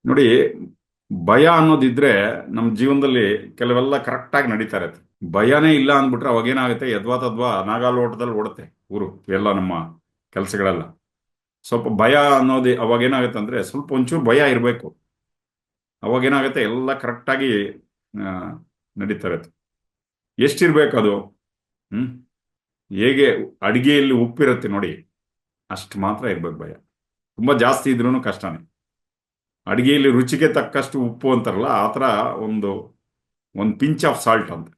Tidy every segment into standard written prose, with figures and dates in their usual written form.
ನೋಡಿ, ಭಯ ಅನ್ನೋದಿದ್ರೆ ನಮ್ಮ ಜೀವನದಲ್ಲಿ ಕೆಲವೆಲ್ಲ ಕರೆಕ್ಟಾಗಿ ನಡೀತಾ ಇರುತ್ತೆ. ಭಯನೇ ಇಲ್ಲ ಅಂದ್ಬಿಟ್ರೆ ಅವಾಗೇನಾಗುತ್ತೆ, ಯದ್ವಾ ತದ್ವಾ ನಾಗಾಲೋಟದಲ್ಲಿ ಓಡುತ್ತೆ ಊರು ಎಲ್ಲ ನಮ್ಮ ಕೆಲಸಗಳೆಲ್ಲ. ಸ್ವಲ್ಪ ಭಯ ಅನ್ನೋದು ಅವಾಗೇನಾಗುತ್ತೆ ಅಂದರೆ ಸ್ವಲ್ಪ ಒಂಚೂರು ಭಯ ಇರಬೇಕು. ಅವಾಗೇನಾಗುತ್ತೆ ಎಲ್ಲ ಕರೆಕ್ಟಾಗಿ ನಡೀತಾ ಇರುತ್ತೆ. ಎಷ್ಟಿರ್ಬೇಕು ಅದು? ಹ್ಮ್ ಹೇಗೆ ಅಡಿಗೆಯಲ್ಲಿ ಉಪ್ಪಿರುತ್ತೆ ನೋಡಿ, ಅಷ್ಟು ಮಾತ್ರ ಇರ್ಬೇಕು ಭಯ. ತುಂಬ ಜಾಸ್ತಿ ಇದ್ರೂ ಕಷ್ಟನೇ. ಅಡಿಗೆಯಲ್ಲಿ ರುಚಿಗೆ ತಕ್ಕಷ್ಟು ಉಪ್ಪು ಅಂತಾರಲ್ಲ, ಆ ಥರ ಒಂದು ಒಂದು ಪಿಂಚ್ ಆಫ್ ಸಾಲ್ಟ್ ಅಂತ.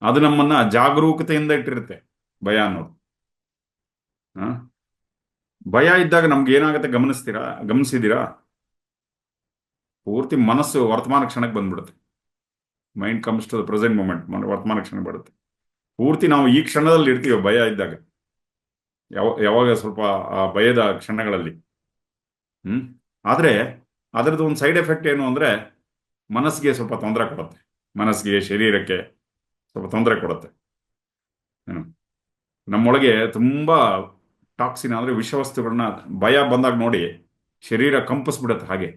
ಅದು ನಮ್ಮನ್ನ ಜಾಗರೂಕತೆಯಿಂದ ಇಟ್ಟಿರುತ್ತೆ ಭಯ ಅನ್ನೋದು. ಆ? ಭಯ ಇದ್ದಾಗ ನಮ್ಗೆ ಏನಾಗುತ್ತೆ ಗಮನಿಸಿದ್ದೀರಾ? ಪೂರ್ತಿ ಮನಸ್ಸು ವರ್ತಮಾನ ಕ್ಷಣಕ್ಕೆ ಬಂದ್ಬಿಡುತ್ತೆ. Mind comes to the present moment, ವರ್ತಮಾನ ಕ್ಷಣ ಬರುತ್ತೆ. ಪೂರ್ತಿ ನಾವು ಈ ಕ್ಷಣದಲ್ಲಿ ಇರ್ತೀವಿ ಭಯ ಇದ್ದಾಗ. ಯಾವಾಗ ಸ್ವಲ್ಪ ಆ ಭಯದ ಕ್ಷಣಗಳಲ್ಲಿ. ಹ್ಮ್ ಆದ್ರೆ ಅದರದ್ದು ಒಂದು ಸೈಡ್ ಎಫೆಕ್ಟ್ ಏನು ಅಂದ್ರೆ, ಮನಸ್ಸಿಗೆ ಸ್ವಲ್ಪ ತೊಂದರೆ ಕೊಡುತ್ತೆ. ಮನಸ್ಸಿಗೆ, ಶರೀರಕ್ಕೆ ಸ್ವಲ್ಪ ತೊಂದರೆ ಕೊಡುತ್ತೆ. ಏನು, ನಮ್ಮೊಳಗೆ ತುಂಬಾ ಟಾಕ್ಸಿನ್ ಅಂದ್ರೆ ವಿಷವಸ್ತುಗಳನ್ನ ಭಯ ಬಂದಾಗ ನೋಡಿ, ಶರೀರ ಕಂಪಿಸ್ಬಿಡುತ್ತೆ. ಹಾಗೆ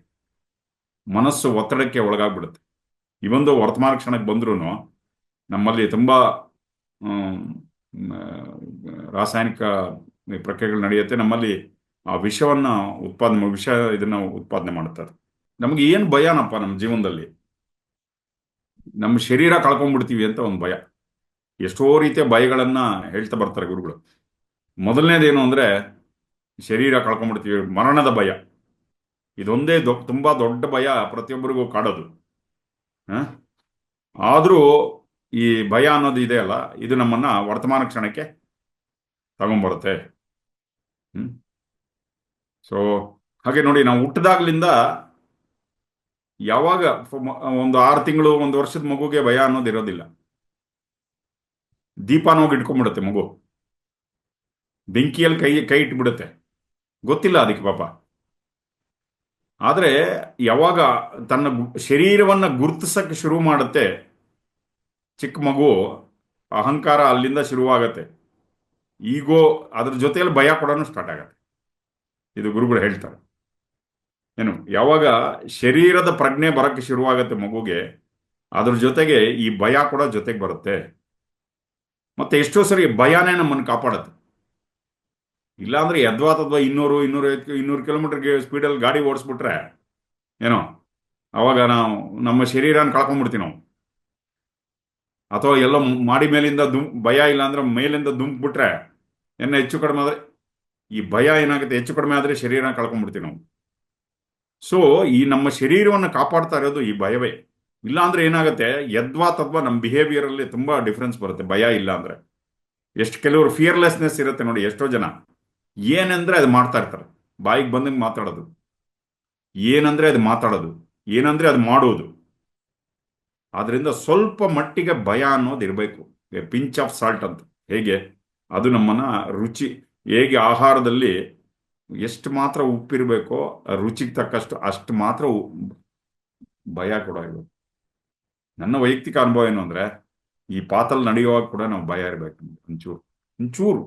ಮನಸ್ಸು ಒತ್ತಡಕ್ಕೆ ಒಳಗಾಗ್ಬಿಡುತ್ತೆ. ಇವೊಂದು ವರ್ತಮಾನ ಕ್ಷಣಕ್ಕೆ ಬಂದ್ರೂ ನಮ್ಮಲ್ಲಿ ತುಂಬಾ ಆಮ್, ಆ, ರಾಸಾಯನಿಕ ಪ್ರಕ್ರಿಯೆಗಳು ನಡೆಯುತ್ತೆ. ನಮ್ಮಲ್ಲಿ ಆ ವಿಷವನ್ನ ಇದನ್ನ ಉತ್ಪಾದನೆ ಮಾಡುತ್ತದೆ. ನಮಗೆ ಏನು ಭಯನಪ್ಪ ನಮ್ಮ ಜೀವನದಲ್ಲಿ? ನಮ್ಮ ಶರೀರ ಕಳ್ಕೊಂಡ್ಬಿಡ್ತೀವಿ ಅಂತ ಒಂದು ಭಯ. ಎಷ್ಟೋ ರೀತಿಯ ಭಯಗಳನ್ನ ಹೇಳ್ತಾ ಬರ್ತಾರೆ ಗುರುಗಳು. ಮೊದಲನೇದೇನು ಅಂದ್ರೆ, ಶರೀರ ಕಳ್ಕೊಂಡ್ಬಿಡ್ತೀವಿ, ಮರಣದ ಭಯ. ಇದೊಂದೇ ತುಂಬಾ ದೊಡ್ಡ ಭಯ ಪ್ರತಿಯೊಬ್ಬರಿಗೂ ಕಾಡೋದು. ಆದ್ರೂ ಈ ಭಯ ಅನ್ನೋದು ಇದೆಯಲ್ಲ, ಇದು ನಮ್ಮನ್ನ ವರ್ತಮಾನ ಕ್ಷಣಕ್ಕೆ ತಗೊಂಡ್ಬರುತ್ತೆ. ಹ್ಮ್ ಸೊ ಹಾಗೆ ನೋಡಿ, ನಾವು ಹುಟ್ಟಿದಾಗ್ಲಿಂದ ಯಾವಾಗ ಒಂದು 6 ತಿಂಗಳು 1 ವರ್ಷದ ಮಗುಗೆ ಭಯ ಅನ್ನೋದು ಇರೋದಿಲ್ಲ. ದೀಪಾನ ಹೋಗಿ ಇಟ್ಕೊಂಡ್ಬಿಡುತ್ತೆ ಮಗು, ಬೆಂಕಿಯಲ್ಲಿ ಕೈ ಕೈ ಇಟ್ಬಿಡುತ್ತೆ, ಗೊತ್ತಿಲ್ಲ ಅದಕ್ಕೆ ಪಾಪ. ಆದ್ರೆ ಯಾವಾಗ ತನ್ನ ಶರೀರವನ್ನ ಗುರುತಿಸಕ್ಕೆ ಶುರು ಮಾಡುತ್ತೆ ಚಿಕ್ಕ ಮಗು, ಅಹಂಕಾರ ಅಲ್ಲಿಂದ ಶುರುವಾಗತ್ತೆ. ಈಗೋ ಅದ್ರ ಜೊತೆಯಲ್ಲಿ ಭಯ ಕೂಡ ಸ್ಟಾರ್ಟ್ ಆಗತ್ತೆ. ಇದು ಗುರುಗಳು ಹೇಳ್ತಾರೆ. ಏನು, ಯಾವಾಗ ಶರೀರದ ಪ್ರಜ್ಞೆ ಬರಕ್ಕೆ ಶುರುವಾಗತ್ತೆ ಮಗುಗೆ, ಅದ್ರ ಜೊತೆಗೆ ಈ ಭಯ ಕೂಡ ಜೊತೆಗೆ ಬರುತ್ತೆ. ಮತ್ತೆ ಎಷ್ಟೋ ಸರಿ ಭಯನೇ ನಮ್ಮನ್ನು ಕಾಪಾಡುತ್ತೆ. ಇಲ್ಲಾಂದ್ರೆ ಯದ್ವಾ ತದ್ವಾ 200 250 ಸ್ಪೀಡಲ್ಲಿ ಗಾಡಿ ಓಡಿಸ್ಬಿಟ್ರೆ ಏನೋ, ಅವಾಗ ನಾವು ನಮ್ಮ ಶರೀರನ ಕಳ್ಕೊಂಡ್ಬಿಡ್ತೀವಿ ನಾವು. ಅಥವಾ ಎಲ್ಲ ಮಾಡಿ ಮೇಲಿಂದ ಭಯ ಇಲ್ಲ ಅಂದ್ರೆ ಮೇಲಿಂದ ದುಂಕ್ಬಿಟ್ರೆ ಹೆಚ್ಚು ಕಡಿಮೆ ಆದ್ರೆ, ಈ ಭಯ ಏನಾಗುತ್ತೆ, ಹೆಚ್ಚು ಕಡಿಮೆ ಆದ್ರೆ ಶರೀರನ ಕಳ್ಕೊಂಡ್ಬಿಡ್ತೀವಿ ನಾವು. ಸೊ ಈ ನಮ್ಮ ಶರೀರವನ್ನು ಕಾಪಾಡ್ತಾ ಇರೋದು ಈ ಭಯವೇ. ಇಲ್ಲ ಅಂದ್ರೆ ಏನಾಗುತ್ತೆ, ಯದ್ವಾ ತದ್ವಾ ನಮ್ಮ ಬಿಹೇವಿಯರ್ ಅಲ್ಲಿ ತುಂಬಾ ಡಿಫ್ರೆನ್ಸ್ ಬರುತ್ತೆ ಭಯ ಇಲ್ಲ ಅಂದ್ರೆ. ಕೆಲವರು ಫಿಯರ್ಲೆಸ್ನೆಸ್ ಇರುತ್ತೆ ನೋಡಿ. ಎಷ್ಟೋ ಜನ ಏನಂದ್ರೆ ಅದು ಮಾಡ್ತಾ ಇರ್ತಾರೆ, ಬಾಯಿಗೆ ಬಂದಂಗೆ ಮಾತಾಡೋದು, ಏನಂದ್ರೆ ಅದು ಮಾತಾಡೋದು, ಏನಂದ್ರೆ ಅದು ಮಾಡೋದು. ಆದ್ರಿಂದ ಸ್ವಲ್ಪ ಮಟ್ಟಿಗೆ ಭಯ ಅನ್ನೋದು ಇರಬೇಕು. ಪಿಂಚ್ ಆಫ್ ಸಾಲ್ಟ್ ಅಂತ ಹೇಗೆ, ಅದು ನಮ್ಮನ್ನ ರುಚಿ, ಹೇಗೆ ಆಹಾರದಲ್ಲಿ ಎಷ್ಟು ಮಾತ್ರ ಉಪ್ಪಿರಬೇಕೋ ರುಚಿಗೆ ತಕ್ಕಷ್ಟು ಅಷ್ಟು ಮಾತ್ರ ಭಯ ಕೂಡ ಇರಬೇಕು. ನನ್ನ ವೈಯಕ್ತಿಕ ಅನುಭವ ಏನು ಅಂದ್ರೆ, ಈ ಪಾತಲ್ಲಿ ನಡೆಯುವಾಗ ಕೂಡ ನಾವು ಭಯ ಇರಬೇಕು. ಒಂಚೂರು ಒಂಚೂರು,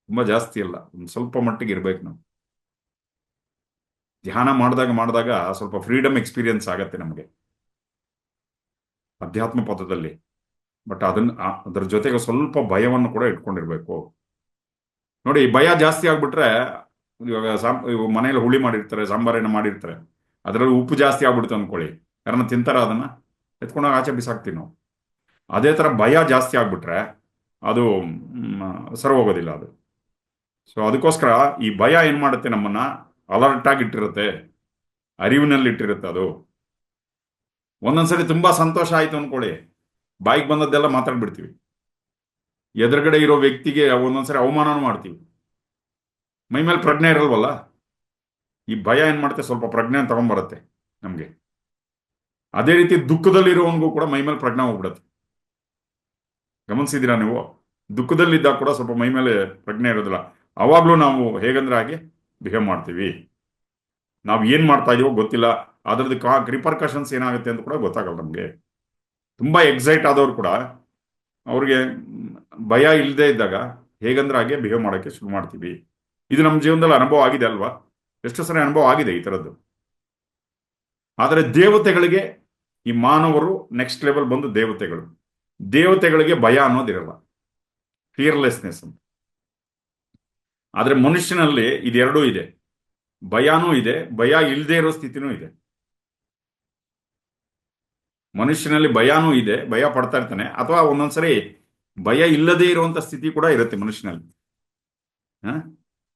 ತುಂಬಾ ಜಾಸ್ತಿ ಅಲ್ಲ, ಒಂದು ಸ್ವಲ್ಪ ಮಟ್ಟಿಗೆ ಇರ್ಬೇಕು ನಾವು. ಧ್ಯಾನ ಮಾಡಿದಾಗ ಸ್ವಲ್ಪ ಫ್ರೀಡಮ್ ಎಕ್ಸ್ಪೀರಿಯನ್ಸ್ ಆಗತ್ತೆ ನಮಗೆ ಅಧ್ಯಾತ್ಮ ಪದದಲ್ಲಿ. ಬಟ್ ಅದರ ಜೊತೆಗೆ ಸ್ವಲ್ಪ ಭಯವನ್ನು ಕೂಡ ಇಟ್ಕೊಂಡಿರ್ಬೇಕು. ನೋಡಿ, ಭಯ ಜಾಸ್ತಿ ಆಗ್ಬಿಟ್ರೆ, ಇವಾಗ ಮನೇಲಿ ಹುಳಿ ಮಾಡಿರ್ತಾರೆ, ಸಾಂಬಾರೇನ ಮಾಡಿರ್ತಾರೆ, ಅದರಲ್ಲಿ ಉಪ್ಪು ಜಾಸ್ತಿ ಆಗ್ಬಿಡುತ್ತೆ ಅಂದ್ಕೊಳ್ಳಿ, ಯಾರನ್ನ ತಿಂತಾರ ಅದನ್ನ ಎತ್ಕೊಂಡಾಗ ಆಚೆ ಬಿಸಾಕ್ತೀವಿ ನಾವು. ಅದೇ ತರ ಭಯ ಜಾಸ್ತಿ ಆಗ್ಬಿಟ್ರೆ ಅದು ಸರಿ ಹೋಗೋದಿಲ್ಲ ಅದು. ಸೊ ಅದಕ್ಕೋಸ್ಕರ ಈ ಭಯ ಏನ್ ಮಾಡುತ್ತೆ, ನಮ್ಮನ್ನ ಅಲರ್ಟ್ ಆಗಿ ಇಟ್ಟಿರುತ್ತೆ, ಅರಿವಿನಲ್ಲಿ ಇಟ್ಟಿರುತ್ತೆ ಅದು. ಒಂದೊಂದ್ಸರಿ ತುಂಬಾ ಸಂತೋಷ ಆಯ್ತು ಅನ್ಕೊಳ್ಳಿ, ಬಾಯಿಗೆ ಬಂದದ್ದೆಲ್ಲ ಮಾತಾಡ್ಬಿಡ್ತೀವಿ. ಎದುರುಗಡೆ ಇರೋ ವ್ಯಕ್ತಿಗೆ ಒಂದೊಂದ್ಸರಿ ಅವಮಾನ ಮಾಡ್ತೀವಿ. ಮೈ ಮೇಲೆ ಪ್ರಜ್ಞೆ ಇರಲ್ವಲ್ಲ, ಈ ಭಯ ಏನ್ ಮಾಡುತ್ತೆ, ಸ್ವಲ್ಪ ಪ್ರಜ್ಞೆ ತಗೊಂಡ್ಬರುತ್ತೆ ನಮ್ಗೆ. ಅದೇ ರೀತಿ ದುಃಖದಲ್ಲಿರೋವನ್ಗೂ ಕೂಡ ಮೈ ಮೇಲೆ ಪ್ರಜ್ಞೆ ಹೋಗ್ಬಿಡತ್ತೆ. ಗಮನಿಸಿದೀರಾ ನೀವು? ದುಃಖದಲ್ಲಿದ್ದಾಗ ಕೂಡ ಸ್ವಲ್ಪ ಮೈ ಮೇಲೆ ಪ್ರಜ್ಞೆ ಇರೋದಿಲ್ಲ. ಅವಾಗ್ಲೂ ನಾವು ಹೇಗಂದ್ರೆ ಹಾಗೆ ಬಿಹೇವ್ ಮಾಡ್ತೀವಿ. ನಾವು ಏನ್ ಮಾಡ್ತಾ ಇದೀವೋ ಗೊತ್ತಿಲ್ಲ, ಅದ್ರದ್ದು ರಿಪರ್ಕಷನ್ಸ್ ಏನಾಗುತ್ತೆ ಅಂತ ಕೂಡ ಗೊತ್ತಾಗಲ್ಲ ನಮ್ಗೆ. ತುಂಬಾ ಎಕ್ಸೈಟ್ ಆದವ್ರು ಕೂಡ, ಅವ್ರಿಗೆ ಭಯ ಇಲ್ಲದೆ ಇದ್ದಾಗ ಹೇಗಂದ್ರೆ ಹಾಗೆ ಬಿಹೇವ್ ಮಾಡೋಕ್ಕೆ ಶುರು ಮಾಡ್ತೀವಿ. ಇದು ನಮ್ಮ ಜೀವನದಲ್ಲಿ ಅನುಭವ ಆಗಿದೆ ಅಲ್ವಾ? ಎಷ್ಟೋ ಸರಿ ಅನುಭವ ಆಗಿದೆ ಈ ಥರದ್ದು. ಆದರೆ ದೇವತೆಗಳಿಗೆ, ಈ ಮಾನವರು ನೆಕ್ಸ್ಟ್ ಲೆವೆಲ್ ಬಂದು ದೇವತೆಗಳು, ದೇವತೆಗಳಿಗೆ ಭಯ ಅನ್ನೋದಿರಲ್ಲ, ಫಿಯರ್ಲೆಸ್ನೆಸ್ ಅಂತ. ಆದ್ರೆ ಮನುಷ್ಯನಲ್ಲಿ ಇದೆರಡೂ ಇದೆ, ಭಯನೂ ಇದೆ, ಭಯ ಇಲ್ಲದೆ ಇರೋ ಸ್ಥಿತಿನೂ ಇದೆ. ಮನುಷ್ಯನಲ್ಲಿ ಭಯನೂ ಇದೆ, ಭಯ ಪಡ್ತಾ ಇರ್ತಾನೆ, ಅಥವಾ ಒಂದೊಂದ್ಸರಿ ಭಯ ಇಲ್ಲದೆ ಇರುವಂತ ಸ್ಥಿತಿ ಕೂಡ ಇರುತ್ತೆ ಮನುಷ್ಯನಲ್ಲಿ.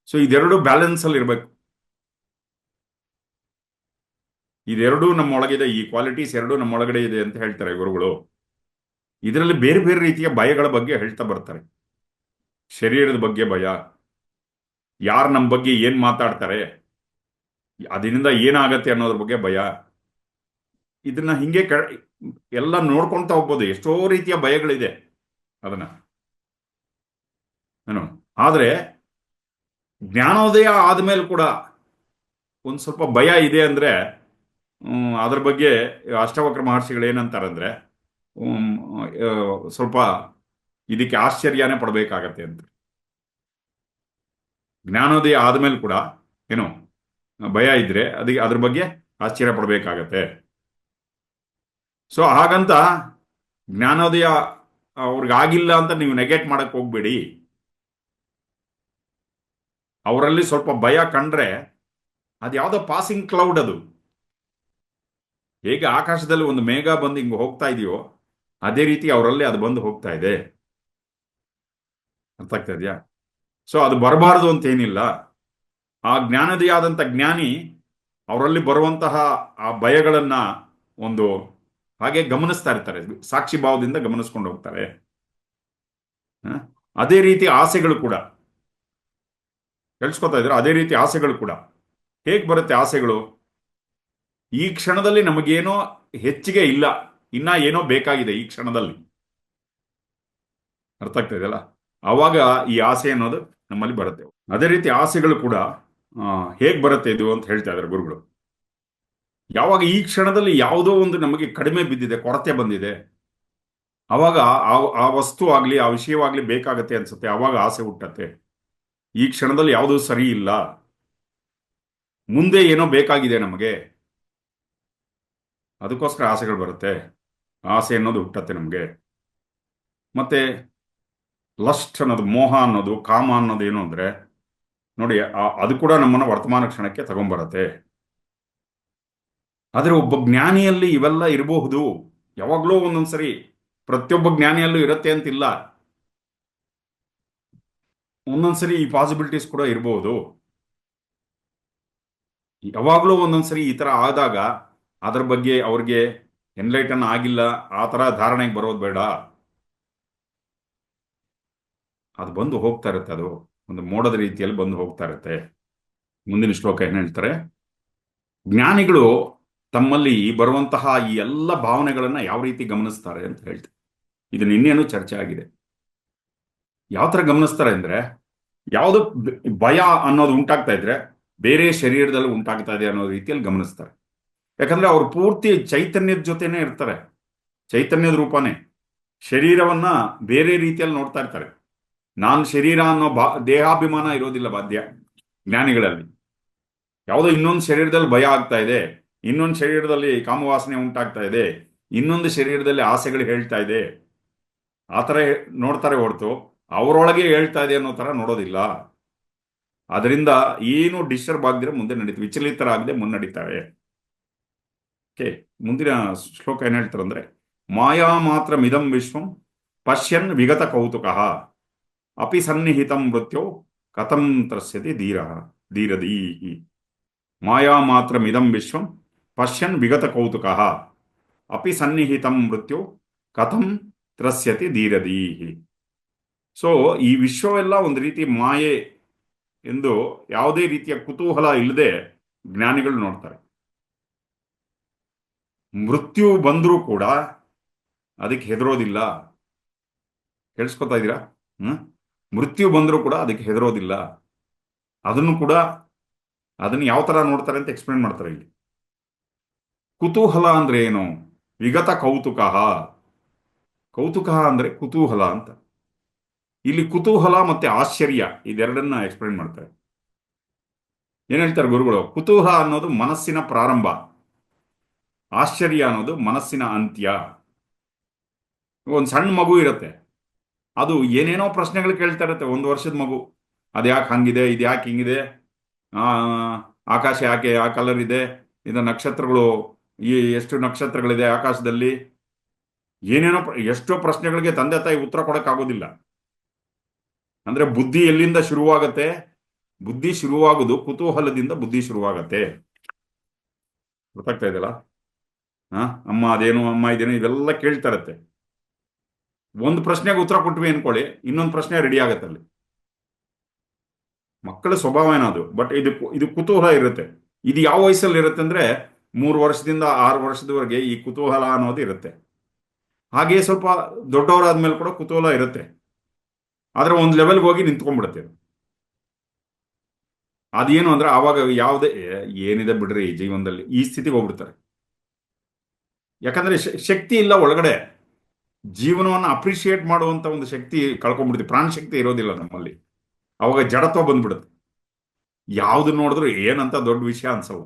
ಸೊ ಇದೆರಡು ಬ್ಯಾಲೆನ್ಸ್ ಅಲ್ಲಿ ಇರಬೇಕು. ಇದೆರಡೂ ನಮ್ಮೊಳಗಿದೆ, ಈ ಕ್ವಾಲಿಟೀಸ್ ಎರಡೂ ನಮ್ಮೊಳಗಡೆ ಇದೆ ಅಂತ ಹೇಳ್ತಾರೆ ಗುರುಗಳು. ಇದರಲ್ಲಿ ಬೇರೆ ಬೇರೆ ರೀತಿಯ ಭಯಗಳ ಬಗ್ಗೆ ಹೇಳ್ತಾ ಬರ್ತಾರೆ. ಶರೀರದ ಬಗ್ಗೆ ಭಯ, ಯಾರು ನಮ್ಮ ಬಗ್ಗೆ ಏನ್ ಮಾತಾಡ್ತಾರೆ, ಅದರಿಂದ ಏನಾಗತ್ತೆ ಅನ್ನೋದ್ರ ಬಗ್ಗೆ ಭಯ. ಇದನ್ನ ಹಿಂಗೆ ಎಲ್ಲ ನೋಡ್ಕೊಂತ ಹೋಗ್ಬೋದು, ಎಷ್ಟೋ ರೀತಿಯ ಭಯಗಳಿದೆ ಅದನ್ನ ಏನು. ಆದ್ರೆ ಜ್ಞಾನೋದಯ ಆದ್ಮೇಲೆ ಕೂಡ ಒಂದ್ ಸ್ವಲ್ಪ ಭಯ ಇದೆ ಅಂದ್ರೆ ಅದ್ರ ಬಗ್ಗೆ ಅಷ್ಟವಕ್ರ ಮಹರ್ಷಿಗಳು ಏನಂತಾರಂದ್ರೆ ಸ್ವಲ್ಪ ಇದಕ್ಕೆ ಆಶ್ಚರ್ಯನೇ ಪಡಬೇಕಾಗತ್ತೆ ಅಂತ. ಜ್ಞಾನೋದಯ ಆದ್ಮೇಲೆ ಕೂಡ ಏನು ಭಯ ಇದ್ರೆ ಅದಕ್ಕೆ ಅದ್ರ ಬಗ್ಗೆ ಆಶ್ಚರ್ಯ ಪಡಬೇಕಾಗತ್ತೆ. ಸೊ ಹಾಗಂತ ಜ್ಞಾನೋದಯ ಅವ್ರಿಗಾಗಿಲ್ಲ ಅಂತ ನೀವು ನೆಗೆಟ್ ಮಾಡಕ್ ಹೋಗ್ಬೇಡಿ. ಅವರಲ್ಲಿ ಸ್ವಲ್ಪ ಭಯ ಕಂಡ್ರೆ ಅದು ಯಾವುದೋ ಪಾಸಿಂಗ್ ಕ್ಲೌಡ್. ಅದು ಹೇಗೆ ಆಕಾಶದಲ್ಲಿ ಒಂದು ಮೇಘ ಬಂದು ಹಿಂಗೆ ಹೋಗ್ತಾ ಇದೆಯೋ ಅದೇ ರೀತಿ ಅವರಲ್ಲಿ ಅದು ಬಂದು ಹೋಗ್ತಾ ಇದೆ. ಅರ್ಥ ಆಗ್ತಾ ಇದೆಯಾ? ಸೊ ಅದು ಬರಬಾರದು ಅಂತ ಏನಿಲ್ಲ. ಆ ಜ್ಞಾನದಿಯಾದಂಥ ಜ್ಞಾನಿ ಅವರಲ್ಲಿ ಬರುವಂತಹ ಆ ಭಯಗಳನ್ನ ಒಂದು ಹಾಗೆ ಗಮನಿಸ್ತಾ ಇರ್ತಾರೆ, ಸಾಕ್ಷಿ ಭಾವದಿಂದ ಗಮನಿಸ್ಕೊಂಡು ಹೋಗ್ತಾರೆ. ಅದೇ ರೀತಿ ಆಸೆಗಳು ಕೂಡ ಕೇಳಿಸ್ಕೊತಾ ಇದ್ರೆ, ಅದೇ ರೀತಿ ಆಸೆಗಳು ಕೂಡ ಹೇಗೆ ಬರುತ್ತೆ ಆಸೆಗಳು? ಈ ಕ್ಷಣದಲ್ಲಿ ನಮಗೇನೋ ಹೆಚ್ಚಿಗೆ ಇಲ್ಲ, ಇನ್ನ ಏನೋ ಬೇಕಾಗಿದೆ ಈ ಕ್ಷಣದಲ್ಲಿ. ಅರ್ಥ ಆಗ್ತಾ ಇದೆಯಲ್ಲ? ಆವಾಗ ಈ ಆಸೆ ಅನ್ನೋದು ನಮ್ಮಲ್ಲಿ ಬರುತ್ತೆ. ಅದೇ ರೀತಿ ಆಸೆಗಳು ಕೂಡ ಹೇಗ್ ಬರುತ್ತೆ ಇದು ಅಂತ ಹೇಳ್ತಾ ಇದ್ದಾರೆ ಗುರುಗಳು. ಯಾವಾಗ ಈ ಕ್ಷಣದಲ್ಲಿ ಯಾವುದೋ ಒಂದು ನಮಗೆ ಕಡಿಮೆ ಬಿದ್ದಿದೆ, ಕೊರತೆ ಬಂದಿದೆ, ಅವಾಗ ಆ ವಸ್ತು ಆಗ್ಲಿ ಆ ವಿಷಯವಾಗ್ಲಿ ಬೇಕಾಗತ್ತೆ ಅನ್ಸುತ್ತೆ, ಅವಾಗ ಆಸೆ ಹುಟ್ಟತ್ತೆ. ಈ ಕ್ಷಣದಲ್ಲಿ ಯಾವುದೂ ಸರಿ ಇಲ್ಲ, ಮುಂದೆ ಏನೋ ಬೇಕಾಗಿದೆ ನಮಗೆ, ಅದಕ್ಕೋಸ್ಕರ ಆಸೆಗಳು ಬರುತ್ತೆ. ಆಸೆ ಅನ್ನೋದು ಹುಟ್ಟತ್ತೆ ನಮಗೆ. ಮತ್ತೆ ಲಸ್ಟ್ ಅನ್ನೋದು, ಮೋಹ ಅನ್ನೋದು, ಕಾಮ ಅನ್ನೋದು ಏನು ಅಂದ್ರೆ ನೋಡಿ, ಅದು ಕೂಡ ನಮ್ಮನ್ನ ವರ್ತಮಾನ ಕ್ಷಣಕ್ಕೆ ತಗೊಂಡ್ಬರತ್ತೆ. ಆದರೆ ಒಬ್ಬ ಜ್ಞಾನಿಯಲ್ಲಿ ಇವೆಲ್ಲ ಇರಬಹುದು, ಯಾವಾಗ್ಲೂ ಒಂದೊಂದ್ಸರಿ ಪ್ರತಿಯೊಬ್ಬ ಜ್ಞಾನಿಯಲ್ಲೂ ಇರುತ್ತೆ ಅಂತಿಲ್ಲ. ಒಂದೊಂದ್ಸರಿ ಈ ಪಾಸಿಬಿಲಿಟೀಸ್ ಕೂಡ ಇರಬಹುದು. ಯಾವಾಗ್ಲೂ ಒಂದೊಂದ್ಸರಿ ಈ ತರ ಆದಾಗ ಅದ್ರ ಬಗ್ಗೆ ಅವ್ರಿಗೆ ಎನ್ಲೈಟನ್ ಆಗಿಲ್ಲ, ಆ ತರ ಧಾರಣೆಗೆ ಬರೋದು ಬೇಡ. ಅದು ಬಂದು ಹೋಗ್ತಾ ಇರುತ್ತೆ, ಅದು ಒಂದು ಮೋಡದ ರೀತಿಯಲ್ಲಿ ಬಂದು ಹೋಗ್ತಾ ಇರುತ್ತೆ. ಮುಂದಿನ ಶ್ಲೋಕ ಏನ್ ಹೇಳ್ತಾರೆ? ಜ್ಞಾನಿಗಳು ತಮ್ಮಲ್ಲಿ ಬರುವಂತಹ ಈ ಎಲ್ಲ ಭಾವನೆಗಳನ್ನ ಯಾವ ರೀತಿ ಗಮನಿಸ್ತಾರೆ ಅಂತ ಹೇಳ್ತಾರೆ. ಇದು ನಿನ್ನೇನು ಚರ್ಚೆ ಆಗಿದೆ. ಯಾವ ತರ ಗಮನಿಸ್ತಾರೆ ಅಂದ್ರೆ, ಯಾವುದು ಭಯ ಅನ್ನೋದು ಉಂಟಾಗ್ತಾ ಇದ್ರೆ ಬೇರೆ ಶರೀರದಲ್ಲಿ ಉಂಟಾಗ್ತಾ ಇದೆ ಅನ್ನೋ ರೀತಿಯಲ್ಲಿ ಗಮನಿಸ್ತಾರೆ. ಯಾಕಂದ್ರೆ ಅವ್ರು ಪೂರ್ತಿ ಚೈತನ್ಯದ ಜೊತೆನೆ ಇರ್ತಾರೆ, ಚೈತನ್ಯದ ರೂಪನೇ. ಶರೀರವನ್ನ ಬೇರೆ ರೀತಿಯಲ್ಲಿ ನೋಡ್ತಾ ಇರ್ತಾರೆ. ನಾನು ಶರೀರ ಅನ್ನೋ ದೇಹಾಭಿಮಾನ ಇರೋದಿಲ್ಲ ಬಾಧ್ಯ ಜ್ಞಾನಿಗಳಲ್ಲಿ. ಯಾವುದೋ ಇನ್ನೊಂದು ಶರೀರದಲ್ಲಿ ಭಯ ಆಗ್ತಾ ಇದೆ, ಇನ್ನೊಂದು ಶರೀರದಲ್ಲಿ ಕಾಮವಾಸನೆ ಉಂಟಾಗ್ತಾ ಇದೆ, ಇನ್ನೊಂದು ಶರೀರದಲ್ಲಿ ಆಸೆಗಳು ಹೇಳ್ತಾ ಇದೆ, ಆ ಥರ ನೋಡ್ತಾರೆ ಹೊರತು ಅವರೊಳಗೆ ಹೇಳ್ತಾ ಇದೆ ಅನ್ನೋ ತರ ನೋಡೋದಿಲ್ಲ. ಅದರಿಂದ ಏನು ಡಿಸ್ಟರ್ಬ್ ಆಗದಿರೋ ಮುಂದೆ ನಡೀತಾರೆ, ವಿಚಲಿತರಾಗದೆ ಮುನ್ನಡೀತಾರೆ. ಓಕೆ, ಮುಂದಿನ ಶ್ಲೋಕ ಏನ್ ಹೇಳ್ತಾರೆ ಅಂದ್ರೆ, ಮಾಯಾ ಮಾತ್ರ ಮಿದಂ ವಿಶ್ವಂ ಪಶ್ಯನ್ ವಿಗತ ಕೌತುಕ ಅಪಿ ಸನ್ನಿಹಿತಂ ಮೃತ್ಯೋ ಕಥಂ ತ್ರಸ್ಯತಿ ಧೀರಧೀಹಿ. ಮಾಯಾ ಮಾತ್ರ ಮಿದಂ ವಿಶ್ವಂ ಪಶ್ಯನ್ ವಿಗತ ಕೌತುಕ ಅಪಿ ಸನ್ನಿಹಿತಂ ಮೃತ್ಯೋ ಕಥಂ ತ್ರಸ್ಯತಿ ಧೀರಧೀಹಿ. ಸೊ ಈ ವಿಶ್ವವೆಲ್ಲ ಒಂದು ರೀತಿ ಮಾಯೆ ಎಂದು ಯಾವುದೇ ರೀತಿಯ ಕುತೂಹಲ ಇಲ್ಲದೆ ಜ್ಞಾನಿಗಳು ನೋಡ್ತಾರೆ. ಮೃತ್ಯು ಬಂದರೂ ಕೂಡ ಅದಕ್ಕೆ ಹೆದರೋದಿಲ್ಲ. ಕೇಳಿಸ್ಕೊತಾ ಇದ್ದೀರಾ? ಮೃತ್ಯು ಬಂದರೂ ಕೂಡ ಅದಕ್ಕೆ ಹೆದರೋದಿಲ್ಲ. ಅದನ್ನು ಯಾವ ತರ ನೋಡ್ತಾರೆ ಅಂತ ಎಕ್ಸ್ಪ್ಲೇನ್ ಮಾಡ್ತಾರೆ ಇಲ್ಲಿ. ಕುತೂಹಲ ಅಂದ್ರೆ ಏನು? ವಿಗತ ಕೌತುಕ. ಕೌತುಕ ಅಂದ್ರೆ ಕುತೂಹಲ ಅಂತ. ಇಲ್ಲಿ ಕುತೂಹಲ ಮತ್ತೆ ಆಶ್ಚರ್ಯ ಇದೆರಡನ್ನ ಎಕ್ಸ್ಪ್ಲೇನ್ ಮಾಡ್ತಾರೆ. ಏನ್ ಹೇಳ್ತಾರೆ ಗುರುಗಳು? ಕುತೂಹಲ ಅನ್ನೋದು ಮನಸ್ಸಿನ ಪ್ರಾರಂಭ, ಆಶ್ಚರ್ಯ ಅನ್ನೋದು ಮನಸ್ಸಿನ ಅಂತ್ಯ. ಒಂದು ಸಣ್ಣ ಮಗು ಇರುತ್ತೆ, ಅದು ಏನೇನೋ ಪ್ರಶ್ನೆಗಳು ಕೇಳ್ತಾ ಇರುತ್ತೆ. 1 ವರ್ಷದ ಮಗು, ಅದು ಯಾಕೆ ಹಂಗಿದೆ, ಇದು ಯಾಕೆ ಹಿಂಗಿದೆ, ಆ ಆಕಾಶ ಯಾಕೆ ಆ ಕಲರ್ ಇದೆ, ಇದು ನಕ್ಷತ್ರಗಳು, ಈ ಎಷ್ಟು ನಕ್ಷತ್ರಗಳಿದೆ ಆಕಾಶದಲ್ಲಿ, ಏನೇನೋ ಎಷ್ಟೋ ಪ್ರಶ್ನೆಗಳಿಗೆ ತಂದೆ ತಾಯಿ ಉತ್ತರ ಕೊಡಕ್ಕಾಗೋದಿಲ್ಲ. ಅಂದ್ರೆ ಬುದ್ಧಿ ಎಲ್ಲಿಂದ ಶುರುವಾಗತ್ತೆ? ಬುದ್ಧಿ ಶುರುವಾಗುದು ಕುತೂಹಲದಿಂದ. ಬುದ್ಧಿ ಶುರುವಾಗತ್ತೆ. ಗೊತ್ತಾಗ್ತಾ ಇದೆಯಲ್ಲ? ಅಮ್ಮ ಅದೇನು, ಅಮ್ಮ ಇದೇನು, ಇದೆಲ್ಲ ಕೇಳ್ತಾ ಇರತ್ತೆ. ಒಂದು ಪ್ರಶ್ನೆಗೆ ಉತ್ತರ ಕೊಟ್ವಿ ಅನ್ಕೊಳ್ಳಿ, ಇನ್ನೊಂದು ಪ್ರಶ್ನೆ ರೆಡಿ ಆಗತ್ತೆ ಅಲ್ಲಿ. ಮಕ್ಕಳ ಸ್ವಭಾವ ಏನದು. ಬಟ್ ಇದು ಕುತೂಹಲ ಇರುತ್ತೆ. ಇದು ಯಾವ ವಯಸ್ಸಲ್ಲಿ ಇರುತ್ತೆ ಅಂದ್ರೆ 3 ವರ್ಷದಿಂದ 6 ವರ್ಷದವರೆಗೆ ಈ ಕುತೂಹಲ ಅನ್ನೋದು ಇರುತ್ತೆ. ಹಾಗೆ ಸ್ವಲ್ಪ ದೊಡ್ಡವರಾದ್ಮೇಲೆ ಕೂಡ ಕುತೂಹಲ ಇರುತ್ತೆ, ಆದ್ರೆ ಒಂದು ಲೆವೆಲ್ಗೆ ಹೋಗಿ ನಿಂತ್ಕೊಂಡ್ಬಿಡುತ್ತೆ. ಅದೇನು ಅಂದ್ರೆ ಆವಾಗ ಯಾವುದೇ ಏನಿದೆ ಬಿಡ್ರಿ ಈ ಜೀವನದಲ್ಲಿ, ಈ ಸ್ಥಿತಿಗೆ ಹೋಗ್ಬಿಡ್ತಾರೆ. ಯಾಕಂದ್ರೆ ಶಕ್ತಿ ಇಲ್ಲ ಒಳಗಡೆ. ಜೀವನವನ್ನು ಅಪ್ರಿಶಿಯೇಟ್ ಮಾಡುವಂತ ಒಂದು ಶಕ್ತಿ ಕಳ್ಕೊಂಡ್ಬಿಡ್ತೀವಿ. ಪ್ರಾಣ ಶಕ್ತಿ ಇರೋದಿಲ್ಲ ನಮ್ಮಲ್ಲಿ. ಅವಾಗ ಜಡತ್ವ ಬಂದ್ಬಿಡುತ್ತೆ. ಯಾವ್ದು ನೋಡಿದ್ರು ಏನಂತ ದೊಡ್ಡ ವಿಷಯ ಅನ್ಸಲ್ಲ.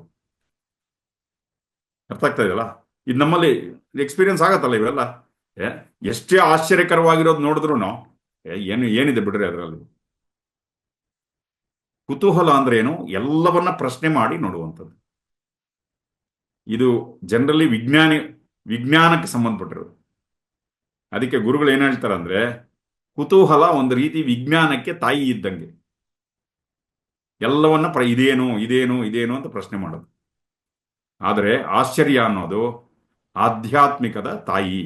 ಅರ್ಥ ಆಗ್ತಾ ಇದೆಯಲ್ಲ? ಇದು ನಮ್ಮಲ್ಲಿ ಎಕ್ಸ್ಪೀರಿಯನ್ಸ್ ಆಗತ್ತಲ್ಲ ಇವೆಲ್ಲ. ಎಷ್ಟೇ ಆಶ್ಚರ್ಯಕರವಾಗಿರೋದು ನೋಡಿದ್ರು ಏನಿದೆ ಬಿಡ್ರಿ ಅದರಲ್ಲಿ. ಕುತೂಹಲ ಅಂದ್ರೆ ಏನು? ಎಲ್ಲವನ್ನ ಪ್ರಶ್ನೆ ಮಾಡಿ ನೋಡುವಂಥದ್ದು. ಇದು ಜನರಲಿ ವಿಜ್ಞಾನಕ್ಕೆ ಸಂಬಂಧಪಟ್ಟಿರೋದು. ಅದಕ್ಕೆ ಗುರುಗಳು ಏನ್ ಹೇಳ್ತಾರಂದ್ರೆ, ಕುತೂಹಲ ಒಂದು ರೀತಿ ವಿಜ್ಞಾನಕ್ಕೆ ತಾಯಿ ಇದ್ದಂಗೆ. ಎಲ್ಲವನ್ನ ಇದೇನು ಇದೇನು ಇದೇನು ಅಂತ ಪ್ರಶ್ನೆ ಮಾಡೋದು. ಆದರೆ ಆಶ್ಚರ್ಯ ಅನ್ನೋದು ಆಧ್ಯಾತ್ಮಿಕದ ತಾಯಿ,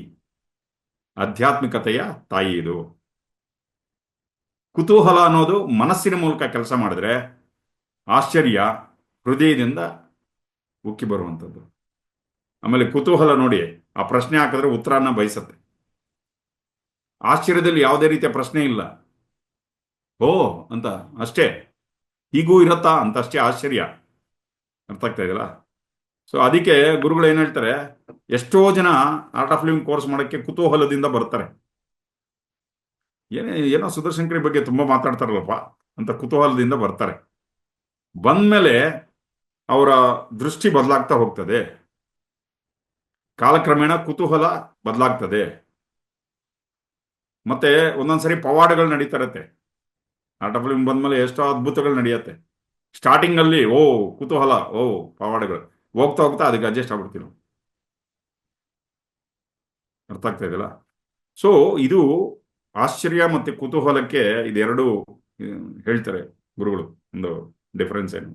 ಆಧ್ಯಾತ್ಮಿಕತೆಯ ತಾಯಿ ಇದು. ಕುತೂಹಲ ಅನ್ನೋದು ಮನಸ್ಸಿನ ಮೂಲಕ ಕೆಲಸ ಮಾಡಿದ್ರೆ, ಆಶ್ಚರ್ಯ ಹೃದಯದಿಂದ ಉಕ್ಕಿ ಬರುವಂಥದ್ದು. ಆಮೇಲೆ ಕುತೂಹಲ ನೋಡಿ, ಆ ಪ್ರಶ್ನೆ ಹಾಕಿದ್ರೆ ಉತ್ತರನ ಬಯಸತ್ತೆ. ಆಶ್ಚರ್ಯದಲ್ಲಿ ಯಾವುದೇ ರೀತಿಯ ಪ್ರಶ್ನೆ ಇಲ್ಲ. ಓ ಅಂತ ಅಷ್ಟೇ, ಹೀಗೂ ಇರತ್ತಾ ಅಂತ ಅಷ್ಟೇ ಆಶ್ಚರ್ಯ. ಅರ್ಥ ಆಗ್ತಾ ಇದೆಯಲ್ಲ? ಸೊ ಅದಕ್ಕೆ ಗುರುಗಳು ಏನ್ ಹೇಳ್ತಾರೆ, ಎಷ್ಟೋ ಜನ ಆರ್ಟ್ ಆಫ್ ಲಿವಿಂಗ್ ಕೋರ್ಸ್ ಮಾಡೋಕ್ಕೆ ಕುತೂಹಲದಿಂದ ಬರ್ತಾರೆ. ಏನೋ ಸುದರ್ಶನ್ ಬಗ್ಗೆ ತುಂಬಾ ಮಾತಾಡ್ತಾರಲ್ಲಪ್ಪ ಅಂತ ಕುತೂಹಲದಿಂದ ಬರ್ತಾರೆ. ಬಂದ್ಮೇಲೆ ಅವರ ದೃಷ್ಟಿ ಬದಲಾಗ್ತಾ ಹೋಗ್ತದೆ. ಕಾಲಕ್ರಮೇಣ ಕುತೂಹಲ ಬದಲಾಗ್ತದೆ. ಮತ್ತೆ ಒಂದೊಂದ್ಸರಿ ಪವಾಡಗಳು ನಡೀತಾ ಇರತ್ತೆ. ಆರ್ಟ್ ಆಫ್ ಲಿವಿಂಗ್ ಬಂದ್ಮೇಲೆ ಎಷ್ಟೋ ಅದ್ಭುತಗಳು ನಡೆಯುತ್ತೆ. ಸ್ಟಾರ್ಟಿಂಗ್ ಅಲ್ಲಿ ಕುತೂಹಲ, ಪವಾಡಗಳು, ಹೋಗ್ತಾ ಹೋಗ್ತಾ ಅದಕ್ಕೆ ಅಡ್ಜಸ್ಟ್ ಆಗ್ಬಿಡ್ತೀವಿ ನಾವು. ಅರ್ಥ ಆಗ್ತಾ ಇದೆಯಲ್ಲ? ಸೊ ಇದು ಆಶ್ಚರ್ಯ ಮತ್ತೆ ಕುತೂಹಲಕ್ಕೆ ಇದೆರಡು ಹೇಳ್ತಾರೆ ಗುರುಗಳು ಒಂದು ಡಿಫರೆನ್ಸ್ ಏನು.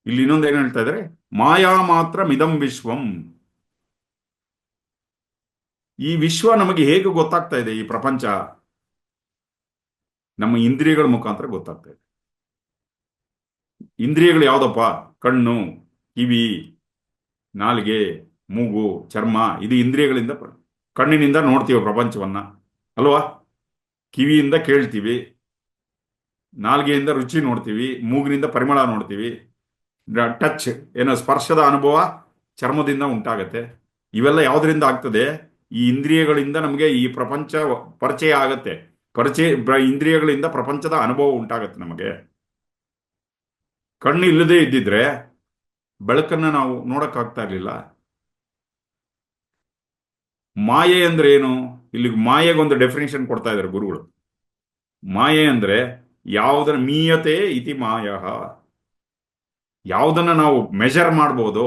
ಇಲ್ಲಿ ಇನ್ನೊಂದು ಏನು ಹೇಳ್ತಾ ಇದ್ದಾರೆ, ಮಾಯಾ ಮಾತ್ರ ಮಿದಂ ವಿಶ್ವಂ. ಈ ವಿಶ್ವ ನಮಗೆ ಹೇಗೆ ಗೊತ್ತಾಗ್ತಾ ಇದೆ? ಈ ಪ್ರಪಂಚ ನಮ್ಮ ಇಂದ್ರಿಯಗಳ ಮುಖಾಂತರ ಗೊತ್ತಾಗ್ತಾ ಇದೆ. ಇಂದ್ರಿಯಗಳು ಯಾವ್ದಪ್ಪ? ಕಣ್ಣು, ಕಿವಿ, ನಾಲಿಗೆ, ಮೂಗು, ಚರ್ಮ. ಇದು ಇಂದ್ರಿಯಗಳಿಂದ. ಕಣ್ಣಿನಿಂದ ನೋಡ್ತೀವಿ ಪ್ರಪಂಚವನ್ನ ಅಲ್ವಾ? ಕಿವಿಯಿಂದ ಕೇಳ್ತೀವಿ, ನಾಲ್ಗೆಯಿಂದ ರುಚಿ ನೋಡ್ತೀವಿ, ಮೂಗಿನಿಂದ ಪರಿಮಳ ನೋಡ್ತೀವಿ, ಟಚ್ ಏನೋ ಸ್ಪರ್ಶದ ಅನುಭವ ಚರ್ಮದಿಂದ ಉಂಟಾಗತ್ತೆ. ಇವೆಲ್ಲ ಯಾವುದರಿಂದ ಆಗ್ತದೆ? ಈ ಇಂದ್ರಿಯಗಳಿಂದ ನಮಗೆ ಈ ಪ್ರಪಂಚ ಪರಿಚಯ ಆಗತ್ತೆ. ಇಂದ್ರಿಯಗಳಿಂದ ಪ್ರಪಂಚದ ಅನುಭವ ಉಂಟಾಗತ್ತೆ ನಮಗೆ. ಕಣ್ಣು ಇಲ್ಲದೆ ಇದ್ದಿದ್ರೆ ಬೆಳಕನ್ನ ನಾವು ನೋಡಕ್ಕಾಗ್ತಾ ಇರ್ಲಿಲ್ಲ. ಮಾಯೆ ಅಂದ್ರೆ ಏನು? ಇಲ್ಲಿ ಮಾಯೆಗೊಂದು ಡೆಫಿನೇಷನ್ ಕೊಡ್ತಾ ಇದ್ದಾರೆ ಗುರುಗಳು. ಮಾಯೆ ಅಂದ್ರೆ ಯಾವುದನ್ನ ಮೀಯತೆ ಇತಿ ಮಾಯ, ಯಾವುದನ್ನ ನಾವು ಮೆಜರ್ ಮಾಡ್ಬೋದು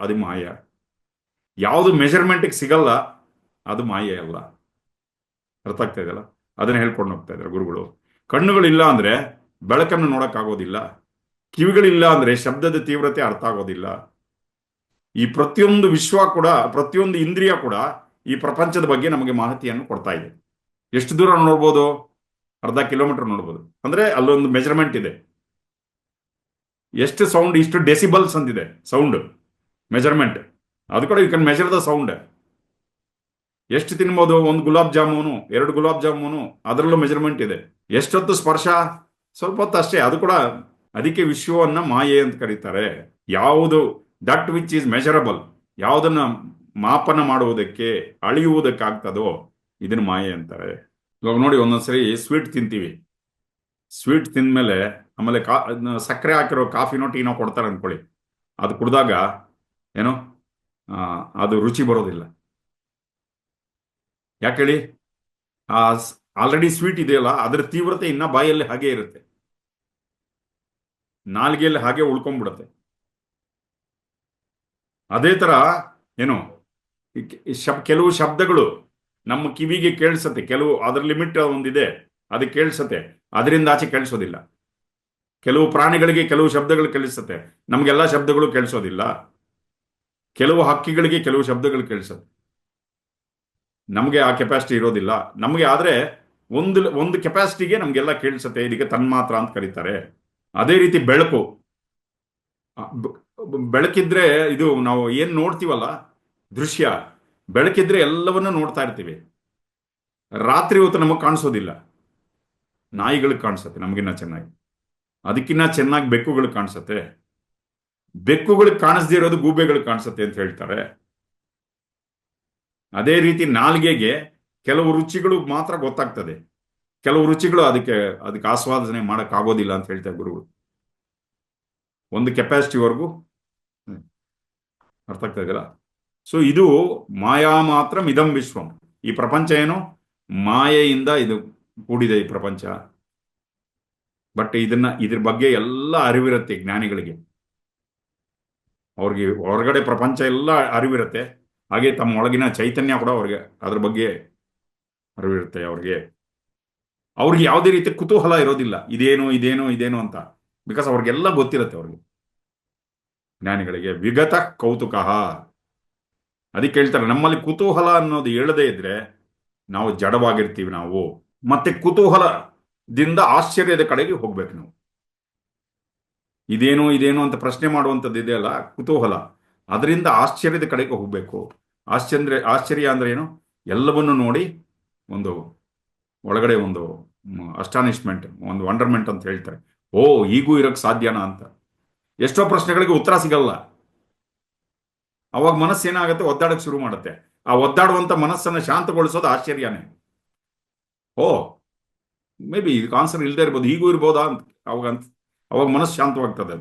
ಅದು ಮಾಯ. ಯಾವುದು ಮೆಜರ್ಮೆಂಟ್ಗೆ ಸಿಗಲ್ಲ ಅದು ಮಾಯೆ ಅಲ್ಲ. ಅರ್ಥ ಆಗ್ತಾ ಇದೆಯಲ್ಲ? ಅದನ್ನ ಹೇಳ್ಕೊಂಡು ಹೋಗ್ತಾ ಇದ್ದಾರೆ ಗುರುಗಳು. ಕಣ್ಣುಗಳಿಲ್ಲ ಅಂದ್ರೆ ಬೆಳಕನ್ನು ನೋಡಕ್ಕಾಗೋದಿಲ್ಲ, ಕಿವಿಗಳಿಲ್ಲ ಅಂದ್ರೆ ಶಬ್ದದ ತೀವ್ರತೆ ಅರ್ಥ ಆಗೋದಿಲ್ಲ. ಈ ಪ್ರತಿಯೊಂದು ವಿಶ್ವ ಕೂಡ, ಪ್ರತಿಯೊಂದು ಇಂದ್ರಿಯ ಕೂಡ ಈ ಪ್ರಪಂಚದ ಬಗ್ಗೆ ನಮಗೆ ಮಾಹಿತಿಯನ್ನು ಕೊಡ್ತಾ ಇದೆ. ಎಷ್ಟು ದೂರ ನೋಡ್ಬೋದು? ಅರ್ಧ ಕಿಲೋಮೀಟರ್ ನೋಡ್ಬೋದು. ಅಂದ್ರೆ ಅಲ್ಲೊಂದು ಮೆಜರ್ಮೆಂಟ್ ಇದೆ. ಎಷ್ಟು ಸೌಂಡ್, ಇಷ್ಟು ಡೆಸಿಬಲ್ಸ್ ಅಂತಿದೆ ಸೌಂಡ್ ಮೆಜರ್ಮೆಂಟ್. ಅದು ಕೂಡ you can measure the sound. ಎಷ್ಟು ತಿನ್ಬೋದು? 1 ಗುಲಾಬ್ ಜಾಮೂನು, 2 ಗುಲಾಬ್ ಜಾಮೂನು, ಅದರಲ್ಲೂ ಮೆಜರ್ಮೆಂಟ್ ಇದೆ. ಎಷ್ಟೊತ್ತು ಸ್ಪರ್ಶ? ಸ್ವಲ್ಪ ಹೊತ್ತು ಅಷ್ಟೇ. ಅದು ಕೂಡ. ಅದಕ್ಕೆ ವಿಶ್ವವನ್ನ ಮಾಯೆ ಅಂತ ಕರೀತಾರೆ. ಯಾವುದು ದಟ್ ವಿಚ್ ಈಸ್ ಮೆಜರಬಲ್, ಯಾವುದನ್ನ ಮಾಪನ ಮಾಡುವುದಕ್ಕೆ, ಅಳಿಯುವುದಕ್ಕಾಗ್ತದೋ ಇದನ್ನ ಮಾಯೆ ಅಂತಾರೆ. ಇವಾಗ ನೋಡಿ, ಒಂದೊಂದ್ಸರಿ ಸ್ವೀಟ್ ತಿಂತೀವಿ. ಸ್ವೀಟ್ ತಿಂದ್ಮೇಲೆ ಆಮೇಲೆ ಸಕ್ಕರೆ ಹಾಕಿರೋ ಕಾಫಿನೋ ಟೀನೋ ಕೊಡ್ತಾರೆ ಅನ್ಕೊಳ್ಳಿ. ಅದು ಕುಡಿದಾಗ ಏನೋ ಅದು ರುಚಿ ಬರೋದಿಲ್ಲ. ಯಾಕೇಳಿ? ಆ ಆಲ್ರೆಡಿ ಸ್ವೀಟ್ ಇದೆಯಲ್ಲ, ಅದರ ತೀವ್ರತೆ ಇನ್ನ ಬಾಯಲ್ಲಿ ಹಾಗೆ ಇರುತ್ತೆ, ನಾಲ್ಗೆಯಲ್ಲಿ ಹಾಗೆ ಉಳ್ಕೊಂಡ್ಬಿಡುತ್ತೆ. ಅದೇ ತರ ಏನು, ಕೆಲವು ಶಬ್ದಗಳು ನಮ್ಮ ಕಿವಿಗೆ ಕೇಳಿಸತ್ತೆ, ಕೆಲವು ಅದರ ಲಿಮಿಟ್ ಒಂದಿದೆ, ಅದು ಕೇಳಿಸತ್ತೆ, ಅದರಿಂದ ಆಚೆ ಕೇಳಿಸೋದಿಲ್ಲ. ಕೆಲವು ಪ್ರಾಣಿಗಳಿಗೆ ಕೆಲವು ಶಬ್ದಗಳು ಕೇಳಿಸುತ್ತೆ, ನಮಗೆಲ್ಲ ಶಬ್ದಗಳು ಕೇಳಿಸೋದಿಲ್ಲ. ಕೆಲವು ಹಕ್ಕಿಗಳಿಗೆ ಕೆಲವು ಶಬ್ದಗಳು ಕೇಳಿಸುತ್ತೆ, ನಮಗೆ ಆ ಕೆಪಾಸಿಟಿ ಇರೋದಿಲ್ಲ. ನಮಗೆ ಆದ್ರೆ ಒಂದು ಒಂದು ಕೆಪಾಸಿಟಿಗೆ ನಮಗೆಲ್ಲ ಕೇಳಿಸುತ್ತೆ, ಇದಕ್ಕೆ ತನ್ಮಾತ್ರ ಅಂತ ಕರೀತಾರೆ. ಅದೇ ರೀತಿ ಬೆಳಕು, ಬೆಳಕಿದ್ರೆ ಇದು ನಾವು ಏನ್ ನೋಡ್ತೀವಲ್ಲ ದೃಶ್ಯ, ಬೆಳಕಿದ್ರೆ ಎಲ್ಲವನ್ನೂ ನೋಡ್ತಾ ಇರ್ತೀವಿ. ರಾತ್ರಿ ಹೊತ್ತು ನಮಗೆ ಕಾಣಿಸೋದಿಲ್ಲ, ನಾಯಿಗಳಿಗೆ ಕಾಣಿಸುತ್ತೆ ನಮಗಿನ್ನ ಚೆನ್ನಾಗಿ, ಅದಕ್ಕಿನ್ನ ಚೆನ್ನಾಗಿ ಬೆಕ್ಕುಗಳಿಗೆ ಕಾಣಿಸುತ್ತೆ. ಬೆಕ್ಕುಗಳಿಗೆ ಕಾಣಿಸದೇ ಇರೋದು ಗೂಬೆಗಳಿಗೆ ಕಾಣಿಸುತ್ತೆ ಅಂತ ಹೇಳ್ತಾರೆ. ಅದೇ ರೀತಿ ನಾಲ್ಗೆಗೆ ಕೆಲವು ರುಚಿಗಳು ಮಾತ್ರ ಗೊತ್ತಾಗ್ತದೆ, ಕೆಲವು ರುಚಿಗಳು ಅದಕ್ಕೆ ಅದಕ್ಕೆ ಆಸ್ವಾದನೆ ಮಾಡಕ್ ಆಗೋದಿಲ್ಲ ಅಂತ ಹೇಳ್ತಾರೆ ಗುರುಗಳು. ಒಂದು ಕೆಪಾಸಿಟಿವರೆಗೂ ಅರ್ಥ ಆಗ್ತಾ ಇದೆಯಲ್ಲ. ಸೊ ಇದು ಮಾಯಾ ಮಾತ್ರ ಮಿದಂ ವಿಶ್ವಂ. ಈ ಪ್ರಪಂಚ ಏನು, ಮಾಯೆಯಿಂದ ಇದು ಕೂಡಿದೆ ಈ ಪ್ರಪಂಚ. ಬಟ್ ಇದ್ರ ಬಗ್ಗೆ ಎಲ್ಲ ಅರಿವಿರುತ್ತೆ ಜ್ಞಾನಿಗಳಿಗೆ. ಅವ್ರಿಗೆ ಹೊರಗಡೆ ಪ್ರಪಂಚ ಎಲ್ಲ ಅರಿವಿರುತ್ತೆ, ಹಾಗೆ ತಮ್ಮ ಒಳಗಿನ ಚೈತನ್ಯ ಕೂಡ ಅವ್ರಿಗೆ ಅದ್ರ ಬಗ್ಗೆ ಅರಿವಿರುತ್ತೆ. ಅವ್ರಿಗೆ ಯಾವುದೇ ರೀತಿ ಕುತೂಹಲ ಇರೋದಿಲ್ಲ, ಇದೇನು ಇದೇನು ಇದೇನು ಅಂತ. ಬಿಕಾಸ್ ಅವ್ರಿಗೆಲ್ಲ ಗೊತ್ತಿರುತ್ತೆ. ಅವ್ರಿಗೆ ಜ್ಞಾನಿಗಳಿಗೆ ವಿಗತ ಕೌತುಕ. ಅದಕ್ಕೆ ಹೇಳ್ತಾರೆ, ನಮ್ಮಲ್ಲಿ ಕುತೂಹಲ ಅನ್ನೋದು ಹೇಳದೇ ಇದ್ರೆ ನಾವು ಜಡವಾಗಿರ್ತೀವಿ. ನಾವು ಮತ್ತೆ ಕುತೂಹಲದಿಂದ ಆಶ್ಚರ್ಯದ ಕಡೆಗೆ ಹೋಗ್ಬೇಕು ನಾವು. ಇದೇನು ಇದೇನು ಅಂತ ಪ್ರಶ್ನೆ ಮಾಡುವಂಥದ್ದು ಇದೆಯಲ್ಲ ಕುತೂಹಲ, ಅದರಿಂದ ಆಶ್ಚರ್ಯದ ಕಡೆಗೆ ಹೋಗ್ಬೇಕು. ಆಶ್ಚರ್ಯ ಅಂದ್ರೆ ಏನು, ಎಲ್ಲವನ್ನು ನೋಡಿ ಒಂದು ಒಳಗಡೆ ಒಂದು ಅಸ್ಟಾನಿಶ್ಮೆಂಟ್, ಒಂದು ವಂಡರ್ಮೆಂಟ್ ಅಂತ ಹೇಳ್ತಾರೆ. ಓ, ಈಗೂ ಇರೋಕ್ ಸಾಧ್ಯನಾ ಅಂತ. ಎಷ್ಟೋ ಪ್ರಶ್ನೆಗಳಿಗೆ ಉತ್ತರ ಸಿಗಲ್ಲ, ಅವಾಗ ಮನಸ್ಸೇನಾಗುತ್ತೆ, ಒದ್ದಾಡಕ್ಕೆ ಶುರು ಮಾಡುತ್ತೆ. ಆ ಒದ್ದಾಡುವಂತ ಮನಸ್ಸನ್ನು ಶಾಂತಗೊಳಿಸೋದು ಆಶ್ಚರ್ಯನೇ. ಓ, ಮೇ ಬಿ ಇದಕ್ಕೆ ಆನ್ಸರ್ ಇಲ್ಲದೆ ಇರ್ಬೋದು, ಹೀಗೂ ಇರ್ಬೋದಾ ಅಂತ ಅವಾಗ ಮನಸ್ಸು ಶಾಂತವಾಗ್ತದೆ.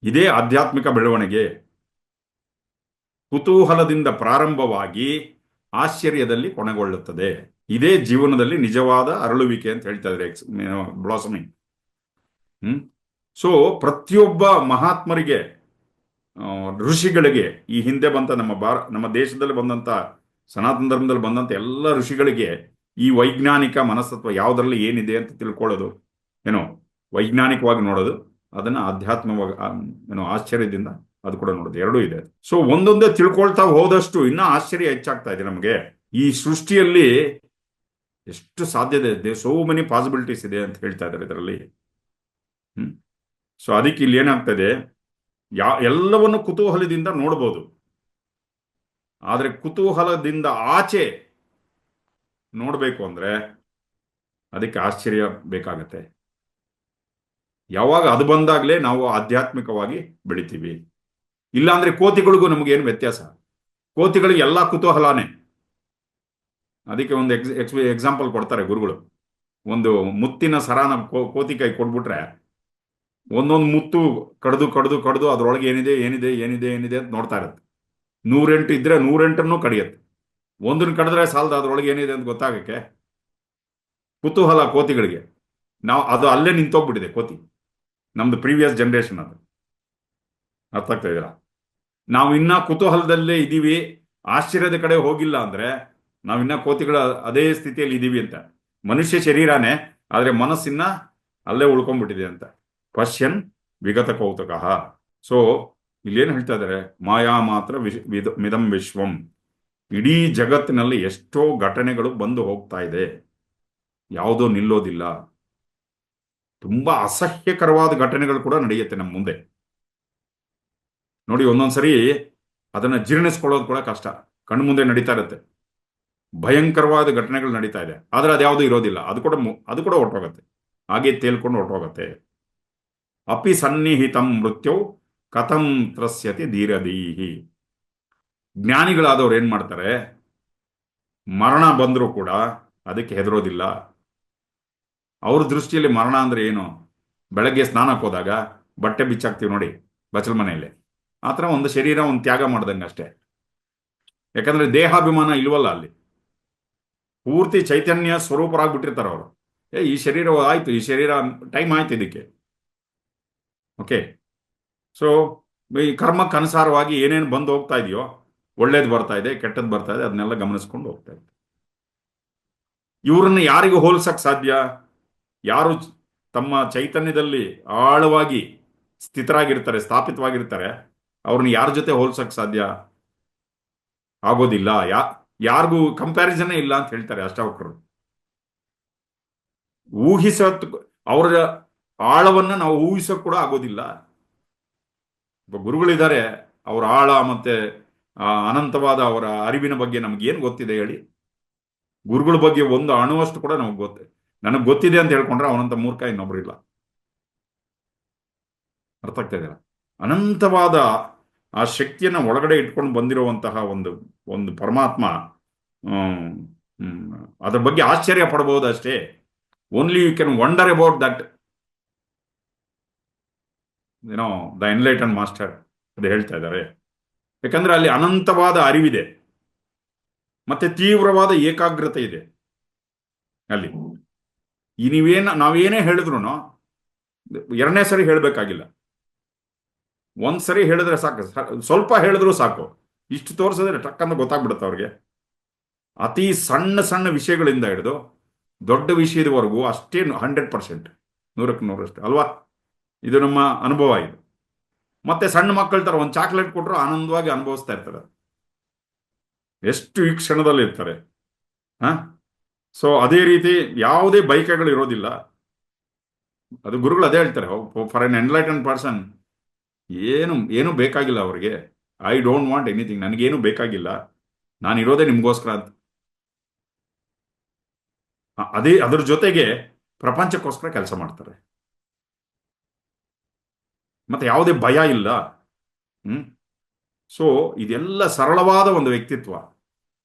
ಇದೇ ಆಧ್ಯಾತ್ಮಿಕ ಬೆಳವಣಿಗೆ. ಕುತೂಹಲದಿಂದ ಪ್ರಾರಂಭವಾಗಿ ಆಶ್ಚರ್ಯದಲ್ಲಿ ಕೊನೆಗೊಳ್ಳುತ್ತದೆ. ಇದೇ ಜೀವನದಲ್ಲಿ ನಿಜವಾದ ಅರಳುವಿಕೆ ಅಂತ ಹೇಳ್ತಾ ಇದ್ದಾರೆ, ಬ್ಲಾಸಮಿಂಗ್. ಸೊ ಪ್ರತಿಯೊಬ್ಬ ಮಹಾತ್ಮರಿಗೆ, ಋಷಿಗಳಿಗೆ, ಈ ಹಿಂದೆ ಬಂತ ನಮ್ಮ ದೇಶದಲ್ಲಿ ಬಂದಂತ ಸನಾತನ ಧರ್ಮದಲ್ಲಿ ಬಂದಂತ ಎಲ್ಲ ಋಷಿಗಳಿಗೆ ಈ ವೈಜ್ಞಾನಿಕ ಮನಸ್ತತ್ವ ಯಾವುದರಲ್ಲಿ ಏನಿದೆ ಅಂತ ತಿಳ್ಕೊಳ್ಳೋದು, ವೈಜ್ಞಾನಿಕವಾಗಿ ನೋಡೋದು, ಅದನ್ನ ಆಧ್ಯಾತ್ಮವಾಗಿ ಆಶ್ಚರ್ಯದಿಂದ ಅದು ಕೂಡ ನೋಡೋದು, ಎರಡೂ ಇದೆ. ಸೊ ಒಂದೊಂದೇ ತಿಳ್ಕೊಳ್ತಾ ಹೋದಷ್ಟು ಇನ್ನ ಆಶ್ಚರ್ಯ ಹೆಚ್ಚಾಗ್ತಾ ಇದೆ ನಮಗೆ. ಈ ಸೃಷ್ಟಿಯಲ್ಲಿ ಎಷ್ಟು ಸಾಧ್ಯತೆ ಇದೆ, ಸೋ ಮೆನಿ ಪಾಸಿಬಿಲಿಟೀಸ್ ಇದೆ ಅಂತ ಹೇಳ್ತಾ ಇದ್ದಾರೆ ಇದರಲ್ಲಿ. ಸೊ ಅದಕ್ಕೆ ಇಲ್ಲಿ ಏನಾಗ್ತದೆ, ಎಲ್ಲವನ್ನು ಕುತೂಹಲದಿಂದ ನೋಡ್ಬೋದು, ಆದ್ರೆ ಕುತೂಹಲದಿಂದ ಆಚೆ ನೋಡ್ಬೇಕು ಅಂದ್ರೆ ಅದಕ್ಕೆ ಆಶ್ಚರ್ಯ ಬೇಕಾಗತ್ತೆ. ಯಾವಾಗ ಅದು ಬಂದಾಗ್ಲೇ ನಾವು ಆಧ್ಯಾತ್ಮಿಕವಾಗಿ ಬೆಳಿತೀವಿ. ಇಲ್ಲಾಂದ್ರೆ ಕೋತಿಗಳಿಗೂ ನಮಗೇನು ವ್ಯತ್ಯಾಸ? ಕೋತಿಗಳಿಗೆ ಎಲ್ಲ ಕುತೂಹಲನೇ. ಅದಕ್ಕೆ ಒಂದು ಎಕ್ಸಾಂಪಲ್ ಕೊಡ್ತಾರೆ ಗುರುಗಳು. ಒಂದು ಮುತ್ತಿನ ಸರಾನ ಕೋತಿ ಕೈ ಕೊಡ್ಬಿಟ್ರೆ ಒಂದೊಂದು ಮುತ್ತು ಕಡ್ದು ಕಡ್ದು ಕಡ್ದು ಅದ್ರೊಳಗೆ ಏನಿದೆ ಏನಿದೆ ಏನಿದೆ ಏನಿದೆ ಅಂತ ನೋಡ್ತಾ ಇರುತ್ತೆ. 108 ಇದ್ರೆ 108 ಕಡಿಯತ್ತೆ. ಒಂದನ್ನು ಕಡಿದ್ರೆ ಸಾಲದ ಅದ್ರೊಳಗೆ ಏನಿದೆ ಅಂತ ಗೊತ್ತಾಗಕ್ಕೆ. ಕುತೂಹಲ ಕೋತಿಗಳಿಗೆ. ಅದು ಅಲ್ಲೇ ನಿಂತೋಗ್ಬಿಟ್ಟಿದೆ ಕೋತಿ, ನಮ್ದು ಪ್ರೀವಿಯಸ್ ಜನರೇಷನ್. ಅದು ಅರ್ಥ ಆಗ್ತಾ ಇದೀರಾ? ನಾವು ಇನ್ನ ಕುತೂಹಲದಲ್ಲೇ ಇದೀವಿ, ಆಶ್ಚರ್ಯದ ಕಡೆ ಹೋಗಿಲ್ಲ ಅಂದ್ರೆ ನಾವಿನ್ನ ಕೋತಿಗಳ ಅದೇ ಸ್ಥಿತಿಯಲ್ಲಿ ಇದೀವಿ ಅಂತ. ಮನುಷ್ಯ ಶರೀರನೇ, ಆದ್ರೆ ಮನಸ್ಸಿನ ಅಲ್ಲೇ ಉಳ್ಕೊಂಡ್ಬಿಟ್ಟಿದೆ ಅಂತ. ಪಶ್ಯನ್ ವಿಗತ ಕೌತುಕ. ಸೊ ಇಲ್ಲೇನು ಹೇಳ್ತಾ ಇದ್ದಾರೆ, ಮಾಯಾ ಮಾತ್ರ ಮಿದಂ ವಿಶ್ವಂ. ಇಡೀ ಜಗತ್ತಿನಲ್ಲಿ ಎಷ್ಟೋ ಘಟನೆಗಳು ಬಂದು ಹೋಗ್ತಾ ಇದೆ, ಯಾವುದೋ ನಿಲ್ಲೋದಿಲ್ಲ. ತುಂಬಾ ಅಸಹ್ಯಕರವಾದ ಘಟನೆಗಳು ಕೂಡ ನಡೆಯುತ್ತೆ ನಮ್ಮ ಮುಂದೆ. ನೋಡಿ, ಒಂದೊಂದ್ಸರಿ ಅದನ್ನ ಜೀರ್ಣಿಸ್ಕೊಳ್ಳೋದು ಕೂಡ ಕಷ್ಟ. ಕಣ್ಣು ಮುಂದೆ ನಡೀತಾ ಇರುತ್ತೆ, ಭಯಂಕರವಾದ ಘಟನೆಗಳು ನಡೀತಾ ಇದೆ, ಆದ್ರೆ ಅದ್ಯಾವುದೂ ಇರೋದಿಲ್ಲ. ಅದು ಕೂಡ ಹೊರಟೋಗತ್ತೆ, ಹಾಗೆ ತೇಲ್ಕೊಂಡು ಹೊರಟೋಗತ್ತೆ. ಅಪಿ ಸನ್ನಿಹಿತಂ ಮೃತ್ಯು ಕಥಂ ತ್ರಸ್ಯತಿ ಧೀರಧೀಹಿ. ಜ್ಞಾನಿಗಳಾದವ್ರು ಏನ್ ಮಾಡ್ತಾರೆ, ಮರಣ ಬಂದರೂ ಕೂಡ ಅದಕ್ಕೆ ಹೆದರೋದಿಲ್ಲ. ಅವ್ರ ದೃಷ್ಟಿಯಲ್ಲಿ ಮರಣ ಅಂದ್ರೆ ಏನು? ಬೆಳಗ್ಗೆ ಸ್ನಾನಕ್ಕೆ ಹೋದಾಗ ಬಟ್ಟೆ ಬಿಚ್ಚಾಕ್ತಿವಿ ನೋಡಿ, ಬಚ್ಚಲ ಮನೆಯಲ್ಲಿ. ಆ ಥರ ಒಂದು ಶರೀರ ಒಂದು ತ್ಯಾಗ ಮಾಡ್ದಂಗೆ ಅಷ್ಟೇ. ಯಾಕಂದ್ರೆ ದೇಹಾಭಿಮಾನ ಇಲ್ವಲ್ಲ ಅಲ್ಲಿ. ಪೂರ್ತಿ ಚೈತನ್ಯ ಸ್ವರೂಪರಾಗ್ಬಿಟ್ಟಿರ್ತಾರೆ ಅವರು. ಈ ಶರೀರ ಆಯ್ತು, ಈ ಶರೀರ ಟೈಮ್ ಆಯ್ತು ಇದಕ್ಕೆ. ಓಕೆ. ಸೊ ಈ ಕರ್ಮಕ್ಕೆ ಅನುಸಾರವಾಗಿ ಏನೇನು ಬಂದು ಹೋಗ್ತಾ ಇದೆಯೋ, ಒಳ್ಳೇದು ಬರ್ತಾ ಇದೆ, ಕೆಟ್ಟದ್ದು ಬರ್ತಾ ಇದೆ, ಅದನ್ನೆಲ್ಲ ಗಮನಿಸ್ಕೊಂಡು ಹೋಗ್ತಾ ಇದೆ. ಇವ್ರನ್ನ ಯಾರಿಗೂ ಹೋಲಿಸಕ್ ಸಾಧ್ಯ? ಯಾರು ತಮ್ಮ ಚೈತನ್ಯದಲ್ಲಿ ಆಳವಾಗಿ ಸ್ಥಿತರಾಗಿರ್ತಾರೆ, ಸ್ಥಾಪಿತವಾಗಿರ್ತಾರೆ, ಅವ್ರನ್ನ ಯಾರ ಜೊತೆ ಹೋಲ್ಸಕ್ ಸಾಧ್ಯ? ಆಗೋದಿಲ್ಲ. ಯಾರಿಗೂ ಕಂಪ್ಯಾರಿಸನ್ ಇಲ್ಲ ಅಂತ ಹೇಳ್ತಾರೆ ಅಷ್ಟಾವಕ್ರರು. ಊಹಿಸ ಅವರ ಆಳವನ್ನ ನಾವು ಊಹಿಸೋಕ್ ಕೂಡ ಆಗೋದಿಲ್ಲ. ಗುರುಗಳಿದ್ದಾರೆ, ಅವರ ಆಳ ಮತ್ತೆ ಅನಂತವಾದ ಅವರ ಅರಿವಿನ ಬಗ್ಗೆ ನಮ್ಗೆ ಏನು ಗೊತ್ತಿದೆ ಹೇಳಿ? ಗುರುಗಳ ಬಗ್ಗೆ ಒಂದು ಅಣುವಷ್ಟು ಕೂಡ ನಮಗೆ ಗೊತ್ತೆ. ನನಗೆ ಗೊತ್ತಿದೆ ಅಂತ ಹೇಳ್ಕೊಂಡ್ರೆ ಅವನಂತ ಮೂರ್ಖ ಇನ್ನೊಬ್ರು ಇಲ್ಲ. ಅರ್ಥ ಆಗ್ತಾ ಇದೆಯಲ್ಲ? ಅನಂತವಾದ ಆ ಶಕ್ತಿಯನ್ನ ಒಳಗಡೆ ಇಟ್ಕೊಂಡು ಬಂದಿರುವಂತಹ ಒಂದು ಒಂದು ಪರಮಾತ್ಮ. ಅದ್ರ ಬಗ್ಗೆ ಆಶ್ಚರ್ಯ ಪಡಬಹುದು ಅಷ್ಟೇ. Only you can wonder about that. ಏನೋ ದ ಎನ್ಲೈಟನ್ ಮಾಸ್ಟರ್ ಅದು ಹೇಳ್ತಾ ಇದ್ದಾರೆ. ಯಾಕಂದ್ರೆ ಅಲ್ಲಿ ಅನಂತವಾದ ಅರಿವಿದೆ, ಮತ್ತೆ ತೀವ್ರವಾದ ಏಕಾಗ್ರತೆ ಇದೆ ಅಲ್ಲಿ. ಈ ನಾವೇನೇ ಹೇಳಿದ್ರು ಎರಡನೇ ಸರಿ ಹೇಳಬೇಕಾಗಿಲ್ಲ. ಒಂದ್ಸರಿ ಹೇಳಿದ್ರೆ ಸಾಕು, ಸ್ವಲ್ಪ ಹೇಳಿದ್ರು ಸಾಕು. ಇಷ್ಟು ತೋರಿಸಿದ್ರೆ ಟಕ್ಕಂತ ಗೊತ್ತಾಗ್ಬಿಡುತ್ತೆ ಅವ್ರಿಗೆ. ಅತಿ ಸಣ್ಣ ಸಣ್ಣ ವಿಷಯಗಳಿಂದ ಹಿಡಿದು ದೊಡ್ಡ ವಿಷಯದವರೆಗೂ ಅಷ್ಟೇ 100%, 100ಕ್ಕೆ 100% ಅಲ್ವಾ? ಇದು ನಮ್ಮ ಅನುಭವ ಇದು. ಮತ್ತೆ ಸಣ್ಣ ಮಕ್ಕಳ ತರ ಒಂದು ಚಾಕ್ಲೇಟ್ ಕೊಟ್ಟರು ಆನಂದವಾಗಿ ಅನುಭವಿಸ್ತಾ ಇರ್ತಾರೆ. ಎಷ್ಟು ಈ ಕ್ಷಣದಲ್ಲಿ ಇರ್ತಾರೆ. ಸೊ ಅದೇ ರೀತಿ ಯಾವುದೇ ಬೈಕೆಗಳು ಇರೋದಿಲ್ಲ. ಅದು ಗುರುಗಳು ಅದೇ ಹೇಳ್ತಾರೆ, ಫಾರ್ ಎನ್ ಎನ್ಲೈಟನ್ ಪರ್ಸನ್ ಏನು ಬೇಕಾಗಿಲ್ಲ ಅವರಿಗೆ. ಐ ಡೋಂಟ್ ವಾಂಟ್ ಎನಿಥಿಂಗ್, ನನಗೇನು ಬೇಕಾಗಿಲ್ಲ, ನಾನು ಇರೋದೇ ನಿಮ್ಗೋಸ್ಕರ ಅಂತ. ಅದ್ರ ಜೊತೆಗೆ ಪ್ರಪಂಚಕ್ಕೋಸ್ಕರ ಕೆಲಸ ಮಾಡ್ತಾರೆ. ಮತ್ತೆ ಯಾವುದೇ ಭಯ ಇಲ್ಲ. ಸೊ ಇದೆಲ್ಲ ಸರಳವಾದ ಒಂದು ವ್ಯಕ್ತಿತ್ವ.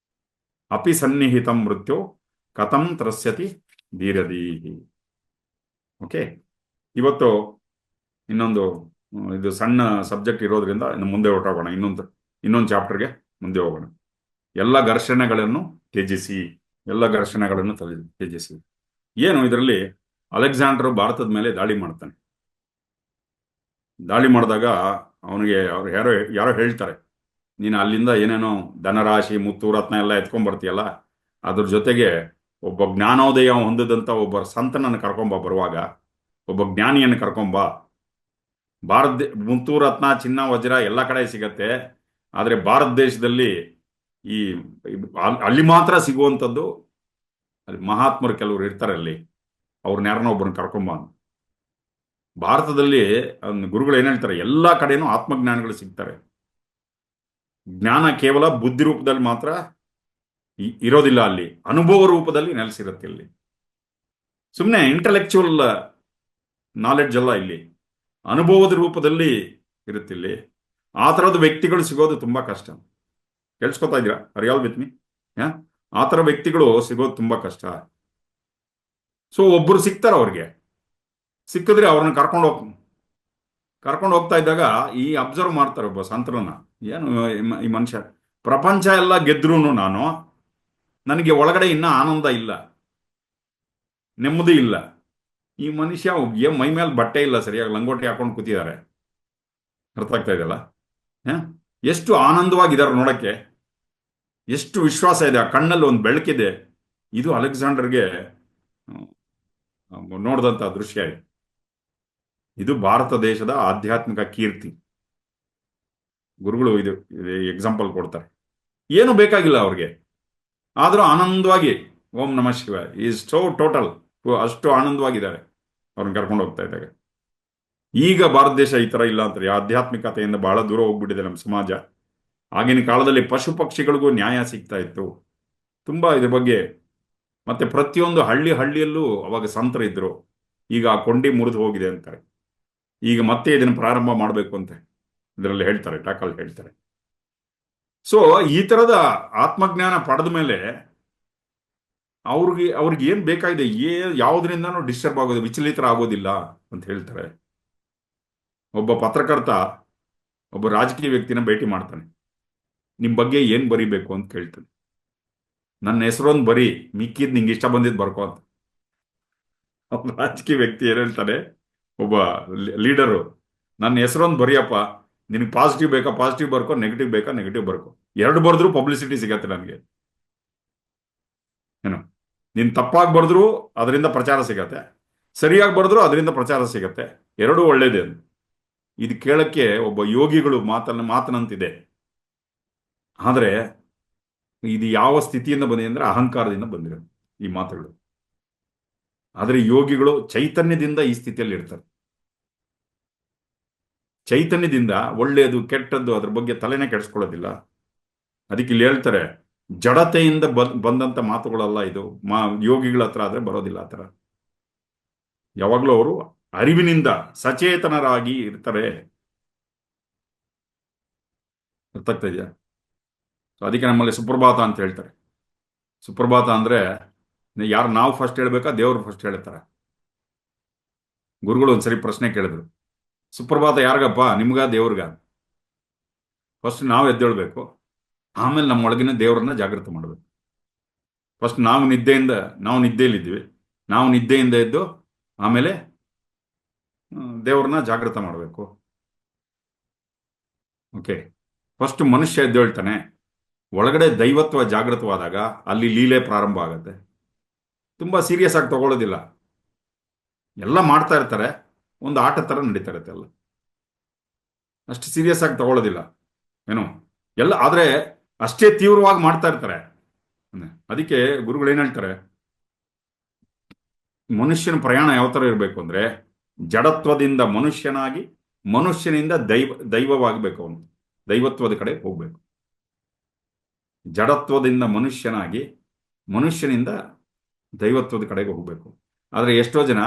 ಅಪಿ ಸನ್ನಿಹಿತಂ ಮೃತ್ಯು ಕಥಂ ತ್ರಸ್ಯತಿ ಧೀರಧೀಹಿ. ಓಕೆ, ಇವತ್ತು ಇನ್ನೊಂದು ಇದು ಸಣ್ಣ ಸಬ್ಜೆಕ್ಟ್ ಇರೋದ್ರಿಂದ ಇನ್ನು ಮುಂದೆ ಹೊರಟೋಗೋಣ. ಇನ್ನೊಂದು ಚಾಪ್ಟರ್ಗೆ ಮುಂದೆ ಹೋಗೋಣ. ಎಲ್ಲ ಘರ್ಷಣೆಗಳನ್ನು ತ್ಯಜಿಸಿ, ತ್ಯಜಿಸಿ. ಏನು ಇದರಲ್ಲಿ ಅಲೆಕ್ಸಾಂಡರ್ ಭಾರತದ ಮೇಲೆ ದಾಳಿ ಮಾಡ್ತಾನೆ. ದಾಳಿ ಮಾಡಿದಾಗ ಅವನಿಗೆ ಅವ್ರು ಯಾರೋ ಹೇಳ್ತಾರೆ, ನೀನು ಅಲ್ಲಿಂದ ಏನೇನೋ ಧನರಾಶಿ ಮುತ್ತು ರತ್ನ ಎಲ್ಲ ಎತ್ಕೊಂಡ್ಬರ್ತೀಯಲ್ಲ, ಅದ್ರ ಜೊತೆಗೆ ಒಬ್ಬ ಜ್ಞಾನೋದಯ ಹೊಂದಿದಂಥ ಒಬ್ಬ ಸಂತನನ್ನು ಬರುವಾಗ ಒಬ್ಬ ಜ್ಞಾನಿಯನ್ನು ಕರ್ಕೊಂಬ. ಮುತ್ತು ರತ್ನ ಚಿನ್ನ ವಜ್ರ ಎಲ್ಲ ಕಡೆ ಸಿಗತ್ತೆ, ಆದರೆ ಭಾರತ ದೇಶದಲ್ಲಿ ಅಲ್ಲಿ ಮಾತ್ರ ಸಿಗುವಂಥದ್ದು, ಅಲ್ಲಿ ಮಹಾತ್ಮರು ಕೆಲವರು ಇರ್ತಾರೆ, ಅಲ್ಲಿ ಅವ್ರನ್ನ ಯಾರನ್ನ ಒಬ್ಬರನ್ನ ಕರ್ಕೊಂಬ. ಭಾರತದಲ್ಲಿ ಗುರುಗಳು ಏನ್ ಹೇಳ್ತಾರೆ, ಎಲ್ಲ ಕಡೆನೂ ಆತ್ಮಜ್ಞಾನಿಗಳು ಸಿಗ್ತಾರೆ. ಜ್ಞಾನ ಕೇವಲ ಬುದ್ಧಿ ರೂಪದಲ್ಲಿ ಮಾತ್ರ ಇರೋದಿಲ್ಲ, ಅಲ್ಲಿ ಅನುಭವ ರೂಪದಲ್ಲಿ ನೆಲೆಸಿರುತ್ತೆ. ಇಲ್ಲಿ ಸುಮ್ಮನೆ ಇಂಟೆಲೆಕ್ಚುವಲ್ ನಾಲೆಡ್ಜ್ ಅಲ್ಲ, ಇಲ್ಲಿ ಅನುಭವದ ರೂಪದಲ್ಲಿ ಇರುತ್ತೆ. ಇಲ್ಲಿ ಆ ಥರದ ವ್ಯಕ್ತಿಗಳು ಸಿಗೋದು ತುಂಬಾ ಕಷ್ಟ. ಕೇಳಿಸ್ಕೊತಾ ಇದ್ದೀರಾ? ಅರಿಯಾಲ್ ವಿತ್ ಮೀ? ಆ ಥರ ವ್ಯಕ್ತಿಗಳು ಸಿಗೋದು ತುಂಬಾ ಕಷ್ಟ. ಸೊ ಒಬ್ಬರು ಸಿಗ್ತಾರೆ, ಅವ್ರಿಗೆ ಸಿಕ್ಕಿದ್ರೆ ಅವ್ರನ್ನ ಕರ್ಕೊಂಡು ಹೋಗ್ತಾ ಇದ್ದಾಗ ಈ ಅಬ್ಸರ್ವ್ ಮಾಡ್ತಾರೆ ಒಬ್ಬ ಸಂತರನ್ನ. ಏನು ಈ ಮನುಷ್ಯ ಪ್ರಪಂಚ ಎಲ್ಲ ಗೆದ್ರೂ ನನಗೆ ಒಳಗಡೆ ಇನ್ನ ಆನಂದ ಇಲ್ಲ, ನೆಮ್ಮದಿ ಇಲ್ಲ. ಈ ಮನುಷ್ಯ ಮೈ ಮೇಲೆ ಬಟ್ಟೆ ಇಲ್ಲ, ಸರಿಯಾಗಿ ಲಂಗೋಟಿ ಹಾಕೊಂಡು ಕೂತಿದ್ದಾರೆ. ಅರ್ಥ ಆಗ್ತಾ ಇದೆಯಲ್ಲ? ಎಷ್ಟು ಆನಂದವಾಗಿದ್ದಾರೆ ನೋಡಕ್ಕೆ, ಎಷ್ಟು ವಿಶ್ವಾಸ ಇದೆ, ಆ ಕಣ್ಣಲ್ಲಿ ಒಂದು ಬೆಳಕಿದೆ. ಇದು ಅಲೆಕ್ಸಾಂಡರ್ಗೆ ನೋಡಿದಂಥ ದೃಶ್ಯ ಇದೆ. ಇದು ಭಾರತ ದೇಶದ ಆಧ್ಯಾತ್ಮಿಕ ಕೀರ್ತಿ. ಗುರುಗಳು ಇದು ಎಕ್ಸಾಂಪಲ್ ಕೊಡ್ತಾರೆ. ಏನು ಬೇಕಾಗಿಲ್ಲ ಅವ್ರಿಗೆ, ಆದರೂ ಆನಂದವಾಗಿ ಓಂ ನಮಃ ಶಿವ ಈಸ್ ಸೋ ಟೋಟಲ್, ಅಷ್ಟು ಆನಂದವಾಗಿದ್ದಾರೆ ಅವ್ರನ್ನ ಕರ್ಕೊಂಡು ಹೋಗ್ತಾ ಇದ್ದಾಗ. ಈಗ ಭಾರತ ದೇಶ ಈ ಥರ ಇಲ್ಲ ಅಂತಾರೆ. ಆಧ್ಯಾತ್ಮಿಕತೆಯಿಂದ ಬಹಳ ದೂರ ಹೋಗ್ಬಿಟ್ಟಿದೆ ನಮ್ಮ ಸಮಾಜ. ಆಗಿನ ಕಾಲದಲ್ಲಿ ಪಶು ಪಕ್ಷಿಗಳಿಗೂ ನ್ಯಾಯ ಸಿಗ್ತಾ ಇತ್ತು ತುಂಬಾ ಇದ್ರ ಬಗ್ಗೆ. ಮತ್ತೆ ಪ್ರತಿಯೊಂದು ಹಳ್ಳಿಯಲ್ಲೂ ಅವಾಗ ಸಂತರು ಇದ್ರು. ಈಗ ಆ ಕೊಂಡಿ ಮುರಿದು ಹೋಗಿದೆ ಅಂತಾರೆ. ಈಗ ಮತ್ತೆ ಇದನ್ನು ಪ್ರಾರಂಭ ಮಾಡಬೇಕು ಅಂತ ಇದರಲ್ಲಿ ಹೇಳ್ತಾರೆ, ಟಾಕಲ್ ಹೇಳ್ತಾರೆ. ಸೊ ಈ ತರದ ಆತ್ಮಜ್ಞಾನ ಪಡೆದ ಮೇಲೆ ಅವ್ರಿಗೆ ಏನ್ ಬೇಕಾಗಿದೆ, ಯಾವುದರಿಂದನೂ ಡಿಸ್ಟರ್ಬ್ ಆಗೋದು, ವಿಚಲಿತರ ಆಗೋದಿಲ್ಲ ಅಂತ ಹೇಳ್ತಾರೆ. ಒಬ್ಬ ಪತ್ರಕರ್ತ ಒಬ್ಬ ರಾಜಕೀಯ ವ್ಯಕ್ತಿನ ಭೇಟಿ ಮಾಡ್ತಾನೆ. ನಿಮ್ಮ ಬಗ್ಗೆ ಏನು ಬರಿಬೇಕು ಅಂತ ಕೇಳ್ತಾನೆ. ನನ್ನ ಹೆಸರೊಂದು ಬರಿ, ಮಿಕ್ಕಿದ್ ನಿಂಗೆ ಇಷ್ಟ ಬಂದಿದ್ದು ಬರ್ಕೋ ಅಂತ. ಒಬ್ಬ ರಾಜಕೀಯ ವ್ಯಕ್ತಿ ಏನು ಹೇಳ್ತಾನೆ, ಒಬ್ಬ ಲೀಡರು, ನನ್ನ ಹೆಸರೊಂದು ಬರಿಯಪ್ಪ, ನಿನಗೆ ಪಾಸಿಟಿವ್ ಬೇಕಾ ಪಾಸಿಟಿವ್ ಬರ್ಕೋ, ನೆಗೆಟಿವ್ ಬೇಕಾ ನೆಗೆಟಿವ್ ಬರ್ಕೋ, ಎರಡು ಬರೆದ್ರು ಪಬ್ಲಿಸಿಟಿ ಸಿಗತ್ತೆ ನನಗೆ. ಏನು, ನೀನು ತಪ್ಪಾಗಿ ಬರೆದ್ರು ಅದರಿಂದ ಪ್ರಚಾರ ಸಿಗತ್ತೆ, ಸರಿಯಾಗಿ ಬರೆದ್ರು ಅದರಿಂದ ಪ್ರಚಾರ ಸಿಗತ್ತೆ, ಎರಡೂ ಒಳ್ಳೇದೇ. ಇದು ಕೇಳಕ್ಕೆ ಒಬ್ಬ ಯೋಗಿಗಳು ಮಾತನಂತಿದೆ. ಆದರೆ ಇದು ಯಾವ ಸ್ಥಿತಿಯಿಂದ ಬಂದಿದೆ ಅಂದ್ರೆ ಅಹಂಕಾರದಿಂದ ಬಂದಿರೋ ಈ ಮಾತುಗಳು. ಆದರೆ ಯೋಗಿಗಳು ಚೈತನ್ಯದಿಂದ ಈ ಸ್ಥಿತಿಯಲ್ಲಿ ಇರ್ತಾರೆ. ಚೈತನ್ಯದಿಂದ ಒಳ್ಳೆಯದು ಕೆಟ್ಟದ್ದು ಅದ್ರ ಬಗ್ಗೆ ತಲೆನೇ ಕೆಡಿಸ್ಕೊಳ್ಳೋದಿಲ್ಲ. ಅದಕ್ಕೆ ಇಲ್ಲಿ ಹೇಳ್ತಾರೆ, ಜಡತೆಯಿಂದ ಬಂದಂತ ಮಾತುಗಳಲ್ಲ ಇದು. ಯೋಗಿಗಳ ಹತ್ರ ಆದ್ರೆ ಬರೋದಿಲ್ಲ ಆ ಥರ. ಯಾವಾಗಲೂ ಅವರು ಅರಿವಿನಿಂದ ಸಚೇತನರಾಗಿ ಇರ್ತಾರೆ. ಅರ್ಥಾಗ್ತಾ ಇದೆಯಾ? ಅದಕ್ಕೆ ನಮ್ಮಲ್ಲಿ ಸುಪ್ರಭಾತ ಅಂತ ಹೇಳ್ತಾರೆ. ಸುಪ್ರಭಾತ ಅಂದ್ರೆ ಯಾರು ನಾವು ಫಸ್ಟ್ ಹೇಳ್ಬೇಕಾ ದೇವ್ರು ಫಸ್ಟ್ ಹೇಳ್ತಾರೆ. ಗುರುಗಳು ಒಂದ್ಸರಿ ಪ್ರಶ್ನೆ ಕೇಳಿದ್ರು, ಸುಪ್ರಭಾತ ಯಾರಿಗಪ್ಪ, ನಿಮ್ಗ ದೇವ್ರಿಗ? ಫಸ್ಟ್ ನಾವು ಎದ್ದೇಳ್ಬೇಕು, ಆಮೇಲೆ ನಮ್ಮ ಒಳಗಿನ ದೇವರನ್ನ ಜಾಗೃತ ಮಾಡಬೇಕು. ಫಸ್ಟ್ ನಾವು ನಿದ್ದೆಯಲ್ಲಿದ್ದೀವಿ, ನಾವು ನಿದ್ದೆಯಿಂದ ಎದ್ದು ಆಮೇಲೆ ದೇವ್ರನ್ನ ಜಾಗೃತ ಮಾಡಬೇಕು. ಓಕೆ, ಫಸ್ಟ್ ಮನುಷ್ಯ ಎದ್ದೇಳ್ತಾನೆ, ಒಳಗಡೆ ದೈವತ್ವ ಜಾಗೃತವಾದಾಗ ಅಲ್ಲಿ ಲೀಲೆ ಪ್ರಾರಂಭ ಆಗುತ್ತೆ. ತುಂಬಾ ಸೀರಿಯಸ್ ಆಗಿ ತಗೊಳ್ಳೋದಿಲ್ಲ, ಎಲ್ಲ ಮಾಡ್ತಾ ಇರ್ತಾರೆ, ಒಂದು ಆಟ ತರ ನಡೀತಾ ಇರುತ್ತೆ ಎಲ್ಲ. ಅಷ್ಟು ಸೀರಿಯಸ್ ಆಗಿ ತಗೊಳ್ಳೋದಿಲ್ಲ ಏನು, ಎಲ್ಲ ಆದ್ರೆ ಅಷ್ಟೇ ತೀವ್ರವಾಗಿ ಮಾಡ್ತಾ ಇರ್ತಾರೆ. ಅದಕ್ಕೆ ಗುರುಗಳು ಏನ್ ಹೇಳ್ತಾರೆ, ಮನುಷ್ಯನ ಪ್ರಯಾಣ ಯಾವ ತರ ಇರಬೇಕು ಅಂದ್ರೆ, ಜಡತ್ವದಿಂದ ಮನುಷ್ಯನಾಗಿ ಮನುಷ್ಯನಿಂದ ದೈವವಾಗಬೇಕು, ಅವನು ದೈವತ್ವದ ಕಡೆ ಹೋಗ್ಬೇಕು. ಜಡತ್ವದಿಂದ ಮನುಷ್ಯನಾಗಿ ಮನುಷ್ಯನಿಂದ ದೈವತ್ವದ ಕಡೆಗೆ ಹೋಗ್ಬೇಕು. ಆದ್ರೆ ಎಷ್ಟೋ ಜನ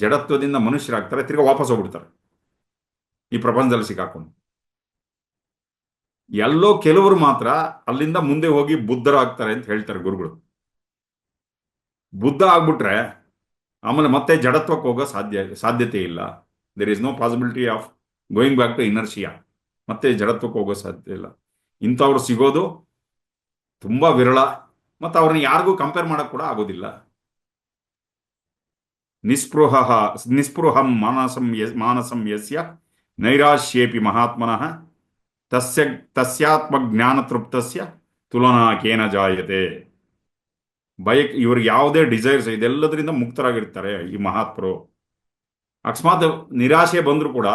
ಜಡತ್ವದಿಂದ ಮನುಷ್ಯರಾಗ್ತಾರೆ, ತಿರ್ಗಾ ವಾಪಸ್ ಹೋಗ್ಬಿಡ್ತಾರೆ ಈ ಪ್ರಪಂಚದಲ್ಲಿ ಸಿಕ್ಕಾಕೊಂಡು. ಎಲ್ಲೋ ಕೆಲವರು ಮಾತ್ರ ಅಲ್ಲಿಂದ ಮುಂದೆ ಹೋಗಿ ಬುದ್ಧರಾಗ್ತಾರೆ ಅಂತ ಹೇಳ್ತಾರೆ ಗುರುಗಳು. ಬುದ್ಧ ಆಗ್ಬಿಟ್ರೆ ಆಮೇಲೆ ಮತ್ತೆ ಜಡತ್ವಕ್ಕೆ ಹೋಗೋ ಸಾಧ್ಯತೆ ಇಲ್ಲ. There is no possibility of going back to inertia. ಮತ್ತೆ ಜಡತ್ವಕ್ಕೆ ಹೋಗೋ ಸಾಧ್ಯತೆ ಇಲ್ಲ. ಇಂಥವ್ರು ಸಿಗೋದು ತುಂಬಾ ವಿರಳ, ಮತ್ತು ಅವ್ರನ್ನ ಯಾರಿಗೂ ಕಂಪೇರ್ ಮಾಡಕ್ ಕೂಡ ಆಗೋದಿಲ್ಲ. ನಿಸ್ಪೃಹಂ ಮಾನಸಂ ಯಸ್ಯ ನೈರಾಶ್ಯೇಪಿ ಮಹಾತ್ಮನಃ ತಸ್ಯಾತ್ಮ ಜ್ಞಾನ ತೃಪ್ತಸ್ಯ ತುಲನಾ ಕೇನ ಜಾಯತೆ. ಇವ್ರಿಗೆ ಯಾವುದೇ ಡಿಸೈರ್ಸ್ ಇದೆಲ್ಲದರಿಂದ ಮುಕ್ತರಾಗಿರ್ತಾರೆ ಈ ಮಹಾತ್ಮರು. ಅಕಸ್ಮಾತ್ ನಿರಾಶೆ ಬಂದರೂ ಕೂಡ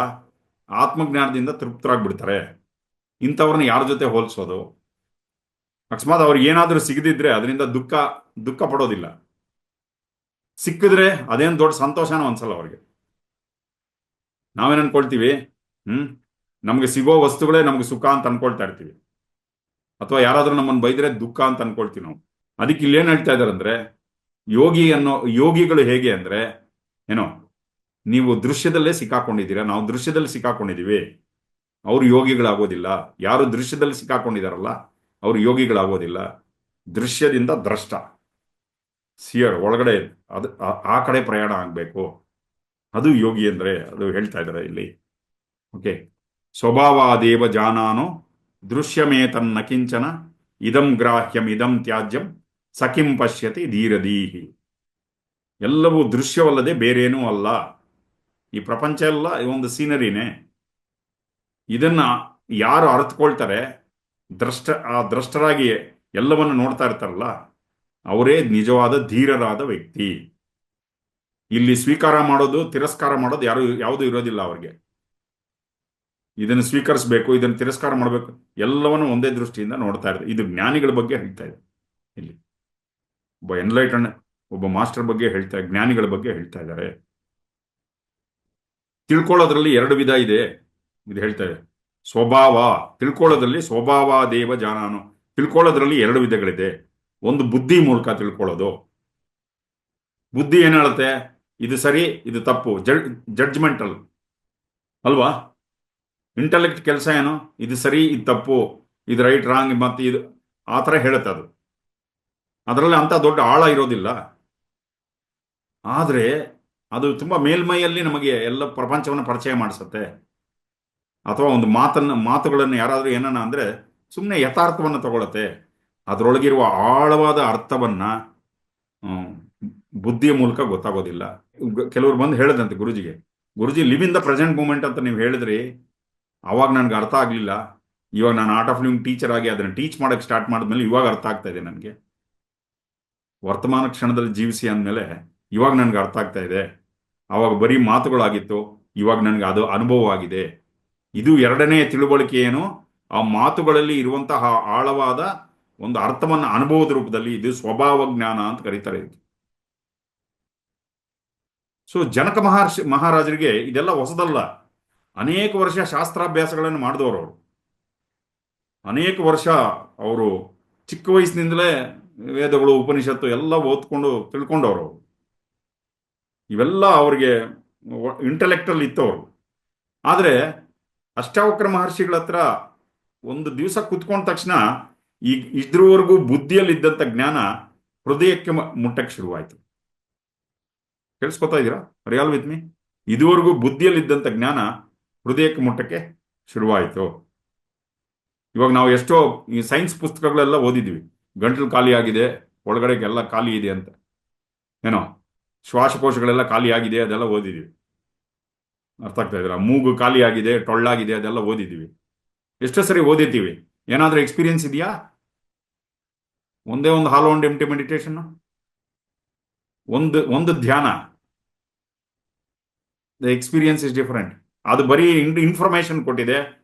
ಆತ್ಮಜ್ಞಾನದಿಂದ ತೃಪ್ತರಾಗ್ಬಿಡ್ತಾರೆ. ಇಂಥವ್ರನ್ನ ಯಾರ ಜೊತೆ ಹೋಲಿಸೋದು? ಅಕಸ್ಮಾತ್ ಅವ್ರಿಗೆ ಏನಾದರೂ ಸಿಗದಿದ್ರೆ ಅದರಿಂದ ದುಃಖ ಪಡೋದಿಲ್ಲ, ಸಿಕ್ಕಿದ್ರೆ ಅದೇನು ದೊಡ್ಡ ಸಂತೋಷನೂ ಅನ್ಸಲ್ಲ ಅವ್ರಿಗೆ. ನಾವೇನು ಅನ್ಕೊಳ್ತೀವಿ, ನಮ್ಗೆ ಸಿಗೋ ವಸ್ತುಗಳೇ ನಮ್ಗೆ ಸುಖ ಅಂತ ಅನ್ಕೊಳ್ತಾ ಇರ್ತೀವಿ, ಅಥವಾ ಯಾರಾದ್ರೂ ನಮ್ಮನ್ನು ಬೈದ್ರೆ ದುಃಖ ಅಂತ ಅನ್ಕೊಳ್ತೀವಿ ನಾವು. ಅದಕ್ಕೆ ಇಲ್ಲೇನು ಹೇಳ್ತಾ ಇದ್ದಾರೆ ಅಂದ್ರೆ, ಯೋಗಿಗಳು ಹೇಗೆ ಅಂದ್ರೆ ಏನೋ, ನೀವು ದೃಶ್ಯದಲ್ಲೇ ಸಿಕ್ಕಾಕೊಂಡಿದ್ದೀರಾ, ನಾವು ದೃಶ್ಯದಲ್ಲಿ ಸಿಕ್ಕಾಕೊಂಡಿದೀವಿ. ಅವರು ಯೋಗಿಗಳಾಗೋದಿಲ್ಲ. ಯಾರು ದೃಶ್ಯದಲ್ಲಿ ಸಿಕ್ಕಾಕೊಂಡಿದಾರಲ್ಲ ಅವರು ಯೋಗಿಗಳಾಗೋದಿಲ್ಲ. ದೃಶ್ಯದಿಂದ ದ್ರಷ್ಟ, ಸಿಯರ್ ಒಳಗಡೆ ಅದು ಆ ಕಡೆ ಪ್ರಯಾಣ ಆಗ್ಬೇಕು, ಅದು ಯೋಗಿ ಅಂದ್ರೆ. ಅದು ಹೇಳ್ತಾ ಇದ್ದಾರೆ ಇಲ್ಲಿ. ಓಕೆ, ಸ್ವಭಾವಾದೇವ ಜಾನಾನೋ ದೃಶ್ಯಮೇತನ್ನ ಕಿಂಚನ ಇದಂ ಗ್ರಾಹ್ಯಂ ಇದಂ ತ್ಯಾಜ್ಯಂ ಸಖಿಂ ಪಶ್ಯತಿ ಧೀರದೀಹಿ. ಎಲ್ಲವೂ ದೃಶ್ಯವಲ್ಲದೆ ಬೇರೇನೂ ಅಲ್ಲ. ಈ ಪ್ರಪಂಚ ಎಲ್ಲ ಒಂದು ಸೀನರಿನೇ. ಇದನ್ನ ಯಾರು ಅರ್ಥಕೊಳ್ತಾರೆ, ದ್ರಷ್ಟರಾಗಿ ಎಲ್ಲವನ್ನು ನೋಡ್ತಾ ಇರ್ತಾರಲ್ಲ, ಅವರೇ ನಿಜವಾದ ಧೀರರಾದ ವ್ಯಕ್ತಿ. ಇಲ್ಲಿ ಸ್ವೀಕಾರ ಮಾಡೋದು ತಿರಸ್ಕಾರ ಮಾಡೋದು ಯಾವುದು ಇರೋದಿಲ್ಲ ಅವ್ರಿಗೆ. ಇದನ್ನು ಸ್ವೀಕರಿಸಬೇಕು, ಇದನ್ನು ತಿರಸ್ಕಾರ ಮಾಡಬೇಕು, ಎಲ್ಲವನ್ನು ಒಂದೇ ದೃಷ್ಟಿಯಿಂದ ನೋಡ್ತಾ ಇದ್ದಾರೆ. ಇದು ಜ್ಞಾನಿಗಳ ಬಗ್ಗೆ ಹೇಳ್ತಾ ಇದೆ ಇಲ್ಲಿ. ಒಬ್ಬ ಎನ್ಲೈಟನ್, ಒಬ್ಬ ಮಾಸ್ಟರ್ ಬಗ್ಗೆ ಹೇಳ್ತಾ, ಜ್ಞಾನಿಗಳ ಬಗ್ಗೆ ಹೇಳ್ತಾ ಇದ್ದಾರೆ. ತಿಳ್ಕೊಳ್ಳೋದ್ರಲ್ಲಿ ಎರಡು ವಿಧ ಇದೆ, ಇದು ಹೇಳ್ತಾ ಇದೆ. ಸ್ವಭಾವ ತಿಳ್ಕೊಳ್ಳೋದ್ರಲ್ಲಿ ಸ್ವಭಾವಾದೇವ ಜಾನಾನು, ತಿಳ್ಕೊಳ್ಳೋದ್ರಲ್ಲಿ ಎರಡು ವಿಧಗಳಿದೆ. ಒಂದು ಬುದ್ಧಿ ಮೂಲಕ ತಿಳ್ಕೊಳ್ಳೋದು. ಬುದ್ಧಿ ಏನ್ ಹೇಳುತ್ತೆ, ಇದು ಸರಿ ಇದು ತಪ್ಪು, ಜಡ್ಜ್ಮೆಂಟಲ್ ಅಲ್ವಾ. ಇಂಟೆಲೆಕ್ಟ್ ಕೆಲಸ ಏನು, ಇದು ಸರಿ ಇದು ತಪ್ಪು, ಇದು ರೈಟ್ ರಾಂಗ್ ಮತ್ತೆ ಇದು ಆ ಥರ ಹೇಳುತ್ತೆ ಅದು. ಅದರಲ್ಲಿ ಅಂತ ದೊಡ್ಡ ಆಳ ಇರೋದಿಲ್ಲ. ಆದರೆ ಅದು ತುಂಬಾ ಮೇಲ್ಮೈಯಲ್ಲಿ ನಮಗೆ ಎಲ್ಲ ಪ್ರಪಂಚವನ್ನು ಪರಿಚಯ ಮಾಡಿಸುತ್ತೆ. ಅಥವಾ ಒಂದು ಮಾತುಗಳನ್ನು ಯಾರಾದರೂ ಏನನ್ನ ಅಂದರೆ ಸುಮ್ಮನೆ ಯಥಾರ್ಥವನ್ನು ತಗೊಳತ್ತೆ. ಅದರೊಳಗಿರುವ ಆಳವಾದ ಅರ್ಥವನ್ನ ಹ್ಮ್, ಬುದ್ಧಿಯ ಮೂಲಕ ಗೊತ್ತಾಗೋದಿಲ್ಲ. ಕೆಲವರು ಬಂದು ಹೇಳದಂತೆ ಗುರುಜಿಗೆ, Guruji live in the present moment ಅಂತ ನೀವು ಹೇಳಿದ್ರಿ, ಅವಾಗ ನನ್ಗೆ ಅರ್ಥ ಆಗಲಿಲ್ಲ. ಇವಾಗ ನಾನು ಆರ್ಟ್ ಆಫ್ ಲಿವಿಂಗ್ ಟೀಚರ್ ಆಗಿ ಅದನ್ನು ಟೀಚ್ ಮಾಡಕ್ಕೆ ಸ್ಟಾರ್ಟ್ ಮಾಡಿದ್ಮೇಲೆ ಇವಾಗ ಅರ್ಥ ಆಗ್ತಾ ಇದೆ ನನಗೆ. ವರ್ತಮಾನ ಕ್ಷಣದಲ್ಲಿ ಜೀವಿಸಿ ಅಂದಮೇಲೆ ಇವಾಗ ನನಗೆ ಅರ್ಥ ಆಗ್ತಾ ಇದೆ. ಅವಾಗ ಬರೀ ಮಾತುಗಳಾಗಿತ್ತು, ಇವಾಗ ನನಗೆ ಅದು ಅನುಭವ ಆಗಿದೆ. ಇದು ಎರಡನೇ ತಿಳುವಳಿಕೆ ಏನು, ಆ ಮಾತುಗಳಲ್ಲಿ ಇರುವಂತಹ ಆಳವಾದ ಒಂದು ಅರ್ಥವನ್ನು ಅನುಭವದ ರೂಪದಲ್ಲಿ, ಇದು ಸ್ವಭಾವ ಜ್ಞಾನ ಅಂತ ಕರೀತಾರೆ. ಸೊ ಜನಕ ಮಹಾರಾಜರಿಗೆ ಇದೆಲ್ಲ ಹೊಸದಲ್ಲ. ಅನೇಕ ವರ್ಷ ಶಾಸ್ತ್ರಾಭ್ಯಾಸಗಳನ್ನು ಮಾಡಿದವರು ಅವರು. ಅನೇಕ ವರ್ಷ ಅವರು ಚಿಕ್ಕ ವಯಸ್ಸಿನಿಂದಲೇ ವೇದಗಳು ಉಪನಿಷತ್ತು ಎಲ್ಲ ಓದ್ಕೊಂಡು ತಿಳ್ಕೊಂಡವರು. ಇವೆಲ್ಲ ಅವರಿಗೆ ಇಂಟೆಲೆಕ್ಟಲ್ಲಿ ಇತ್ತವರು. ಆದರೆ ಅಷ್ಟಾವಕ್ರ ಮಹರ್ಷಿಗಳ ಹತ್ರ ಒಂದು ದಿವಸ ಕುತ್ಕೊಂಡ ತಕ್ಷಣ ಈಗ ಇದ್ರವರೆಗೂ ಬುದ್ಧಿಯಲ್ಲಿ ಇದ್ದಂಥ ಜ್ಞಾನ ಹೃದಯಕ್ಕೆ ಮುಟ್ಟಕ್ಕೆ ಶುರುವಾಯಿತು. ಕೇಳಿಸ್ಕೊತಾ ಇದ್ದೀರಾ? Real with me. ಇದುವರೆಗೂ ಬುದ್ಧಿಯಲ್ಲಿದ್ದಂಥ ಜ್ಞಾನ ಹೃದಯಕ್ಕೆ ಮುಟ್ಟಕ್ಕೆ ಶುರುವಾಯಿತು. ಇವಾಗ ನಾವು ಎಷ್ಟೋ ಈ ಸೈನ್ಸ್ ಪುಸ್ತಕಗಳೆಲ್ಲ ಓದಿದ್ವಿ, ಗಂಟಲು ಖಾಲಿ ಆಗಿದೆ, ಒಳಗಡೆಗೆಲ್ಲ ಖಾಲಿ ಇದೆ ಅಂತ, ಏನೋ ಶ್ವಾಸಕೋಶಗಳೆಲ್ಲ ಖಾಲಿ ಆಗಿದೆ ಅದೆಲ್ಲ ಓದಿದ್ವಿ. ಅರ್ಥ ಆಗ್ತಾ ಇದ್ದೀರಾ? ಮೂಗು ಖಾಲಿ ಆಗಿದೆ, ಟೊಳ್ಳಾಗಿದೆ ಅದೆಲ್ಲ ಓದಿದ್ದೀವಿ. ಎಷ್ಟೋ ಸರಿ ಓದಿರ್ತೀವಿ. ಏನಾದರೂ ಎಕ್ಸ್ಪೀರಿಯನ್ಸ್ ಇದೆಯಾ? ಒಂದೇ ಒಂದು ಹಾಲೋ ಒಂದು ಎಂಟಿ ಮೆಡಿಟೇಷನ್, ಒಂದು ಧ್ಯಾನ. The experience is different. ಅದು ಬರೀ ಇನ್ಫಾರ್ಮೇಶನ್ ಕೊಟ್ಟಿದೆ,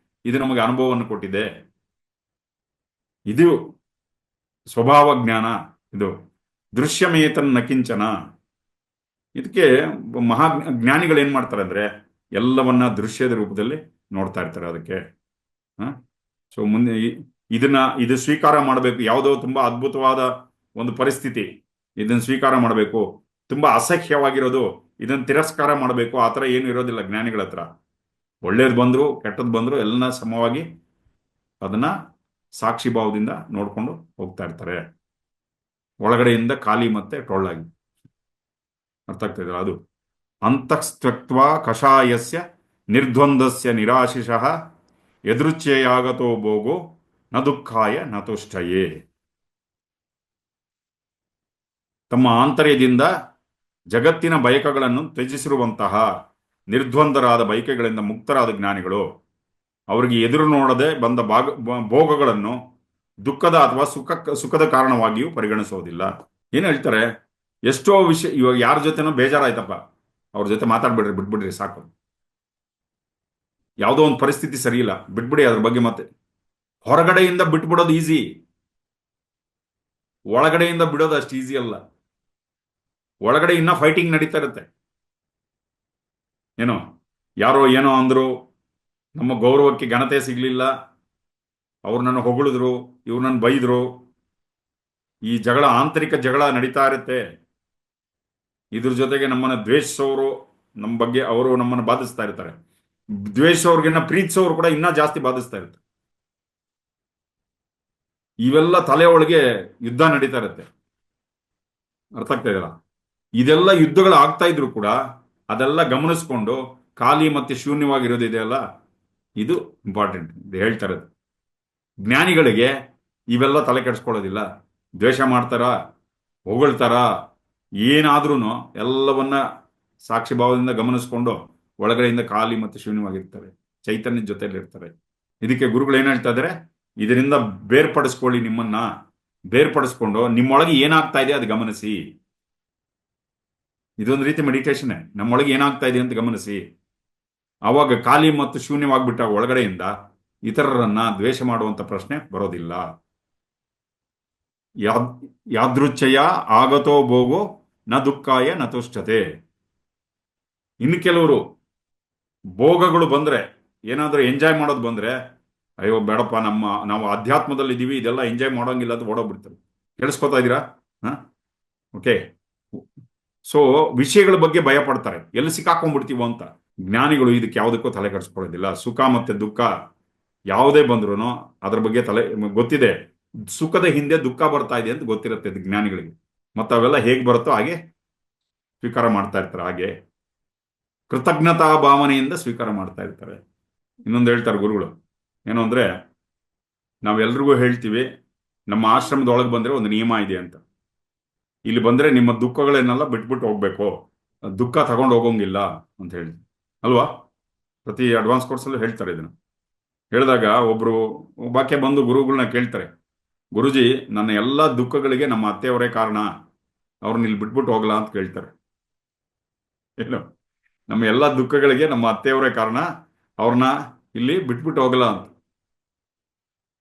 ಇದು ನಮಗೆ ಅನುಭವವನ್ನು ಕೊಟ್ಟಿದೆ. ಇದು ಸ್ವಭಾವ ಜ್ಞಾನ. ಇದು ದೃಶ್ಯಮೇತನ್ನ ಕಿಂಚನ. ಇದಕ್ಕೆ ಜ್ಞಾನಿಗಳು ಏನ್ ಮಾಡ್ತಾರೆ ಅಂದ್ರೆ ಎಲ್ಲವನ್ನ ದೃಶ್ಯದ ರೂಪದಲ್ಲಿ ನೋಡ್ತಾ ಇರ್ತಾರೆ. ಅದಕ್ಕೆ ಸೊ ಮುಂದೆ ಇದು ಸ್ವೀಕಾರ ಮಾಡಬೇಕು. ಯಾವುದೋ ತುಂಬಾ ಅದ್ಭುತವಾದ ಒಂದು ಪರಿಸ್ಥಿತಿ, ಇದನ್ನು ಸ್ವೀಕಾರ ಮಾಡಬೇಕು. ತುಂಬಾ ಅಸಹ್ಯವಾಗಿರೋದು, ಇದನ್ನು ತಿರಸ್ಕಾರ ಮಾಡಬೇಕು. ಆ ಥರ ಏನು ಇರೋದಿಲ್ಲ ಜ್ಞಾನಿಗಳ ಹತ್ರ. ಒಳ್ಳೇದು ಬಂದ್ರು ಕೆಟ್ಟದ್ದು ಬಂದ್ರು ಎಲ್ಲ ಸಮವಾಗಿ ಅದನ್ನ ಸಾಕ್ಷಿ ಭಾವದಿಂದ ನೋಡ್ಕೊಂಡು ಹೋಗ್ತಾ ಇರ್ತಾರೆ. ಒಳಗಡೆಯಿಂದ ಖಾಲಿ ಮತ್ತೆ ಟೊಳ್ಳಾಗಿ. ಅರ್ಥ ಆಗ್ತಾ ಇದ್ರೆ ಅದು ಅಂತಸ್ತತ್ವ ಕಷಾಯಸ್ಯ ನಿರ್ದ್ವಂದ್ವಸ್ಯ ನಿರಾಶಿಷಃ ಯದೃಚ್ಛೆಯಾಗತೋ ಭೋಗೋ ನ ದುಃಖಾಯ ನ ತುಷ್ಟಯೇ. ತಮ್ಮ ಆಂತರ್ಯದಿಂದ ಜಗತ್ತಿನ ಬಯಕೆಗಳನ್ನು ತ್ಯಜಿಸಿರುವಂತಹ ನಿರ್ದ್ವಂದ್ವರಾದ ಬಯಕೆಗಳಿಂದ ಮುಕ್ತರಾದ ಜ್ಞಾನಿಗಳು ಅವರಿಗೆ ಎದುರು ನೋಡದೆ ಬಂದ ಭೋಗಗಳನ್ನು ದುಃಖದ ಅಥವಾ ಸುಖದ ಕಾರಣವಾಗಿಯೂ ಪರಿಗಣಿಸೋದಿಲ್ಲ. ಏನು ಹೇಳ್ತಾರೆ? ಎಷ್ಟೋ ವಿಷಯ, ಇವಾಗ ಯಾರ ಜೊತೆನೋ ಬೇಜಾರಾಯ್ತಪ್ಪ, ಅವ್ರ ಜೊತೆ ಮಾತಾಡ್ಬಿಡ್ರಿ, ಬಿಟ್ಬಿಡ್ರಿ ಸಾಕು. ಯಾವುದೋ ಒಂದು ಪರಿಸ್ಥಿತಿ ಸರಿ ಇಲ್ಲ, ಬಿಟ್ಬಿಡಿ ಅದ್ರ ಬಗ್ಗೆ. ಮತ್ತೆ ಹೊರಗಡೆಯಿಂದ ಬಿಟ್ಬಿಡೋದು ಈಸಿ, ಒಳಗಡೆಯಿಂದ ಬಿಡೋದು ಅಷ್ಟು ಈಸಿ ಅಲ್ಲ. ಒಳಗಡೆ ಇನ್ನ ಫೈಟಿಂಗ್ ನಡೀತಾ ಇರುತ್ತೆ. ಏನೋ ಯಾರೋ ಏನೋ ಅಂದ್ರು, ನಮ್ಮ ಗೌರವಕ್ಕೆ ಘನತೆ ಸಿಗ್ಲಿಲ್ಲ, ಅವ್ರು ನನ್ನ ಹೊಗಳಿದ್ರು, ಇವ್ರು ನನ್ನ ಬೈದ್ರು. ಈ ಜಗಳ, ಆಂತರಿಕ ಜಗಳ ನಡೀತಾ ಇರುತ್ತೆ. ಇದ್ರ ಜೊತೆಗೆ ನಮ್ಮನ್ನ ದ್ವೇಷಿಸೋರು, ನಮ್ಮ ಬಗ್ಗೆ ಅವರು ನಮ್ಮನ್ನು ಬಾಧಿಸ್ತಾ ಇರ್ತಾರೆ. ದ್ವೇಷವ್ರಿಗಿನ್ನ ಪ್ರೀತಿಸೋರು ಕೂಡ ಇನ್ನೂ ಜಾಸ್ತಿ ಬಾಧಿಸ್ತಾ ಇರುತ್ತೆ. ಇವೆಲ್ಲ ತಲೆ ಒಳಗೆ ಯುದ್ಧ ನಡೀತಾ ಇರುತ್ತೆ. ಅರ್ಥ ಆಗ್ತಾ ಇದೆಯಲ್ಲ? ಇದೆಲ್ಲ ಯುದ್ಧಗಳು ಆಗ್ತಾ ಇದ್ರು ಕೂಡ ಅದೆಲ್ಲ ಗಮನಿಸ್ಕೊಂಡು ಖಾಲಿ ಮತ್ತೆ ಶೂನ್ಯವಾಗಿರೋದಿದೆಯಲ್ಲ, ಇದು ಇಂಪಾರ್ಟೆಂಟ್. ಇದು ಹೇಳ್ತಾ ಇರೋದು. ಜ್ಞಾನಿಗಳಿಗೆ ಇವೆಲ್ಲ ತಲೆ ಕೆಡಿಸ್ಕೊಳ್ಳೋದಿಲ್ಲ. ದ್ವೇಷ ಮಾಡ್ತಾರ, ಹೊಗಳ್ತಾರ, ಏನಾದ್ರೂ ಎಲ್ಲವನ್ನ ಸಾಕ್ಷಿ ಭಾವದಿಂದ ಗಮನಿಸ್ಕೊಂಡು ಒಳಗಡೆಯಿಂದ ಖಾಲಿ ಮತ್ತು ಶೂನ್ಯವಾಗಿರ್ತಾರೆ, ಚೈತನ್ಯದ ಜೊತೆಯಲ್ಲಿ ಇರ್ತಾರೆ. ಇದಕ್ಕೆ ಗುರುಗಳು ಏನ್ ಹೇಳ್ತಾ ಇದ್ದಾರೆ? ಇದರಿಂದ ಬೇರ್ಪಡಿಸ್ಕೊಳ್ಳಿ, ನಿಮ್ಮನ್ನ ಬೇರ್ಪಡಿಸ್ಕೊಂಡು ನಿಮ್ಮೊಳಗೆ ಏನಾಗ್ತಾ ಇದೆ ಅದು ಗಮನಿಸಿ. ಇದೊಂದು ರೀತಿ ಮೆಡಿಟೇಷನ್. ನಮ್ಮೊಳಗೆ ಏನಾಗ್ತಾ ಇದೆ ಅಂತ ಗಮನಿಸಿ. ಆವಾಗ ಖಾಲಿ ಮತ್ತು ಶೂನ್ಯವಾಗ್ಬಿಟ್ಟ ಒಳಗಡೆಯಿಂದ ಇತರರನ್ನ ದ್ವೇಷ ಮಾಡುವಂತ ಪ್ರಶ್ನೆ ಬರೋದಿಲ್ಲ. ಯಾದೃಚ್ಛಯ ಆಗತೋ ಭೋಗೋ ನ ದುಃಖಾಯ ನ ತುಷ್ಟತೆ. ಇನ್ನು ಕೆಲವರು ಭೋಗಗಳು ಬಂದ್ರೆ, ಏನಾದ್ರೂ ಎಂಜಾಯ್ ಮಾಡೋದು ಬಂದ್ರೆ, ಅಯ್ಯೋ ಬೇಡಪ್ಪ, ನಾವು ಅಧ್ಯಾತ್ಮದಲ್ಲಿ ಇದೀವಿ, ಇದೆಲ್ಲ ಎಂಜಾಯ್ ಮಾಡೋಂಗಿಲ್ಲ ಅಂತ ಓಡೋಗ್ಬಿಡ್ತಾರೆ. ಕೇಳಿಸ್ಕೊತಾ ಇದ್ದೀರಾ? ಓಕೆ. ಸೊ ವಿಷಯಗಳ ಬಗ್ಗೆ ಭಯ ಪಡ್ತಾರೆ, ಎಲ್ಲಿ ಸಿಕ್ಕಾಕೊಂಡ್ಬಿಡ್ತೀವೋ ಅಂತ. ಜ್ಞಾನಿಗಳು ಇದಕ್ಕೆ ಯಾವುದಕ್ಕೂ ತಲೆ ಕೆಡಿಸ್ಕೊಳ್ಳೋದಿಲ್ಲ. ಸುಖ ಮತ್ತೆ ದುಃಖ ಯಾವುದೇ ಬಂದ್ರು ಅದ್ರ ಬಗ್ಗೆ ತಲೆ ಗೊತ್ತಿದೆ. ಸುಖದ ಹಿಂದೆ ದುಃಖ ಬರ್ತಾ ಇದೆ ಅಂತ ಗೊತ್ತಿರುತ್ತೆ ಜ್ಞಾನಿಗಳಿಗೆ. ಮತ್ತೆ ಅವೆಲ್ಲ ಹೇಗೆ ಬರುತ್ತೋ ಹಾಗೆ ಸ್ವೀಕಾರ ಮಾಡ್ತಾ ಇರ್ತಾರೆ. ಹಾಗೆ ಕೃತಜ್ಞತಾ ಭಾವನೆಯಿಂದ ಸ್ವೀಕಾರ ಮಾಡ್ತಾ ಇರ್ತಾರೆ. ಇನ್ನೊಂದು ಹೇಳ್ತಾರೆ ಗುರುಗಳು, ಏನು ಅಂದ್ರೆ, ನಾವೆಲ್ರಿಗೂ ಹೇಳ್ತೀವಿ ನಮ್ಮ ಆಶ್ರಮದೊಳಗೆ ಬಂದ್ರೆ ಒಂದು ನಿಯಮ ಇದೆ ಅಂತ. ಇಲ್ಲಿ ಬಂದ್ರೆ ನಿಮ್ಮ ದುಃಖಗಳನ್ನೆಲ್ಲ ಬಿಟ್ಬಿಟ್ಟು ಹೋಗ್ಬೇಕು, ದುಃಖ ತಗೊಂಡು ಹೋಗೋಂಗಿಲ್ಲ ಅಂತ ಹೇಳಿ ಅಲ್ವಾ. ಪ್ರತಿ ಅಡ್ವಾನ್ಸ್ ಕೋರ್ಸಲ್ಲೂ ಹೇಳ್ತಾರೆ ಇದನ್ನು. ಹೇಳಿದಾಗ ಒಬ್ರು ಒಬ್ಬಾಕೆ ಬಂದು ಗುರುಗಳನ್ನ ಕೇಳ್ತಾರೆ, ಗುರುಜಿ ನನ್ನ ಎಲ್ಲ ದುಃಖಗಳಿಗೆ ನಮ್ಮ ಅತ್ತೆಯವರೇ ಕಾರಣ, ಅವ್ರನ್ನ ಇಲ್ಲಿ ಬಿಟ್ಬಿಟ್ಟು ಹೋಗ್ಲಾ ಅಂತ ಕೇಳ್ತಾರೆ. ಏನು, ನಮ್ಮ ಎಲ್ಲ ದುಃಖಗಳಿಗೆ ನಮ್ಮ ಅತ್ತೆಯವರೇ ಕಾರಣ, ಅವ್ರನ್ನ ಇಲ್ಲಿ ಬಿಟ್ಬಿಟ್ಟು ಹೋಗಲ್ಲ ಅಂತ.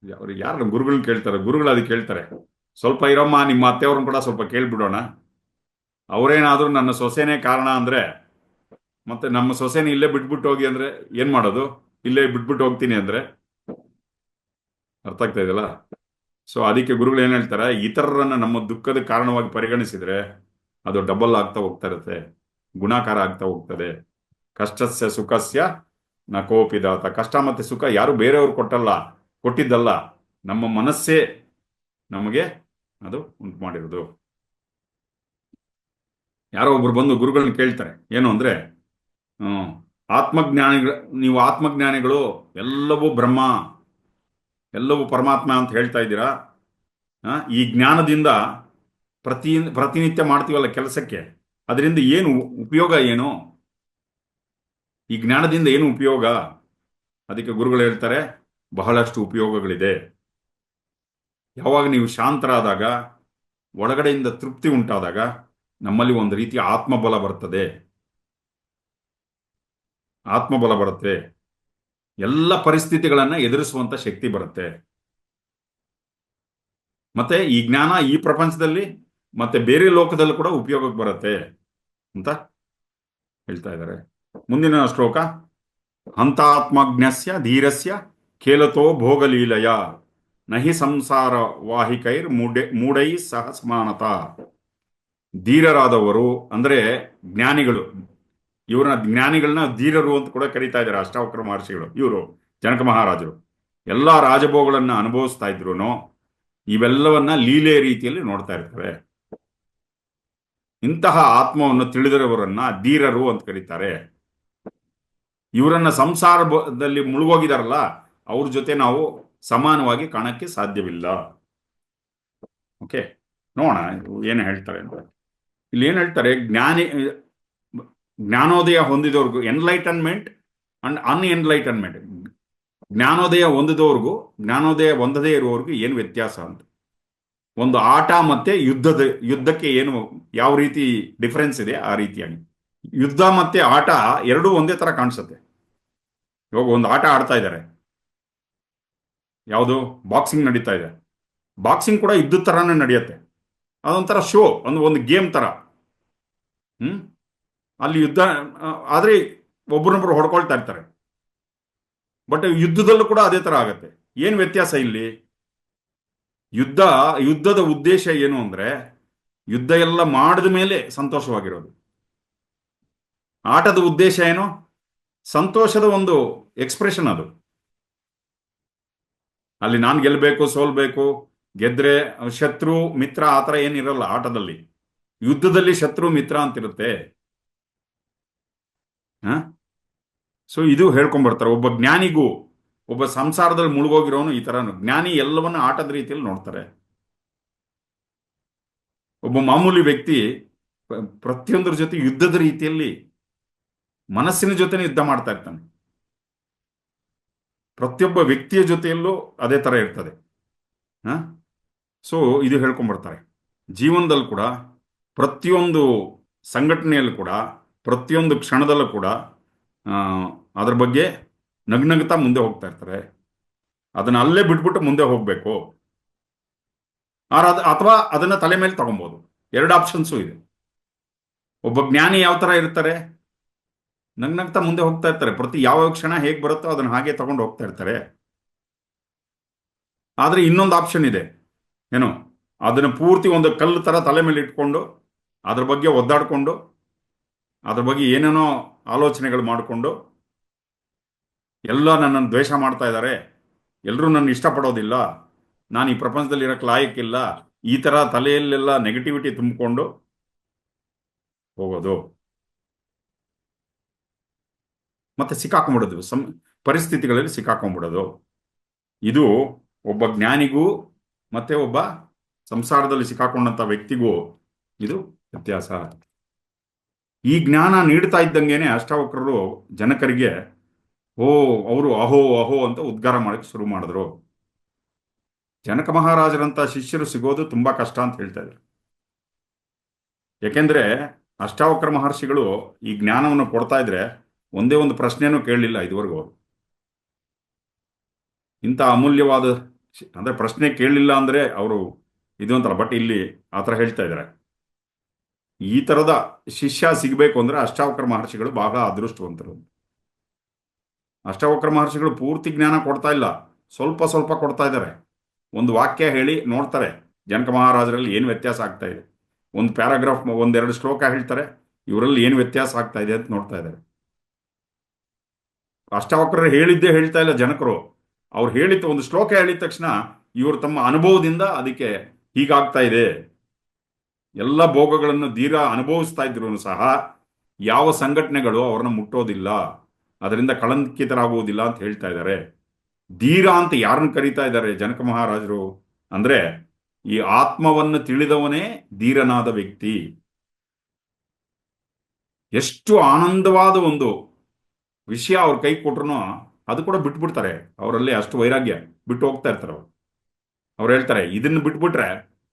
ಅವ್ರಿಗೆ ಯಾರು ನಮ್ಮ ಗುರುಗಳನ್ನ ಕೇಳ್ತಾರೆ? ಗುರುಗಳು ಅದಕ್ಕೆ ಕೇಳ್ತಾರೆ, ಸ್ವಲ್ಪ ಇರಮ್ಮ, ನಿಮ್ಮ ಅತ್ತೆಯವ್ರನ್ನ ಕೂಡ ಸ್ವಲ್ಪ ಕೇಳ್ಬಿಡೋಣ, ಅವರೇನಾದ್ರೂ ನನ್ನ ಸೊಸೆನೇ ಕಾರಣ ಅಂದ್ರೆ, ಮತ್ತೆ ನಮ್ಮ ಸೊಸೆನ ಇಲ್ಲೇ ಬಿಟ್ಬಿಟ್ಟು ಹೋಗಿ ಅಂದ್ರೆ ಏನ್ ಮಾಡೋದು? ಇಲ್ಲೇ ಬಿಟ್ಬಿಟ್ಟು ಹೋಗ್ತೀನಿ ಅಂದ್ರೆ ಅರ್ಥ ಆಗ್ತಾ ಇದೆಯಲ್ಲ. ಸೊ ಅದಕ್ಕೆ ಗುರುಗಳು ಏನ್ ಹೇಳ್ತಾರೆ, ಇತರರನ್ನ ನಮ್ಮ ದುಃಖದ ಕಾರಣವಾಗಿ ಪರಿಗಣಿಸಿದ್ರೆ ಅದು ಡಬಲ್ ಆಗ್ತಾ ಹೋಗ್ತಾ ಇರುತ್ತೆ, ಗುಣಾಕಾರ ಆಗ್ತಾ ಹೋಗ್ತದೆ. ಕಷ್ಟಸ್ಯ ಸುಖಸ್ಯ ನ ಕೋಪಿ ದಾತ. ಕಷ್ಟ ಮತ್ತೆ ಸುಖ ಯಾರು ಬೇರೆಯವ್ರು ಕೊಟ್ಟಿದ್ದಲ್ಲ, ನಮ್ಮ ಮನಸ್ಸೇ ನಮಗೆ ಅದು ಉಂಟು ಮಾಡಿರೋದು. ಯಾರೋ ಒಬ್ರು ಬಂದು ಗುರುಗಳನ್ನ ಕೇಳ್ತಾರೆ, ಏನು ಅಂದ್ರೆ, ಆತ್ಮಜ್ಞಾನಿಗಳು, ನೀವು ಆತ್ಮಜ್ಞಾನಿಗಳು, ಎಲ್ಲವೂ ಬ್ರಹ್ಮ, ಎಲ್ಲವೂ ಪರಮಾತ್ಮ ಅಂತ ಹೇಳ್ತಾ ಇದ್ದೀರಾ, ಈ ಜ್ಞಾನದಿಂದ ಪ್ರತಿನಿತ್ಯ ಮಾಡ್ತೀವಲ್ಲ ಕೆಲಸಕ್ಕೆ, ಅದರಿಂದ ಏನು ಉಪಯೋಗ? ಏನು ಈ ಜ್ಞಾನದಿಂದ ಏನು ಉಪಯೋಗ? ಅದಕ್ಕೆ ಗುರುಗಳು ಹೇಳ್ತಾರೆ, ಬಹಳಷ್ಟು ಉಪಯೋಗಗಳಿದೆ. ಯಾವಾಗ ನೀವು ಶಾಂತರಾದಾಗ, ಒಳಗಡೆಯಿಂದ ತೃಪ್ತಿ ಉಂಟಾದಾಗ, ನಮ್ಮಲ್ಲಿ ಒಂದು ರೀತಿಯ ಆತ್ಮಬಲ ಬರ್ತದೆ. ಆತ್ಮಬಲ ಬರುತ್ತೆ, ಎಲ್ಲ ಪರಿಸ್ಥಿತಿಗಳನ್ನ ಎದುರಿಸುವಂತ ಶಕ್ತಿ ಬರುತ್ತೆ. ಮತ್ತೆ ಈ ಜ್ಞಾನ ಈ ಪ್ರಪಂಚದಲ್ಲಿ ಮತ್ತೆ ಬೇರೆ ಲೋಕದಲ್ಲೂ ಕೂಡ ಉಪಯೋಗಕ್ಕೆ ಬರುತ್ತೆ ಅಂತ ಹೇಳ್ತಾ ಇದ್ದಾರೆ. ಮುಂದಿನ ಶ್ಲೋಕ, ಹಂತಾತ್ಮಜ್ಞಸ್ಯ ಧೀರಸ್ಯ ಖೇಲತೋ ಭೋಗಲೀಲಯ ನಹಿ ಸಂಸಾರ ವಾಹಿಕೈರ್ ಮೂಡೈ ಸಹ ಸಮಾನತ. ಧೀರರಾದವರು ಅಂದ್ರೆ ಜ್ಞಾನಿಗಳು, ಇವ್ರನ್ನ ಜ್ಞಾನಿಗಳನ್ನ ಧೀರರು ಅಂತ ಕೂಡ ಕರೀತಾ ಇದ್ದಾರೆ ಅಷ್ಟಾವಕ್ರ ಮಹರ್ಷಿಗಳು. ಇವರು ಜನಕ ಮಹಾರಾಜರು ಎಲ್ಲಾ ರಾಜಭೋಗಗಳನ್ನ ಅನುಭವಿಸ್ತಾ ಇದ್ರು ಇವೆಲ್ಲವನ್ನ ಲೀಲೆ ರೀತಿಯಲ್ಲಿ ನೋಡ್ತಾ ಇರ್ತಾರೆ. ಇಂತಹ ಆತ್ಮವನ್ನು ತಿಳಿದಿರುವವರನ್ನ ಧೀರರು ಅಂತ ಕರೀತಾರೆ. ಇವರನ್ನ ಸಂಸಾರದಲ್ಲಿ ಮುಳುಗೋಗಿದಾರಲ್ಲ, ಅವ್ರ ಜೊತೆ ನಾವು ಸಮಾನವಾಗಿ ಕಾಣಕ್ಕೆ ಸಾಧ್ಯವಿಲ್ಲ. ಓಕೆ, ನೋಡೋಣ ಏನು ಹೇಳ್ತಾರೆ ಅಂತ. ಇಲ್ಲಿ ಏನ್ ಹೇಳ್ತಾರೆ, ಜ್ಞಾನೋದಯ ಹೊಂದಿದವ್ರಿಗೂ, ಎನ್ಲೈಟನ್ಮೆಂಟ್ ಅಂಡ್ ಅನ್ಎನ್ಲೈಟನ್ಮೆಂಟ್, ಜ್ಞಾನೋದಯ ಹೊಂದಿದವ್ರಿಗೂ ಜ್ಞಾನೋದಯ ಹೊಂದದೇ ಇರುವವ್ರಿಗೂ ಏನು ವ್ಯತ್ಯಾಸ ಅಂತ. ಒಂದು ಆಟ ಮತ್ತೆ ಯುದ್ಧಕ್ಕೆ ಏನು ಯಾವ ರೀತಿ ಡಿಫರೆನ್ಸ್ ಇದೆ, ಆ ರೀತಿಯಾಗಿ ಯುದ್ಧ ಮತ್ತೆ ಆಟ ಎರಡೂ ಒಂದೇ ತರ ಕಾಣಿಸುತ್ತೆ. ಇವಾಗ ಒಂದು ಆಟ ಆಡ್ತಾ ಇದ್ದಾರೆ, ಯಾವುದು ಬಾಕ್ಸಿಂಗ್ ನಡೀತಾ ಇದೆ, ಬಾಕ್ಸಿಂಗ್ ಕೂಡ ಯುದ್ಧ ತರಾನೇ ನಡೆಯುತ್ತೆ. ಅದೊಂಥರ ಶೋ, ಒಂದು ಗೇಮ್ ತರ. ಅಲ್ಲಿ ಯುದ್ಧ ಆದ್ರೆ ಒಬ್ಬರನ್ನೊಬ್ರು ಹೊಡ್ಕೊಳ್ತಾ ಇರ್ತಾರೆ. ಬಟ್ ಯುದ್ಧದಲ್ಲೂ ಕೂಡ ಅದೇ ತರ ಆಗತ್ತೆ. ಏನ್ ವ್ಯತ್ಯಾಸ ಇಲ್ಲಿ? ಯುದ್ಧದ ಉದ್ದೇಶ ಏನು ಅಂದ್ರೆ, ಯುದ್ಧ ಎಲ್ಲ ಮಾಡಿದ ಮೇಲೆ ಸಂತೋಷವಾಗಿರೋದು. ಆಟದ ಉದ್ದೇಶ ಏನು? ಸಂತೋಷದ ಒಂದು ಎಕ್ಸ್ಪ್ರೆಷನ್ ಅದು. ಅಲ್ಲಿ ನಾನು ಗೆಲ್ಬೇಕು, ಸೋಲ್ಬೇಕು, ಗೆದ್ರೆ ಶತ್ರು ಮಿತ್ರ ಆತರ ಏನಿರಲ್ಲ ಆಟದಲ್ಲಿ. ಯುದ್ಧದಲ್ಲಿ ಶತ್ರು ಮಿತ್ರ ಅಂತಿರುತ್ತೆ. ಸೊ ಇದು ಹೇಳ್ಕೊಂಡ್ಬರ್ತಾರೆ. ಒಬ್ಬ ಜ್ಞಾನಿಗೂ ಒಬ್ಬ ಸಂಸಾರದಲ್ಲಿ ಮುಳುಗೋಗಿರೋನು ಈ ತರ. ಜ್ಞಾನಿ ಎಲ್ಲವನ್ನ ಆಟದ ರೀತಿಯಲ್ಲಿ ನೋಡ್ತಾರೆ. ಒಬ್ಬ ಮಾಮೂಲಿ ವ್ಯಕ್ತಿ ಪ್ರತಿಯೊಂದರ ಜೊತೆ ಯುದ್ಧದ ರೀತಿಯಲ್ಲಿ ಮನಸ್ಸಿನ ಜೊತೆ ಯುದ್ಧ ಮಾಡ್ತಾ ಇರ್ತಾನೆ. ಪ್ರತಿಯೊಬ್ಬ ವ್ಯಕ್ತಿಯ ಜೊತೆಯಲ್ಲೂ ಅದೇ ತರ ಇರ್ತದೆ. ಸೊ ಇದು ಹೇಳ್ಕೊಂಡ್ಬರ್ತಾರೆ. ಜೀವನದಲ್ಲಿ ಕೂಡ ಪ್ರತಿಯೊಂದು ಸಂಘಟನೆಯಲ್ಲೂ ಕೂಡ ಪ್ರತಿಯೊಂದು ಕ್ಷಣದಲ್ಲೂ ಕೂಡ ಅದ್ರ ಬಗ್ಗೆ ನಗ್ನಗ್ತಾ ಮುಂದೆ ಹೋಗ್ತಾ ಇರ್ತಾರೆ. ಅದನ್ನ ಅಲ್ಲೇ ಬಿಟ್ಬಿಟ್ಟು ಮುಂದೆ ಹೋಗ್ಬೇಕು, ಅಥವಾ ಅದನ್ನ ತಲೆ ಮೇಲೆ ತಗೊಬಹುದು. ಎರಡು ಆಪ್ಷನ್ಸು ಇದೆ. ಒಬ್ಬ ಜ್ಞಾನಿ ಯಾವ ತರ ಇರ್ತಾರೆ, ನಗ್ನಗ್ತಾ ಮುಂದೆ ಹೋಗ್ತಾ ಇರ್ತಾರೆ. ಪ್ರತಿ ಯಾವ ಕ್ಷಣ ಹೇಗೆ ಬರುತ್ತೋ ಅದನ್ನ ಹಾಗೆ ತಗೊಂಡು ಹೋಗ್ತಾ ಇರ್ತಾರೆ. ಆದ್ರೆ ಇನ್ನೊಂದು ಆಪ್ಷನ್ ಇದೆ, ಏನು, ಅದನ್ನ ಪೂರ್ತಿ ಒಂದು ಕಲ್ಲು ತರ ತಲೆ ಮೇಲೆ ಇಟ್ಕೊಂಡು ಅದ್ರ ಬಗ್ಗೆ ಒದ್ದಾಡ್ಕೊಂಡು ಅದ್ರ ಬಗ್ಗೆ ಏನೇನೋ ಆಲೋಚನೆಗಳು ಮಾಡಿಕೊಂಡು, ಎಲ್ಲ ನನ್ನನ್ನು ದ್ವೇಷ ಮಾಡ್ತಾ ಇದ್ದಾರೆ, ಎಲ್ಲರೂ ನನ್ನ ಇಷ್ಟಪಡೋದಿಲ್ಲ, ನಾನು ಈ ಪ್ರಪಂಚದಲ್ಲಿ ಇರಕ್ಕೆ ಲಾಯಕ್ಕಿಲ್ಲ, ಈ ತರ ತಲೆಯಲ್ಲೆಲ್ಲ ನೆಗೆಟಿವಿಟಿ ತುಂಬಿಕೊಂಡು ಹೋಗೋದು. ಮತ್ತೆ ಸಿಕ್ಕಾಕೊಂಡ್ಬಿಡೋದು. ಪರಿಸ್ಥಿತಿಗಳಲ್ಲಿ ಸಿಕ್ಕಾಕೊಂಡ್ಬಿಡೋದು. ಇದು ಒಬ್ಬ ಜ್ಞಾನಿಗೂ ಮತ್ತೆ ಒಬ್ಬ ಸಂಸಾರದಲ್ಲಿ ಸಿಕ್ಕಾಕೊಂಡಂತ ವ್ಯಕ್ತಿಗೂ ಇದು ವ್ಯತ್ಯಾಸ. ಈ ಜ್ಞಾನ ನೀಡ್ತಾ ಇದ್ದಂಗೆನೆ ಅಷ್ಟಾವಕ್ರರು ಜನಕರಿಗೆ ಓ ಅವರು ಅಹೋ ಅಹೋ ಅಂತ ಉದ್ಗಾರ ಮಾಡಕ್ಕೆ ಶುರು ಮಾಡಿದ್ರು. ಜನಕ ಮಹಾರಾಜರಂತ ಶಿಷ್ಯರು ಸಿಗೋದು ತುಂಬಾ ಕಷ್ಟ ಅಂತ ಹೇಳ್ತಾ ಇದ್ರು. ಯಾಕೆಂದ್ರೆ ಅಷ್ಟಾವಕ್ರ ಮಹರ್ಷಿಗಳು ಈ ಜ್ಞಾನವನ್ನು ಕೊಡ್ತಾ ಇದ್ರೆ ಒಂದೇ ಒಂದು ಪ್ರಶ್ನೆನೂ ಕೇಳಲಿಲ್ಲ ಇದುವರೆಗೂ. ಇಂಥ ಅಮೂಲ್ಯವಾದ ಅಂದ್ರೆ ಪ್ರಶ್ನೆ ಕೇಳಲಿಲ್ಲ ಅಂದ್ರೆ ಅವರು ಇದು ಅಂತಾರ. ಬಟ್ ಇಲ್ಲಿ ಆತರ ಹೇಳ್ತಾ ಇದ್ದಾರೆ. ಈ ತರದ ಶಿಷ್ಯ ಸಿಗಬೇಕು ಅಂದ್ರೆ ಅಷ್ಟಾವಕ್ರ ಮಹರ್ಷಿಗಳು ಬಹಳ ಅದೃಷ್ಟವಂತರು. ಅಷ್ಟಾವಕ್ರ ಮಹರ್ಷಿಗಳು ಪೂರ್ತಿ ಜ್ಞಾನ ಕೊಡ್ತಾ ಇಲ್ಲ, ಸ್ವಲ್ಪ ಸ್ವಲ್ಪ ಕೊಡ್ತಾ ಇದ್ದಾರೆ. ಒಂದು ವಾಕ್ಯ ಹೇಳಿ ನೋಡ್ತಾರೆ ಜನಕ ಮಹಾರಾಜರಲ್ಲಿ ಏನು ವ್ಯತ್ಯಾಸ ಆಗ್ತಾ ಇದೆ. ಒಂದು ಪ್ಯಾರಾಗ್ರಾಫ್ ಒಂದೆರಡು ಶ್ಲೋಕ ಹೇಳ್ತಾರೆ, ಇವರಲ್ಲಿ ಏನು ವ್ಯತ್ಯಾಸ ಆಗ್ತಾ ಇದೆ ಅಂತ ನೋಡ್ತಾ ಇದ್ದಾರೆ. ಅಷ್ಟಾವಕ್ರರು ಹೇಳಿದ್ದೇ ಹೇಳ್ತಾ ಇಲ್ಲ ಜನಕರು. ಅವ್ರು ಹೇಳಿದ ಒಂದು ಶ್ಲೋಕ ಹೇಳಿದ ತಕ್ಷಣ ಇವರು ತಮ್ಮ ಅನುಭವದಿಂದ ಅದಕ್ಕೆ ಹೀಗಾಗ್ತಾ ಇದೆ. ಎಲ್ಲ ಭೋಗಗಳನ್ನು ದೀರ್ಘ ಅನುಭವಿಸ್ತಾ ಇದ್ರು ಸಹ ಯಾವ ಸಂಘಟನೆಗಳು ಅವ್ರನ್ನ ಮುಟ್ಟೋದಿಲ್ಲ, ಅದರಿಂದ ಕಳಂಕಿತರಾಗುವುದಿಲ್ಲ ಅಂತ ಹೇಳ್ತಾ ಇದ್ದಾರೆ. ಧೀರ ಅಂತ ಯಾರನ್ನು ಕರೀತಾ ಇದ್ದಾರೆ ಜನಕ ಮಹಾರಾಜರು ಅಂದ್ರೆ ಈ ಆತ್ಮವನ್ನು ತಿಳಿದವನೇ ಧೀರನಾದ ವ್ಯಕ್ತಿ. ಎಷ್ಟು ಆನಂದವಾದ ಒಂದು ವಿಷಯ ಅವ್ರ ಕೈ ಕೊಟ್ರು ಅದು ಕೂಡ ಬಿಟ್ಬಿಡ್ತಾರೆ. ಅವರಲ್ಲಿ ಅಷ್ಟು ವೈರಾಗ್ಯ ಬಿಟ್ಟು ಹೋಗ್ತಾ ಇರ್ತಾರೆ. ಅವ್ರು ಹೇಳ್ತಾರೆ ಇದನ್ನು ಬಿಟ್ಬಿಟ್ರೆ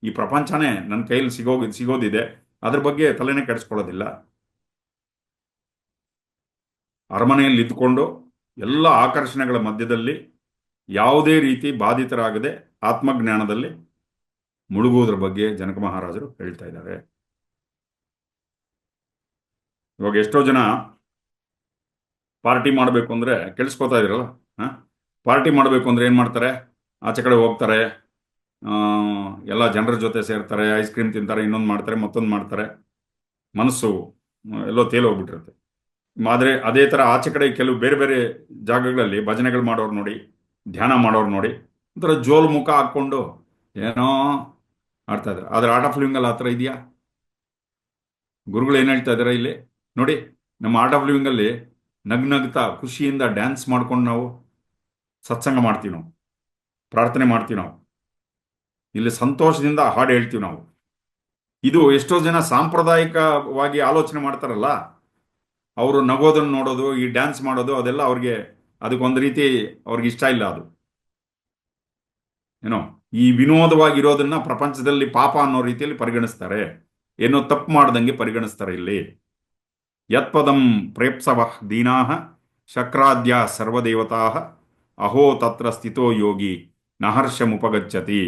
ಈ ಪ್ರಪಂಚನೇ ನನ್ನ ಕೈಯಲ್ಲಿ ಸಿಗೋದಿದೆ, ಅದ್ರ ಬಗ್ಗೆ ತಲೆನೇ ಕೆಡಿಸ್ಕೊಳ್ಳೋದಿಲ್ಲ. ಅರಮನೆಯಲ್ಲಿ ಇದ್ದುಕೊಂಡು ಎಲ್ಲ ಆಕರ್ಷಣೆಗಳ ಮಧ್ಯದಲ್ಲಿ ಯಾವುದೇ ರೀತಿ ಬಾಧಿತರಾಗದೆ ಆತ್ಮಜ್ಞಾನದಲ್ಲಿ ಮುಳುಗುವುದರ ಬಗ್ಗೆ ಜನಕ ಮಹಾರಾಜರು ಹೇಳ್ತಾ ಇದ್ದಾರೆ. ಇವಾಗ ಎಷ್ಟೋ ಜನ ಪಾರ್ಟಿ ಮಾಡಬೇಕು ಅಂದ್ರೆ ಕೇಳಿಸ್ಕೊತಾ ಇದ್ರಲ್ಲ, ಪಾರ್ಟಿ ಮಾಡಬೇಕು ಅಂದ್ರೆ ಏನ್ ಮಾಡ್ತಾರೆ, ಆಚೆ ಕಡೆ ಹೋಗ್ತಾರೆ, ಎಲ್ಲ ಜನರ ಜೊತೆ ಸೇರ್ತಾರೆ, ಐಸ್ ಕ್ರೀಮ್ ತಿಂತಾರೆ, ಇನ್ನೊಂದು ಮಾಡ್ತಾರೆ, ಮತ್ತೊಂದು ಮಾಡ್ತಾರೆ, ಮನಸ್ಸು ಎಲ್ಲೋ ತೇಲೋಗ್ಬಿಟ್ಟಿರುತ್ತೆ. ಆದರೆ ಅದೇ ಥರ ಆಚೆ ಕಡೆ ಕೆಲವು ಬೇರೆ ಬೇರೆ ಜಾಗಗಳಲ್ಲಿ ಭಜನೆಗಳು ಮಾಡೋರು ನೋಡಿ, ಧ್ಯಾನ ಮಾಡೋರು ನೋಡಿ ಒಂಥರ ಜೋಲು ಮುಖ ಹಾಕ್ಕೊಂಡು ಏನೋ ಆಡ್ತಾ ಇದ್ದಾರೆ. ಆದರೆ ಆರ್ಟ್ ಆಫ್ ಲಿವಿಂಗಲ್ಲಿ ಆ ಥರ ಇದೆಯಾ? ಗುರುಗಳು ಏನು ಹೇಳ್ತಾ ಇದ್ದಾರೆ ಇಲ್ಲಿ ನೋಡಿ, ನಮ್ಮ ಆರ್ಟ್ ಆಫ್ ಲಿವಿಂಗಲ್ಲಿ ನಗ್ನಗ್ತಾ ಖುಷಿಯಿಂದ ಡ್ಯಾನ್ಸ್ ಮಾಡ್ಕೊಂಡು ನಾವು ಸತ್ಸಂಗ ಮಾಡ್ತೀವಿ, ನಾವು ಪ್ರಾರ್ಥನೆ ಮಾಡ್ತೀವಿ, ನಾವು ಇಲ್ಲಿ ಸಂತೋಷದಿಂದ ಹಾಡು ಹೇಳ್ತೀವಿ ನಾವು. ಇದು ಎಷ್ಟೋ ಜನ ಸಾಂಪ್ರದಾಯಿಕವಾಗಿ ಆಲೋಚನೆ ಮಾಡ್ತಾರಲ್ಲ, ಅವರು ನಗೋದನ್ನು ನೋಡೋದು, ಈ ಡ್ಯಾನ್ಸ್ ಮಾಡೋದು, ಅದೆಲ್ಲ ಅವ್ರಿಗೆ ಅದಕ್ಕೊಂದು ರೀತಿ ಅವ್ರಿಗೆ ಇಷ್ಟ ಇಲ್ಲ. ಅದು ಏನೋ ಈ ವಿನೋದವಾಗಿರೋದನ್ನ ಪ್ರಪಂಚದಲ್ಲಿ ಪಾಪ ಅನ್ನೋ ರೀತಿಯಲ್ಲಿ ಪರಿಗಣಿಸ್ತಾರೆ, ಏನೋ ತಪ್ಪು ಮಾಡ್ದಂಗೆ ಪರಿಗಣಿಸ್ತಾರೆ. ಇಲ್ಲಿ ಯತ್ಪದಂ ಪ್ರೇಪ್ಸವ ದೀನಾಹ ಶಕ್ರಾದ್ಯ ಸರ್ವದೇವತಾ ಅಹೋ ತತ್ರ ಸ್ಥಿತೋ ಯೋಗಿ ನಹರ್ಷಮುಪಗಚ್ಚತಿ.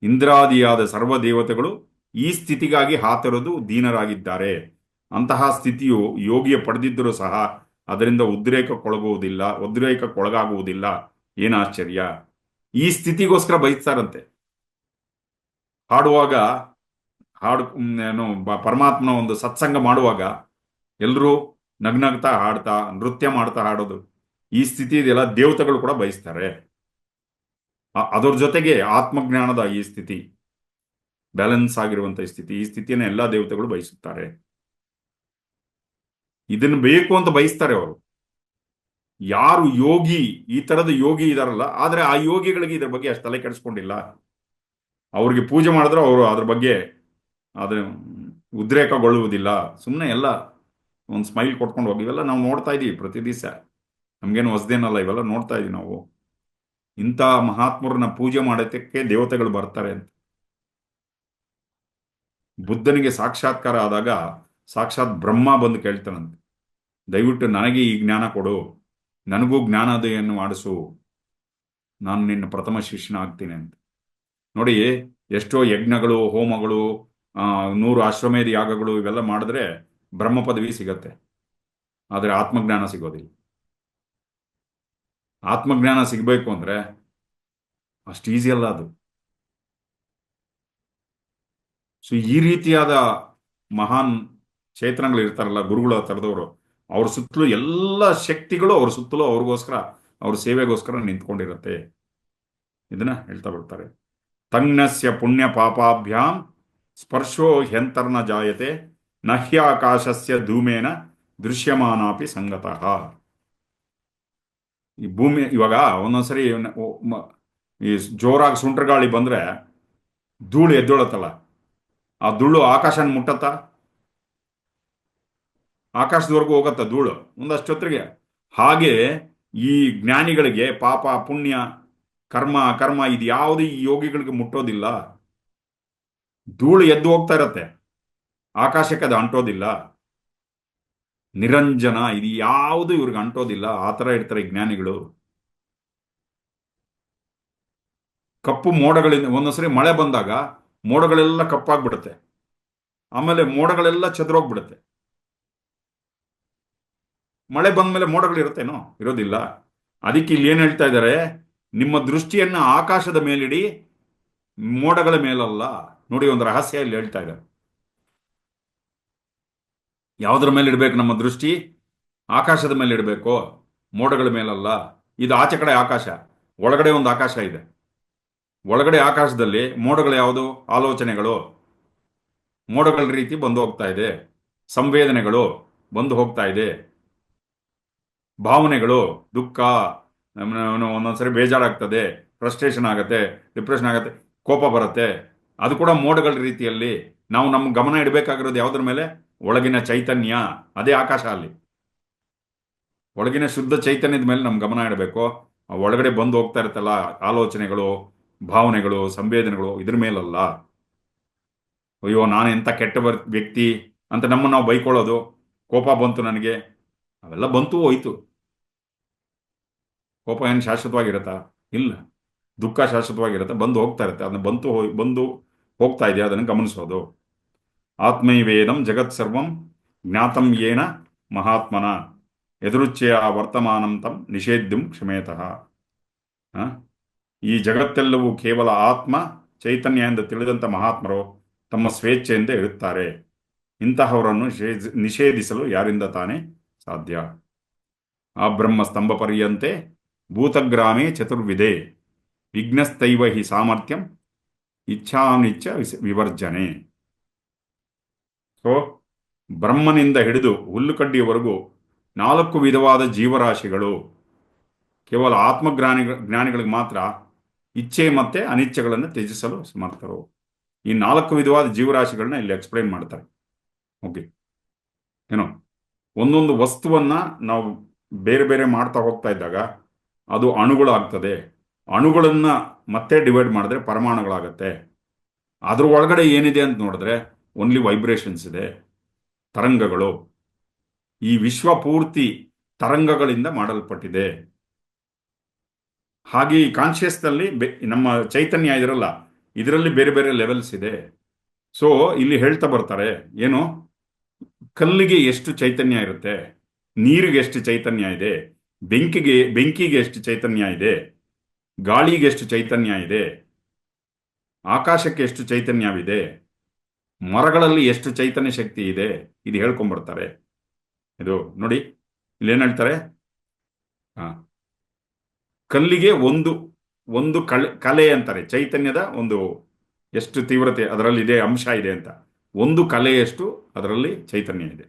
ಇಂದ್ರಾದಿಯಾದ ಸರ್ವದೇವತೆಗಳು ಈ ಸ್ಥಿತಿಗಾಗಿ ಹಾತರದು ದೀನರಾಗಿದ್ದಾರೆ. ಅಂತಹ ಸ್ಥಿತಿಯು ಯೋಗಿಯ ಪಡೆದಿದ್ದರೂ ಸಹ ಅದರಿಂದ ಉದ್ರೇಕಕ್ಕೊಳಗಾಗುವುದಿಲ್ಲ. ಏನು ಆಶ್ಚರ್ಯ! ಈ ಸ್ಥಿತಿಗೋಸ್ಕರ ಬಯಸ್ತಾರಂತೆ. ಹಾಡುವಾಗ ಏನು ಪರಮಾತ್ಮನ ಒಂದು ಸತ್ಸಂಗ ಮಾಡುವಾಗ ಎಲ್ಲರೂ ನಗ್ನಗ್ತಾ ಹಾಡ್ತಾ ನೃತ್ಯ ಮಾಡ್ತಾ ಹಾಡೋದು, ಈ ಸ್ಥಿತಿ ಇದೆಲ್ಲ ದೇವತೆಗಳು ಕೂಡ ಬಯಸ್ತಾರೆ. ಅದರ ಜೊತೆಗೆ ಆತ್ಮಜ್ಞಾನದ ಈ ಸ್ಥಿತಿ, ಬ್ಯಾಲೆನ್ಸ್ ಆಗಿರುವಂತಹ ಸ್ಥಿತಿ, ಈ ಸ್ಥಿತಿಯನ್ನು ಎಲ್ಲಾ ದೇವತೆಗಳು ಬಯಸುತ್ತಾರೆ. ಇದನ್ನು ಬೇಕು ಅಂತ ಬಯಸ್ತಾರೆ ಅವರು. ಯಾರು ಯೋಗಿ, ಈ ತರದ ಯೋಗಿ ಇದಾರಲ್ಲ, ಆದ್ರೆ ಆ ಯೋಗಿಗಳಿಗೆ ಇದ್ರ ಬಗ್ಗೆ ಅಷ್ಟು ತಲೆ ಕೆಡಿಸ್ಕೊಂಡಿಲ್ಲ. ಅವ್ರಿಗೆ ಪೂಜೆ ಮಾಡಿದ್ರೆ ಅವರು ಅದ್ರ ಬಗ್ಗೆ ಅದ್ರ ಉದ್ರೇಕಗೊಳ್ಳುವುದಿಲ್ಲ. ಸುಮ್ಮನೆ ಎಲ್ಲ ಒಂದು ಸ್ಮೈಲ್ ಕೊಟ್ಕೊಂಡು ಹೋಗಿ, ಇವೆಲ್ಲ ನಾವು ನೋಡ್ತಾ ಇದೀವಿ ಪ್ರತಿ ದಿವಸ, ನಮ್ಗೇನು ಹೊಸದೇನಲ್ಲ, ಇವೆಲ್ಲ ನೋಡ್ತಾ ಇದೀವಿ ನಾವು. ಇಂಥ ಮಹಾತ್ಮರನ್ನ ಪೂಜೆ ಮಾಡೋದಕ್ಕೆ ದೇವತೆಗಳು ಬರ್ತಾರೆ ಅಂತ. ಬುದ್ಧನಿಗೆ ಸಾಕ್ಷಾತ್ಕಾರ ಆದಾಗ ಸಾಕ್ಷಾತ್ ಬ್ರಹ್ಮ ಬಂದು ಕೇಳ್ತಾನಂತೆ, ದಯವಿಟ್ಟು ನನಗೆ ಈ ಜ್ಞಾನ ಕೊಡು, ನನಗೂ ಜ್ಞಾನೋದಯನ್ನು ಮಾಡಿಸು, ನಾನು ನಿನ್ನ ಪ್ರಥಮ ಶಿಷ್ಯನಾಗ್ತೀನಿ ಅಂತ. ನೋಡಿ, ಎಷ್ಟೋ ಯಜ್ಞಗಳು, ಹೋಮಗಳು, 100 ಅಶ್ವಮೇಧ ಯಾಗಗಳು ಇವೆಲ್ಲ ಮಾಡಿದ್ರೆ ಬ್ರಹ್ಮ ಪದವಿ ಸಿಗತ್ತೆ, ಆದರೆ ಆತ್ಮಜ್ಞಾನ ಸಿಗೋದಿಲ್ಲ. ಆತ್ಮಜ್ಞಾನ ಸಿಗಬೇಕು ಅಂದ್ರೆ ಅಷ್ಟು ಈಸಿ ಅಲ್ಲ ಅದು. ಸೊ ಈ ರೀತಿಯಾದ ಮಹಾನ್ ಚೇತನಗಳು ಇರ್ತಾರಲ್ಲ, ಗುರುಗಳ ತರದವರು, ಅವ್ರ ಸುತ್ತಲೂ ಎಲ್ಲ ಶಕ್ತಿಗಳು ಅವ್ರ ಸುತ್ತಲೂ ಅವ್ರಿಗೋಸ್ಕರ, ಅವ್ರ ಸೇವೆಗೋಸ್ಕರ ನಿಂತ್ಕೊಂಡಿರತ್ತೆ. ಇದನ್ನ ಹೇಳ್ತಾ ಬರ್ತಾರೆ. ತಂಗ್ನಸ್ಯ ಪುಣ್ಯ ಪಾಪಾಭ್ಯಾಂ ಸ್ಪರ್ಶೋ ಹ್ಯಂತರ್ನ ಜಾಯತೆ ನಹ್ಯಾಕಾಶಸ್ಯ ಧೂಮೇನ ದೃಶ್ಯಮಾನಾಪಿ ಸಂಗತಃ. ಈ ಭೂಮಿ ಇವಾಗ ಒಂದೊಂದ್ಸರಿ ಈ ಜೋರಾಗಿ ಸುಂಟ್ರ ಗಾಳಿ ಬಂದ್ರೆ ಧೂಳು ಎದ್ದೊಳತ್ತಲ್ಲ, ಆ ಧೂಳು ಆಕಾಶನ ಮುಟ್ಟತ್ತ, ಆಕಾಶದವರೆಗೂ ಹೋಗತ್ತ ಧೂಳು ಒಂದಷ್ಟು ಹೊತ್ತಿಗೆ. ಹಾಗೆ ಈ ಜ್ಞಾನಿಗಳಿಗೆ ಪಾಪ ಪುಣ್ಯ ಕರ್ಮ ಅಕರ್ಮ ಇದು ಯಾವುದು ಈ ಯೋಗಿಗಳಿಗೆ ಮುಟ್ಟೋದಿಲ್ಲ. ಧೂಳು ಎದ್ದು ಹೋಗ್ತಾ ಇರತ್ತೆ, ಆಕಾಶಕ್ಕೆ ಅದು ಅಂಟೋದಿಲ್ಲ. ನಿರಂಜನ ಇದು ಯಾವುದು ಇವ್ರಿಗೆ ಅಂಟೋದಿಲ್ಲ. ಆ ಥರ ಇರ್ತಾರೆ ಈ ಜ್ಞಾನಿಗಳು. ಕಪ್ಪು ಮೋಡಗಳಿಂದ ಒಂದೊಂದ್ಸರಿ ಮಳೆ ಬಂದಾಗ ಮೋಡಗಳೆಲ್ಲ ಕಪ್ಪಾಗ್ಬಿಡುತ್ತೆ, ಆಮೇಲೆ ಮೋಡಗಳೆಲ್ಲ ಚದುರೋಗ್ಬಿಡುತ್ತೆ. ಮಳೆ ಬಂದ್ಮೇಲೆ ಮೋಡಗಳು ಇರುತ್ತೇನೋ? ಇರೋದಿಲ್ಲ. ಅದಕ್ಕೆ ಇಲ್ಲಿ ಏನ್ ಹೇಳ್ತಾ ಇದ್ದಾರೆ, ನಿಮ್ಮ ದೃಷ್ಟಿಯನ್ನ ಆಕಾಶದ ಮೇಲಿಡಿ, ಮೋಡಗಳ ಮೇಲಲ್ಲ. ನೋಡಿ, ಒಂದು ರಹಸ್ಯ ಇಲ್ಲಿ ಹೇಳ್ತಾ ಇದ್ದಾರೆ. ಯಾವುದ್ರ ಮೇಲೆ ಇಡಬೇಕು ನಮ್ಮ ದೃಷ್ಟಿ? ಆಕಾಶದ ಮೇಲೆ ಇಡಬೇಕು, ಮೋಡಗಳ ಮೇಲಲ್ಲ. ಇದು ಆಚೆ ಕಡೆ ಆಕಾಶ, ಒಳಗಡೆ ಒಂದು ಆಕಾಶ ಇದೆ. ಒಳಗಡೆ ಆಕಾಶದಲ್ಲಿ ಮೋಡಗಳು ಯಾವುದು? ಆಲೋಚನೆಗಳು ಮೋಡಗಳ ರೀತಿ ಬಂದು ಹೋಗ್ತಾ ಇದೆ, ಸಂವೇದನೆಗಳು ಬಂದು ಹೋಗ್ತಾ ಇದೆ, ಭಾವನೆಗಳು, ದುಃಖ, ಒಂದೊಂದ್ಸರಿ ಬೇಜಾರಾಗ್ತದೆ, ಫ್ರಸ್ಟ್ರೇಷನ್ ಆಗತ್ತೆ, ಡಿಪ್ರೆಷನ್ ಆಗತ್ತೆ, ಕೋಪ ಬರುತ್ತೆ. ಅದು ಕೂಡ ಮೋಡಗಳ ರೀತಿಯಲ್ಲಿ. ನಾವು ನಮ್ಮ ಗಮನ ಇಡಬೇಕಾಗಿರೋದು ಯಾವುದ್ರ ಮೇಲೆ? ಒಳಗಿನ ಚೈತನ್ಯ, ಅದೇ ಆಕಾಶ. ಅಲ್ಲಿ ಒಳಗಿನ ಶುದ್ಧ ಚೈತನ್ಯದ ಮೇಲೆ ನಮ್ಮ ಗಮನ ಇಡಬೇಕು. ಒಳಗಡೆ ಬಂದು ಹೋಗ್ತಾ ಇರುತ್ತಲ್ಲ ಆಲೋಚನೆಗಳು, ಭಾವನೆಗಳು, ಸಂವೇದನೆಗಳು, ಇದ್ರ ಮೇಲಲ್ಲ. ಅಯ್ಯೋ ನಾನು ಎಂಥ ಕೆಟ್ಟ ವ್ಯಕ್ತಿ ಅಂತ ನಮ್ಮನ್ನು ನಾವು ಬೈಕೊಳ್ಳೋದು. ಕೋಪ ಬಂತು ನನಗೆ, ಅವೆಲ್ಲ ಬಂತು ಹೋಯ್ತು. ಕೋಪ ಏನು ಶಾಶ್ವತವಾಗಿರತ್ತಾ? ಇಲ್ಲ. ದುಃಖ ಶಾಶ್ವತವಾಗಿರುತ್ತೆ, ಬಂದು ಹೋಗ್ತಾ ಇರುತ್ತೆ. ಅದನ್ನ ಬಂದು ಹೋಗ್ತಾ ಇದೆ, ಅದನ್ನು ಗಮನಿಸೋದು. ಆತ್ಮೈವೇದಂ ಜಗತ್ ಸರ್ವಂ ಜ್ಞಾತಂ ಯೇನ ಮಹಾತ್ಮನ ಎದುರುಚ್ಛೆಯ ವರ್ತಮಾನಂ ತಂ ನಿಷೇಧ್ಯಂ ಕ್ಷಮೇತಃ. ಈ ಜಗತ್ತೆಲ್ಲವೂ ಕೇವಲ ಆತ್ಮ ಚೈತನ್ಯ ಎಂದು ತಿಳಿದಂಥ ಮಹಾತ್ಮರು ತಮ್ಮ ಸ್ವೇಚ್ಛೆಯಿಂದ ಇರುತ್ತಾರೆ. ಇಂತಹವರನ್ನು ನಿಷೇಧಿಸಲು ಯಾರಿಂದ ತಾನೇ ಸಾಧ್ಯ? ಆ ಬ್ರಹ್ಮ ಸ್ತಂಭ ಪರ್ಯಂತೆ ಭೂತಗ್ರಾಮೇ ಚತುರ್ವಿಧೆ ವಿಘ್ನಸ್ತೈವ ಹಿ ಸಾಮರ್ಥ್ಯಂ ಇಚ್ಛಾನಿಚ್ಛ ವಿವರ್ಜನೆ. ಸೊ ಬ್ರಹ್ಮನಿಂದ ಹಿಡಿದು ಹುಲ್ಲುಕಡ್ಡಿಯವರೆಗೂ 4 ವಿಧವಾದ ಜೀವರಾಶಿಗಳು. ಕೇವಲ ಜ್ಞಾನಿಗಳಿಗೆ ಮಾತ್ರ ಇಚ್ಛೆ ಮತ್ತೆ ಅನಿಚ್ಛೆಗಳನ್ನು ತ್ಯಜಿಸಲು ಸಮರ್ಥರು. ಈ 4 ವಿಧವಾದ ಜೀವರಾಶಿಗಳನ್ನ ಇಲ್ಲಿ ಎಕ್ಸ್ಪ್ಲೈನ್ ಮಾಡ್ತಾರೆ. ಓಕೆ, ಏನೋ ಒಂದೊಂದು ವಸ್ತುವನ್ನ ನಾವು ಬೇರೆ ಬೇರೆ ಮಾಡ್ತಾ ಹೋಗ್ತಾ ಇದ್ದಾಗ ಅದು ಅಣುಗಳಾಗ್ತದೆ. ಅಣುಗಳನ್ನ ಮತ್ತೆ ಡಿವೈಡ್ ಮಾಡಿದ್ರೆ ಪರಮಾಣುಗಳಾಗತ್ತೆ. ಅದ್ರ ಒಳಗಡೆ ಏನಿದೆ ಅಂತ ನೋಡಿದ್ರೆ ಓನ್ಲಿ ವೈಬ್ರೇಷನ್ಸ್ ಇದೆ, ತರಂಗಗಳು. ಈ ವಿಶ್ವ ಪೂರ್ತಿ ತರಂಗಗಳಿಂದ ಮಾಡಲ್ಪಟ್ಟಿದೆ. ಹಾಗೆ ಈ ಕಾನ್ಶಿಯಸ್ನಲ್ಲಿ ನಮ್ಮ ಚೈತನ್ಯ ಇರಲ್ಲ, ಇದರಲ್ಲಿ ಬೇರೆ ಬೇರೆ ಲೆವೆಲ್ಸ್ ಇದೆ. ಸೊ ಇಲ್ಲಿ ಹೇಳ್ತಾ ಬರ್ತಾರೆ, ಏನು, ಕಲ್ಲಿಗೆ ಎಷ್ಟು ಚೈತನ್ಯ ಇರುತ್ತೆ, ನೀರಿಗೆ ಎಷ್ಟು ಚೈತನ್ಯ ಇದೆ, ಬೆಂಕಿಗೆ ಎಷ್ಟು ಚೈತನ್ಯ ಇದೆ, ಗಾಳಿಗೆ ಎಷ್ಟು ಚೈತನ್ಯ ಇದೆ, ಆಕಾಶಕ್ಕೆ ಎಷ್ಟು ಚೈತನ್ಯವಿದೆ, ಮರಗಳಲ್ಲಿ ಎಷ್ಟು ಚೈತನ್ಯ ಶಕ್ತಿ ಇದೆ, ಇದು ಹೇಳ್ಕೊಂಡ್ಬರ್ತಾರೆ. ಇದು ನೋಡಿ, ಇಲ್ಲೇನು ಹೇಳ್ತಾರೆ, ಕಲ್ಲಿಗೆ ಒಂದು ಕಲೆ ಅಂತಾರೆ. ಚೈತನ್ಯದ ಒಂದು ಎಷ್ಟು ತೀವ್ರತೆ ಅದರಲ್ಲಿ ಇದೆ, ಅಂಶ ಇದೆ ಅಂತ. ಒಂದು ಕಲೆಯಷ್ಟು ಅದರಲ್ಲಿ ಚೈತನ್ಯ ಇದೆ.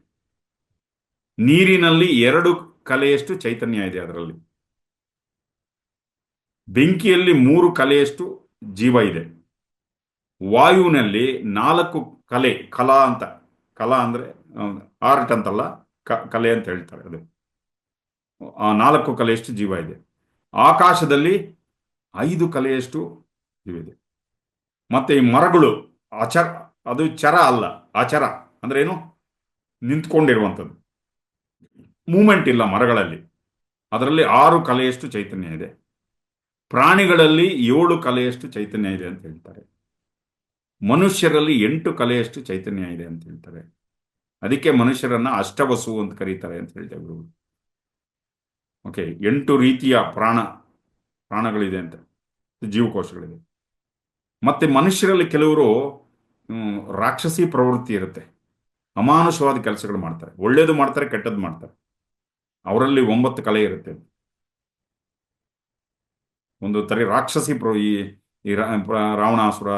ನೀರಿನಲ್ಲಿ 2 ಕಲೆಯಷ್ಟು ಚೈತನ್ಯ ಇದೆ ಅದರಲ್ಲಿ. ಬೆಂಕಿಯಲ್ಲಿ 3 ಕಲೆಯಷ್ಟು ಜೀವ ಇದೆ. ವಾಯುವಿನಲ್ಲಿ 4 ಕಲೆ, ಕಲಾ ಅಂದ್ರೆ ಆರ್ಟ್ ಅಂತಲ್ಲ, ಕಲೆ ಅಂತ ಹೇಳ್ತಾರೆ. ಅದು 4 ಕಲೆಯಷ್ಟು ಜೀವ ಇದೆ. ಆಕಾಶದಲ್ಲಿ 5 ಕಲೆಯಷ್ಟು ಜೀವ ಇದೆ. ಮತ್ತೆ ಈ ಮರಗಳು ಅದು ಚರ ಅಲ್ಲ, ಅಚರ ಅಂದ್ರೆ ಏನು, ನಿಂತ್ಕೊಂಡಿರುವಂಥದ್ದು, ಮೂಮೆಂಟ್ ಇಲ್ಲ ಮರಗಳಲ್ಲಿ. ಅದರಲ್ಲಿ 6 ಕಲೆಯಷ್ಟು ಚೈತನ್ಯ ಇದೆ. ಪ್ರಾಣಿಗಳಲ್ಲಿ 7 ಕಲೆಯಷ್ಟು ಚೈತನ್ಯ ಇದೆ ಅಂತ ಹೇಳ್ತಾರೆ. ಮನುಷ್ಯರಲ್ಲಿ 8 ಕಲೆಯಷ್ಟು ಚೈತನ್ಯ ಇದೆ ಅಂತ ಹೇಳ್ತಾರೆ. ಅದಕ್ಕೆ ಮನುಷ್ಯರನ್ನ ಅಷ್ಟವಸು ಅಂತ ಕರೀತಾರೆ ಅಂತ ಹೇಳ್ತೇವೆ ಗುರು. ಓಕೆ, 8 ರೀತಿಯ ಪ್ರಾಣಗಳಿದೆ ಅಂತ, ಜೀವಕೋಶಗಳಿದೆ. ಮತ್ತೆ ಮನುಷ್ಯರಲ್ಲಿ ಕೆಲವರು ರಾಕ್ಷಸಿ ಪ್ರವೃತ್ತಿ ಇರುತ್ತೆ, ಅಮಾನುಷವಾದ ಕೆಲಸಗಳು ಮಾಡ್ತಾರೆ, ಒಳ್ಳೇದು ಮಾಡ್ತಾರೆ, ಕೆಟ್ಟದ್ದು ಮಾಡ್ತಾರೆ. ಅವರಲ್ಲಿ 9 ಕಲೆ ಇರುತ್ತೆ. ಒಂದು ತರ ರಾಕ್ಷಸಿ ಈ ರಾವಣಾಸುರ,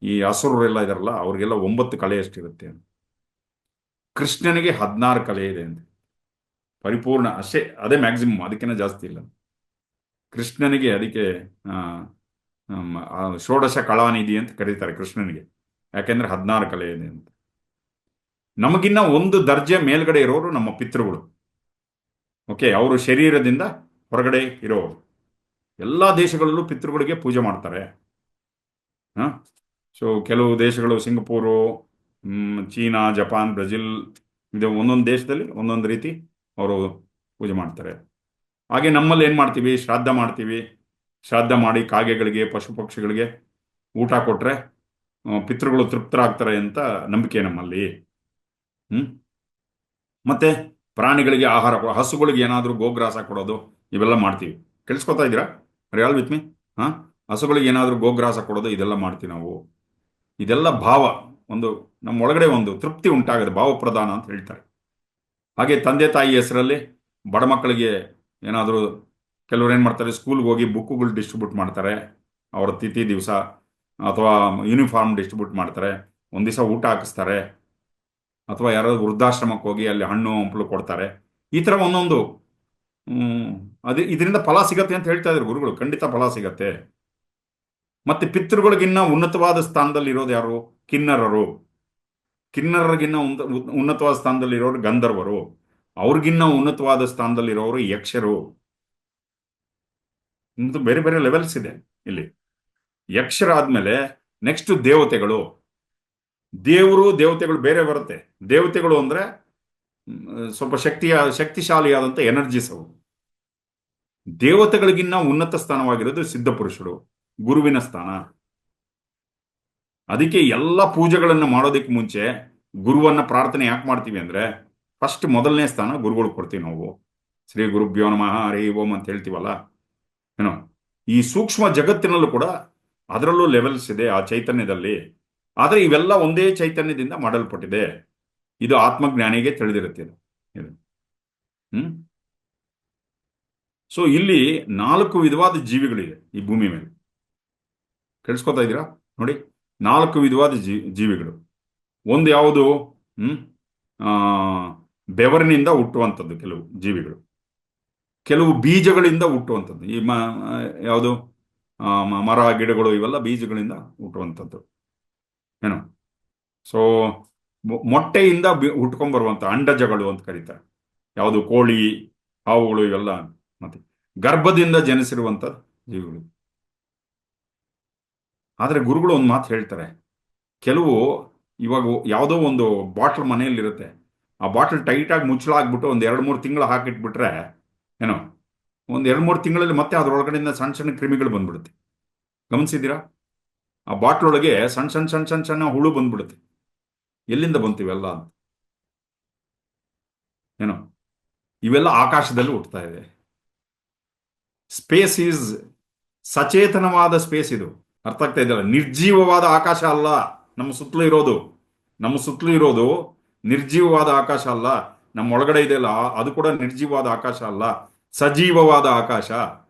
ಈ ಅಸುರರೆಲ್ಲ ಇದಾರಲ್ಲ, ಅವ್ರಿಗೆಲ್ಲ 9 ಕಲೆ ಅಷ್ಟಿರುತ್ತೆ. ಕೃಷ್ಣನಿಗೆ 16 ಕಲೆ ಇದೆ ಅಂತ, ಪರಿಪೂರ್ಣ ಅಷ್ಟೇ, ಅದೇ ಮ್ಯಾಕ್ಸಿಮಮ್, ಅದಕ್ಕಿಂತ ಜಾಸ್ತಿ ಇಲ್ಲ. ಕೃಷ್ಣನಿಗೆ ಅದಕ್ಕೆ ಆ, ಷೋಡಶ ಕಲಾನಿಧಿ ಅಂತ ಕರೀತಾರೆ ಕೃಷ್ಣನಿಗೆ. ಯಾಕೆಂದ್ರೆ 16 ಕಲೆ ಇದೆ ಅಂತ. ನಮಗಿನ್ನ ಒಂದು ದರ್ಜೆ ಮೇಲ್ಗಡೆ ಇರೋರು ನಮ್ಮ ಪಿತೃಗಳು. ಓಕೆ, ಅವರು ಶರೀರದಿಂದ ಹೊರಗಡೆ ಇರೋರು. ಎಲ್ಲ ದೇಶಗಳಲ್ಲೂ ಪಿತೃಗಳಿಗೆ ಪೂಜೆ ಮಾಡ್ತಾರೆ. ಹ ಸೊ ಕೆಲವು ದೇಶಗಳು, ಸಿಂಗಪೂರು, ಚೀನಾ, ಜಪಾನ್, ಬ್ರೆಜಿಲ್, ಇದು ಒಂದೊಂದು ದೇಶದಲ್ಲಿ ಒಂದೊಂದು ರೀತಿ ಅವರು ಪೂಜೆ ಮಾಡ್ತಾರೆ. ಹಾಗೆ ನಮ್ಮಲ್ಲಿ ಏನು ಮಾಡ್ತೀವಿ, ಶ್ರಾದ್ದ ಮಾಡ್ತೀವಿ. ಶ್ರಾದ್ದ ಮಾಡಿ ಕಾಗೆಗಳಿಗೆ, ಪಶು ಪಕ್ಷಿಗಳಿಗೆ ಊಟ ಕೊಟ್ರೆ ಪಿತೃಗಳು ತೃಪ್ತರಾಗ್ತಾರೆ ಅಂತ ನಂಬಿಕೆ ನಮ್ಮಲ್ಲಿ. ಹ್ಮ್ ಮತ್ತೆ ಪ್ರಾಣಿಗಳಿಗೆ ಆಹಾರ ಹಸುಗಳಿಗೆ ಏನಾದರೂ ಗೋಗ್ರಾಸ ಕೊಡೋದು, ಇವೆಲ್ಲ ಮಾಡ್ತೀವಿ. ಕೇಳಿಸ್ಕೊತಾ ಇದ್ದೀರಾ? All with me? ಹಾ, ಹಸುಗಳಿಗೆ ಏನಾದರೂ ಗೋಗ್ರಾಸ ಕೊಡೋದು, ಇದೆಲ್ಲ ಮಾಡ್ತೀವಿ ನಾವು. ಇದೆಲ್ಲ ಭಾವ, ಒಂದು ನಮ್ಮ ಒಳಗಡೆ ಒಂದು ತೃಪ್ತಿ ಉಂಟಾಗದೆ, ಭಾವಪ್ರಧಾನ ಅಂತ ಹೇಳ್ತಾರೆ. ಹಾಗೆ ತಂದೆ ತಾಯಿ ಹೆಸರಲ್ಲಿ ಬಡ ಮಕ್ಕಳಿಗೆ ಏನಾದರೂ, ಕೆಲವ್ರು ಏನು ಮಾಡ್ತಾರೆ, ಸ್ಕೂಲ್ಗೆ ಹೋಗಿ ಬುಕ್ಕುಗಳು ಡಿಸ್ಟ್ರಿಬ್ಯೂಟ್ ಮಾಡ್ತಾರೆ ಅವರ ತಿಥಿ ದಿವಸ, ಅಥವಾ ಯೂನಿಫಾರ್ಮ್ ಡಿಸ್ಟ್ರಿಬ್ಯೂಟ್ ಮಾಡ್ತಾರೆ, ಒಂದು ದಿವಸ ಊಟ ಹಾಕಿಸ್ತಾರೆ, ಅಥವಾ ಯಾರಾದ್ರು ವೃದ್ಧಾಶ್ರಮಕ್ಕೆ ಹೋಗಿ ಅಲ್ಲಿ ಹಣ್ಣು ಹಂಪಲು ಕೊಡ್ತಾರೆ. ಈ ಥರ ಒಂದೊಂದು ಹ್ಮ್, ಅದು ಇದರಿಂದ ಫಲ ಸಿಗತ್ತೆ ಅಂತ ಹೇಳ್ತಾ ಇದ್ರು ಗುರುಗಳು. ಖಂಡಿತ ಫಲ ಸಿಗತ್ತೆ. ಮತ್ತೆ ಪಿತೃಗಳಿಗಿನ್ನ ಉನ್ನತವಾದ ಸ್ಥಾನದಲ್ಲಿ ಇರೋದು ಯಾರು? ಕಿನ್ನರರು. ಕಿನ್ನರರಿಗಿನ್ನ ಉನ್ನತವಾದ ಸ್ಥಾನದಲ್ಲಿ ಇರೋರು ಗಂಧರ್ವರು. ಅವ್ರಿಗಿನ್ನ ಉನ್ನತವಾದ ಸ್ಥಾನದಲ್ಲಿ ಇರೋರು ಯಕ್ಷರು. ಇದು ಬೇರೆ ಬೇರೆ ಲೆವೆಲ್ಸ್ ಇದೆ ಇಲ್ಲಿ. ಯಕ್ಷರಾದ್ಮೇಲೆ ನೆಕ್ಸ್ಟ್ ದೇವತೆಗಳು. ದೇವತೆಗಳು ಬೇರೆ ಬರುತ್ತೆ. ದೇವತೆಗಳು ಅಂದ್ರೆ ಸ್ವಲ್ಪ ಶಕ್ತಿಶಾಲಿಯಾದಂಥ ಎನರ್ಜೀಸ್ ಅವು. ದೇವತೆಗಳಿಗಿನ್ನ ಉನ್ನತ ಸ್ಥಾನವಾಗಿರೋದು ಸಿದ್ಧ ಪುರುಷರು, ಗುರುವಿನ ಸ್ಥಾನ. ಅದಕ್ಕೆ ಎಲ್ಲ ಪೂಜೆಗಳನ್ನು ಮಾಡೋದಕ್ಕೆ ಮುಂಚೆ ಗುರುವನ್ನ ಪ್ರಾರ್ಥನೆ ಯಾಕೆ ಮಾಡ್ತೀವಿ ಅಂದ್ರೆ, ಫಸ್ಟ್ ಮೊದಲನೇ ಸ್ಥಾನ ಗುರುಗಳು ಕೊಡ್ತೀವಿ ನಾವು. ಶ್ರೀ ಗುರುಭ್ಯೋ ನಮಃ ಹರಿ ಓಂ ಅಂತ ಹೇಳ್ತೀವಲ್ಲ, ಏನೋ ಈ ಸೂಕ್ಷ್ಮ ಜಗತ್ತಿನಲ್ಲೂ ಕೂಡ ಅದರಲ್ಲೂ ಲೆವೆಲ್ಸ್ ಇದೆ ಆ ಚೈತನ್ಯದಲ್ಲಿ. ಆದರೆ ಇವೆಲ್ಲ ಒಂದೇ ಚೈತನ್ಯದಿಂದ ಮಾಡಲ್ಪಟ್ಟಿದೆ. ಇದು ಆತ್ಮಜ್ಞಾನಿಗೆ ತಿಳಿದಿರುತ್ತೆ ಇದು. ಹ್ಮ್ ಸೊ ಇಲ್ಲಿ 4 ವಿಧವಾದ ಜೀವಿಗಳಿವೆ ಈ ಭೂಮಿ ಮೇಲೆ. ಕೇಳಿಸ್ಕೊತಾ ಇದ್ದೀರಾ? ನೋಡಿ, 4 ವಿಧವಾದ ಜೀವಿಗಳು. ಒಂದು ಯಾವುದು? ಹ್ಮ್ ಆ ಬೆವರಿನಿಂದ ಹುಟ್ಟುವಂಥದ್ದು ಕೆಲವು ಜೀವಿಗಳು, ಕೆಲವು ಬೀಜಗಳಿಂದ ಹುಟ್ಟುವಂಥದ್ದು. ಯಾವುದು ಮರ ಗಿಡಗಳು, ಇವೆಲ್ಲ ಬೀಜಗಳಿಂದ ಹುಟ್ಟುವಂಥದ್ದು. ಏನು ಸೊ ಮೊಟ್ಟೆಯಿಂದ ಹುಟ್ಕೊಂಡ್ಬರುವಂಥ ಅಂಡಜಗಳು ಅಂತ ಕರೀತಾರೆ. ಯಾವುದು? ಕೋಳಿ, ಹಾವುಗಳು, ಇವೆಲ್ಲ. ಮತ್ತೆ ಗರ್ಭದಿಂದ ಜನಿಸಿರುವಂಥ ಜೀವಿಗಳು. ಆದರೆ ಗುರುಗಳು ಒಂದು ಮಾತು ಹೇಳ್ತಾರೆ. ಕೆಲವು ಇವಾಗ ಯಾವುದೋ ಒಂದು ಬಾಟ್ಲ್ ಮನೆಯಲ್ಲಿರುತ್ತೆ, ಆ ಬಾಟ್ಲ್ ಟೈಟಾಗಿ ಮುಚ್ಚಲಾಗ್ಬಿಟ್ಟು ಒಂದು 2-3 ತಿಂಗಳು ಹಾಕಿಟ್ಬಿಟ್ರೆ, ಏನೋ ಒಂದು 2-3 ತಿಂಗಳಲ್ಲಿ ಮತ್ತೆ ಅದರೊಳಗಡೆಯಿಂದ ಸಣ್ಣ ಸಣ್ಣ ಕ್ರಿಮಿಗಳು ಬಂದ್ಬಿಡುತ್ತೆ. ಗಮನಿಸಿದ್ದೀರಾ? ಆ ಬಾಟ್ಲ್ ಒಳಗೆ ಸಣ್ಣ ಸಣ್ಣ ಸಣ್ಣ ಸಣ್ಣ ಸಣ್ಣ ಹುಳು ಬಂದ್ಬಿಡುತ್ತೆ. ಎಲ್ಲಿಂದ ಬಂತೀವೆಲ್ಲ ಅಂತ. ಏನೋ ಇವೆಲ್ಲ ಆಕಾಶದಲ್ಲಿ ಹುಟ್ಟುತ್ತಾ ಇದೆ. ಸ್ಪೇಸ್ ಈಸ್ ಸಚೇತನವಾದ ಸ್ಪೇಸ್. ಇದು ಅರ್ಥ ಆಗ್ತಾ ಇದೆಯಲ್ಲ? ನಿರ್ಜೀವವಾದ ಆಕಾಶ ಅಲ್ಲ ನಮ್ಮ ಸುತ್ತಲೂ ಇರೋದು. ನಮ್ಮ ಸುತ್ತಲೂ ಇರೋದು ನಿರ್ಜೀವವಾದ ಆಕಾಶ ಅಲ್ಲ. ನಮ್ಮ ಒಳಗಡೆ ಇದೆಯಲ್ಲ, ಅದು ಕೂಡ ನಿರ್ಜೀವವಾದ ಆಕಾಶ ಅಲ್ಲ, ಸಜೀವವಾದ ಆಕಾಶ.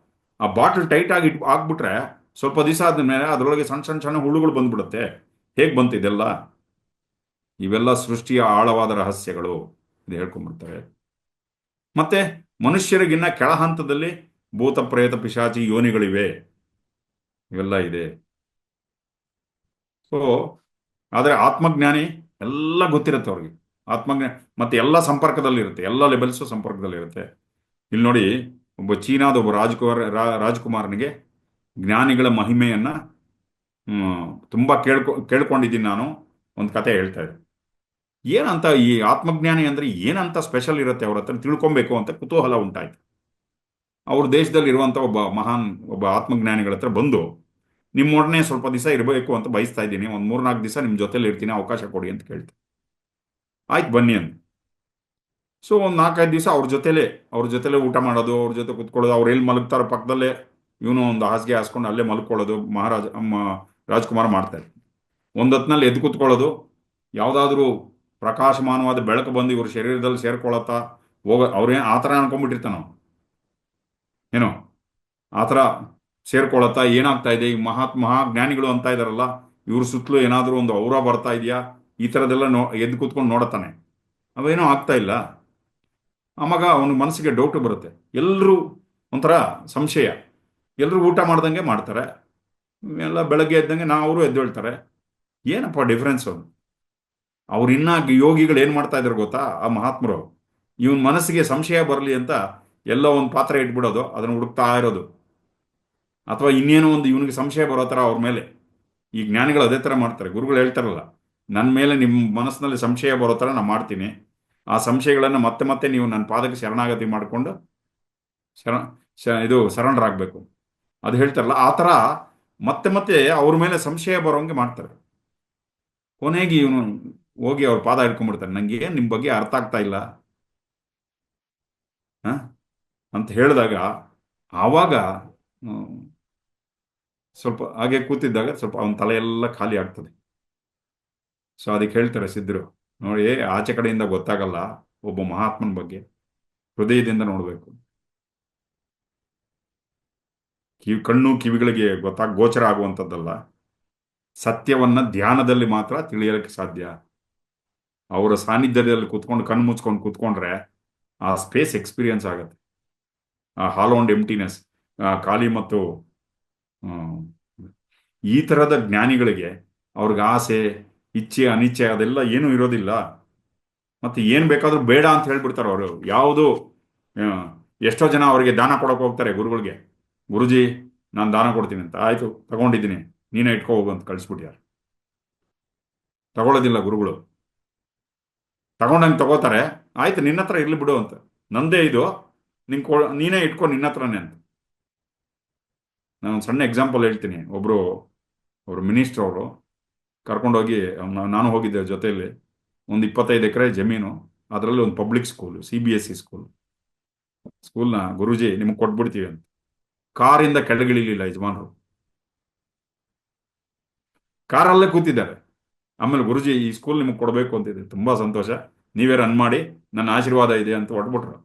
ಆ ಬಾಟಲ್ ಟೈಟ್ ಆಗಿ ಹಾಕ್ಬಿಟ್ರೆ ಸ್ವಲ್ಪ ದಿವಸ ಆದ್ಮೇಲೆ ಅದರೊಳಗೆ ಸಣ್ಣ ಸಣ್ಣ ಸಣ್ಣ ಹುಳುಗಳು ಬಂದ್ಬಿಡುತ್ತೆ. ಹೇಗೆ ಬಂತಿದೆಲ್ಲ? ಇವೆಲ್ಲ ಸೃಷ್ಟಿಯ ಆಳವಾದ ರಹಸ್ಯಗಳು. ಇದು ಹೇಳ್ಕೊಂಡ್ಬಿಡ್ತಾರೆ. ಮತ್ತೆ ಮನುಷ್ಯರಿಗಿನ್ನ ಕೆಳ ಹಂತದಲ್ಲಿ ಭೂತ ಪ್ರೇತ ಪಿಶಾಚಿ ಯೋನಿಗಳಿವೆ, ಇವೆಲ್ಲ ಇದೆ. ಸೊ ಆದರೆ ಆತ್ಮಜ್ಞಾನಿ ಎಲ್ಲ ಗೊತ್ತಿರುತ್ತೆ ಅವ್ರಿಗೆ. ಆತ್ಮಜ್ಞಾನಿ ಮತ್ತೆ ಎಲ್ಲ ಸಂಪರ್ಕದಲ್ಲಿರುತ್ತೆ, ಎಲ್ಲ ಲೆವೆಲ್ಸು ಸಂಪರ್ಕದಲ್ಲಿರುತ್ತೆ. ಇಲ್ಲಿ ನೋಡಿ, ಒಬ್ಬ ಚೀನಾದ ಒಬ್ಬ ರಾಜ್ಕುಮಾರನಿಗೆ ಜ್ಞಾನಿಗಳ ಮಹಿಮೆಯನ್ನ ತುಂಬ ಕೇಳ್ಕೊಂಡಿದ್ದೀನಿ ನಾನು. ಒಂದು ಕತೆ ಹೇಳ್ತಾ ಇದ್ದೆ. ಏನಂತ ಈ ಆತ್ಮಜ್ಞಾನಿ ಅಂದ್ರೆ ಏನಂತ ಸ್ಪೆಷಲ್ ಇರುತ್ತೆ ಅವ್ರ ಹತ್ರ ತಿಳ್ಕೊಬೇಕು ಅಂತ ಕುತೂಹಲ ಉಂಟಾಯ್ತು. ಅವ್ರ ದೇಶದಲ್ಲಿ ಇರುವಂಥ ಒಬ್ಬ ಆತ್ಮಜ್ಞಾನಿಗಳ ಹತ್ರ ಬಂದು, ನಿಮ್ಮೊಡನೆ ಸ್ವಲ್ಪ ದಿವಸ ಇರಬೇಕು ಅಂತ ಬಯಸ್ತಾ ಇದ್ದೀನಿ, ಒಂದು 3-4 ದಿವಸ ನಿಮ್ಮ ಜೊತೆಲಿ ಇರ್ತೀನಿ, ಅವಕಾಶ ಕೊಡಿ ಅಂತ ಕೇಳ್ತೆ. ಆಯ್ತು ಬನ್ನಿ ಅಂತ. ಸೊ ಒಂದು 4-5 ದಿವಸ ಅವ್ರ ಜೊತೆಲೇ ಊಟ ಮಾಡೋದು, ಅವ್ರ ಜೊತೆ ಕುತ್ಕೊಳ್ಳೋದು. ಅವ್ರು ಎಲ್ಲಿ ಮಲಗ್ತಾರೋ ಪಕ್ಕದಲ್ಲೇ ಇವನು ಒಂದು ಹಾಸಿಗೆ ಹಾಸ್ಕೊಂಡು ಅಲ್ಲೇ ಮಲ್ಕೊಳ್ಳೋದು ರಾಜ್ಕುಮಾರ್ ಮಾಡ್ತಾರೆ. ಒಂದು ಹೊತ್ತಿನಲ್ಲಿ ಎದ್ದು ಕೂತ್ಕೊಳ್ಳೋದು, ಯಾವುದಾದ್ರೂ ಪ್ರಕಾಶಮಾನವಾದ ಬೆಳಕು ಬಂದು ಇವ್ರ ಶರೀರದಲ್ಲಿ ಸೇರ್ಕೊಳತ್ತಾ ಅವ್ರೇನು ಆ ಥರ ಅನ್ಕೊಂಡ್ಬಿಟ್ಟಿರ್ತಾನ. ಏನೋ ಆ ಥರ ಸೇರ್ಕೊಳತ್ತಾ ಏನಾಗ್ತಾ ಇದೆ, ಈ ಮಹಾಜ್ಞಾನಿಗಳು ಅಂತ ಇದಾರಲ್ಲ, ಇವ್ರ ಸುತ್ತಲೂ ಏನಾದರೂ ಒಂದು ಔರ ಬರ್ತಾ ಇದೆಯಾ, ಈ ಥರದ್ದೆಲ್ಲ ಎದ್ದು ಕೂತ್ಕೊಂಡು ನೋಡತ್ತಾನೆ. ಅವೇನೋ ಆಗ್ತಾ ಇಲ್ಲ. ಆವಾಗ ಅವನ ಮನಸ್ಸಿಗೆ ಡೌಟ್ ಬರುತ್ತೆ. ಎಲ್ಲರೂ ಒಂಥರ ಸಂಶಯ, ಎಲ್ಲರೂ ಊಟ ಮಾಡ್ದಂಗೆ ಮಾಡ್ತಾರೆ, ಎಲ್ಲ ಬೆಳಗ್ಗೆ ಎದ್ದಂಗೆ ಅವರು ಎದ್ದೇಳ್ತಾರೆ. ಏನಪ್ಪ ಡಿಫ್ರೆನ್ಸು? ಅವ್ರು ಇನ್ನ ಯೋಗಿಗಳು ಏನು ಮಾಡ್ತಾ ಇದ್ರು ಗೊತ್ತಾ, ಆ ಮಹಾತ್ಮರು? ಇವನ್ ಮನಸ್ಸಿಗೆ ಸಂಶಯ ಬರಲಿ ಅಂತ ಎಲ್ಲೋ ಒಂದು ಪಾತ್ರೆ ಇಟ್ಬಿಡೋದು, ಅದನ್ನು ಹುಡುಕ್ತಾ ಇರೋದು. ಅಥವಾ ಇನ್ನೇನೋ ಒಂದು ಇವನಿಗೆ ಸಂಶಯ ಬರೋ ಥರ ಅವ್ರ ಮೇಲೆ. ಈ ಜ್ಞಾನಿಗಳು ಅದೇ ಥರ ಮಾಡ್ತಾರೆ. ಗುರುಗಳು ಹೇಳ್ತಾರಲ್ಲ, ನನ್ನ ಮೇಲೆ ನಿಮ್ಮ ಮನಸ್ಸಿನಲ್ಲಿ ಸಂಶಯ ಬರೋ ಥರ ನಾನು ಮಾಡ್ತೀನಿ. ಆ ಸಂಶಯಗಳನ್ನು ಮತ್ತೆ ಮತ್ತೆ ನೀವು ನನ್ನ ಪಾದಕ್ಕೆ ಶರಣಾಗತಿ ಮಾಡಿಕೊಂಡು ಶರ ಇದು ಶರಣರಾಗಬೇಕು. ಅದು ಹೇಳ್ತಾರಲ್ಲ, ಆ ಥರ ಮತ್ತೆ ಮತ್ತೆ ಅವ್ರ ಮೇಲೆ ಸಂಶಯ ಬರೋಂಗೆ ಮಾಡ್ತಾರೆ. ಕೊನೆಗೆ ಇವನು ಹೋಗಿ ಅವ್ರ ಪಾದ ಹಿಡ್ಕೊಂಡ್ಬಿಡ್ತಾನೆ. ನಂಗೆ ಏನು ನಿಮ್ಮ ಬಗ್ಗೆ ಅರ್ಥ ಆಗ್ತಾ ಇಲ್ಲ ಆ? ಅಂತ ಹೇಳಿದಾಗ ಆವಾಗ ಹ್ಮ್, ಸ್ವಲ್ಪ ಹಾಗೆ ಕೂತಿದ್ದಾಗ ಸ್ವಲ್ಪ ಅವನ ತಲೆ ಎಲ್ಲ ಖಾಲಿ ಆಗ್ತದೆ. ಸೊ ಅದಕ್ಕೆ ಹೇಳ್ತಾರೆ ಸಿದ್ಧರು, ನೋಡಿ, ಆಚೆ ಕಡೆಯಿಂದ ಗೊತ್ತಾಗಲ್ಲ ಒಬ್ಬ ಮಹಾತ್ಮನ ಬಗ್ಗೆ, ಹೃದಯದಿಂದ ನೋಡಬೇಕು. ಕಣ್ಣು ಕಿವಿಗಳಿಗೆ ಗೋಚರ ಆಗುವಂಥದ್ದಲ್ಲ. ಸತ್ಯವನ್ನ ಧ್ಯಾನದಲ್ಲಿ ಮಾತ್ರ ತಿಳಿಯಲಿಕ್ಕೆ ಸಾಧ್ಯ. ಅವರ ಸಾನ್ನಿಧ್ಯದಲ್ಲಿ ಕೂತ್ಕೊಂಡು ಕಣ್ಣು ಮುಚ್ಕೊಂಡು ಕೂತ್ಕೊಂಡ್ರೆ ಆ ಸ್ಪೇಸ್ ಎಕ್ಸ್ಪೀರಿಯನ್ಸ್ ಆಗುತ್ತೆ. ಆ ಹಾಲೋ ಅಂಡ್ ಎಂಟಿನೆಸ್, ಖಾಲಿ ಮತ್ತು ಆ, ಈ ತರದ ಜ್ಞಾನಿಗಳಿಗೆ ಅವ್ರಿಗೆ ಆಸೆ, ಇಚ್ಛೆ, ಅನಿಚ್ಛೆ ಅದೆಲ್ಲ ಏನೂ ಇರೋದಿಲ್ಲ. ಮತ್ತೆ ಏನ್ ಬೇಕಾದ್ರೂ ಬೇಡ ಅಂತ ಹೇಳ್ಬಿಡ್ತಾರೆ ಅವರು. ಯಾವುದು ಆ, ಎಷ್ಟೋ ಜನ ಅವರಿಗೆ ದಾನ ಕೊಡಕ್ಕೆ ಹೋಗ್ತಾರೆ ಗುರುಗಳಿಗೆ. ಗುರುಜಿ, ನಾನು ದಾನ ಕೊಡ್ತೀನಿ ಅಂತ. ಆಯ್ತು, ತಗೊಂಡಿದ್ದೀನಿ, ನೀನೇ ಇಟ್ಕೋ ಹೋಗು ಅಂತ ಕಳಿಸ್ಬಿಟ್ಯಾರ. ತಗೊಳ್ಳೋದಿಲ್ಲ ಗುರುಗಳು. ತಗೊಂಡಂಗೆ ತಗೋತಾರೆ. ಆಯ್ತು, ನಿನ್ನ ಹತ್ರ ಇರ್ಲಿ ಬಿಡು ಅಂತ, ನಂದೇ ಇದು, ನೀನೇ ಇಟ್ಕೊ ನಿನ್ನ ಹತ್ರನೇ ಅಂತ. ನಾನು ಒಂದು ಸಣ್ಣ ಎಕ್ಸಾಂಪಲ್ ಹೇಳ್ತೀನಿ. ಅವರು ಮಿನಿಸ್ಟರ್ ಅವರು ಕರ್ಕೊಂಡೋಗಿ, ನಾನು ಹೋಗಿದ್ದೆ ಜೊತೆಯಲ್ಲಿ. ಒಂದು 25 ಎಕರೆ ಜಮೀನು, ಅದರಲ್ಲಿ ಒಂದು ಪಬ್ಲಿಕ್ ಸ್ಕೂಲ್, CBSE ಸ್ಕೂಲ್ನ ಗುರುಜಿ ನಿಮಗೆ ಕೊಟ್ಬಿಡ್ತೀವಿ ಅಂತ. ಕಾರಿಂದ ಕೆಳಗಿಳಿಲಿಲ್ಲ ಯಜಮಾನರು, ಕಾರಲ್ಲೇ ಕೂತಿದ್ದಾರೆ. ಆಮೇಲೆ ಗುರುಜಿ, ಈ ಸ್ಕೂಲ್ ನಿಮಗೆ ಕೊಡಬೇಕು ಅಂತಿದೆ, ತುಂಬಾ ಸಂತೋಷ, ನೀವೇ ರನ್ ಮಾಡಿ, ನನ್ನ ಆಶೀರ್ವಾದ ಇದೆ ಅಂತ ಹೊಟ್ಬಿಟ್ರು.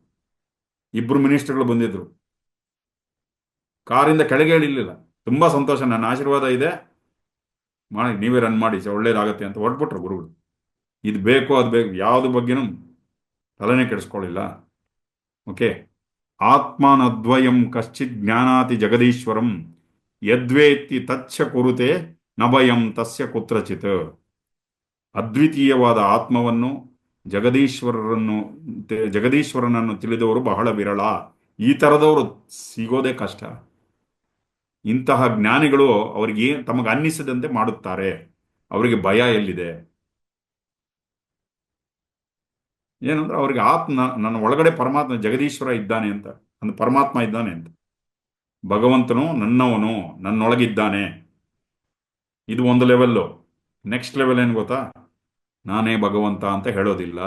ಇಬ್ರು ಮಿನಿಸ್ಟರ್ಗಳು ಬಂದಿದ್ರು, ಕಾರಿಂದ ಕೆಳಗೆ ಇಳಿಲಿಲ್ಲ. ತುಂಬಾ ಸಂತೋಷ, ನನ್ನ ಆಶೀರ್ವಾದ ಇದೆ, ಮಾಡಿ, ನೀವೇ ರನ್ ಮಾಡಿ, ಒಳ್ಳೇದಾಗತ್ತೆ ಅಂತ ಹೊಟ್ಬಿಟ್ರು ಗುರುಗಳು. ಇದು ಬೇಕು ಅದು ಬೇಕು, ಯಾವ್ದು ಬಗ್ಗೆನೂ ತಲೆನೇ ಕೆಡಿಸ್ಕೊಳ್ಳಿಲ್ಲ. ಓಕೆ. ಆತ್ಮಾನದ್ವಯಂ ಕಶ್ಚಿತ್ ಜ್ಞಾನಾತಿ ಜಗದೀಶ್ವರಂ ಯದ್ವೇತ್ತಿ ತಚ್ಚ ಕುರುತೆ ನಭಯಂ ತಸ್ಯ ಕುತ್ರಚಿತ್. ಅದ್ವಿತೀಯವಾದ ಆತ್ಮವನ್ನು, ಜಗದೀಶ್ವರನನ್ನು ತಿಳಿದವರು ಬಹಳ ವಿರಳ. ಈ ತರದವರು ಸಿಗೋದೇ ಕಷ್ಟ. ಇಂತಹ ಜ್ಞಾನಿಗಳು ಅವರಿಗೆ ತಮಗೆ ಅನ್ನಿಸಿದಂತೆ ಮಾಡುತ್ತಾರೆ. ಅವರಿಗೆ ಭಯ ಎಲ್ಲಿದೆ? ಏನಂದ್ರೆ ಅವರಿಗೆ ನನ್ನ ಒಳಗಡೆ ಪರಮಾತ್ಮ ಜಗದೀಶ್ವರ ಇದ್ದಾನೆ ಅಂತ, ಅಂದ್ರೆ ಪರಮಾತ್ಮ ಇದ್ದಾನೆ ಅಂತ. ಭಗವಂತನು ನನ್ನವನು, ನನ್ನೊಳಗಿದ್ದಾನೆ. ಇದು ಒಂದು ಲೆವೆಲ್ಲು. ನೆಕ್ಸ್ಟ್ ಲೆವೆಲ್ ಏನು ಗೊತ್ತಾ? ನಾನೇ ಭಗವಂತ ಅಂತ ಹೇಳೋದಿಲ್ಲ.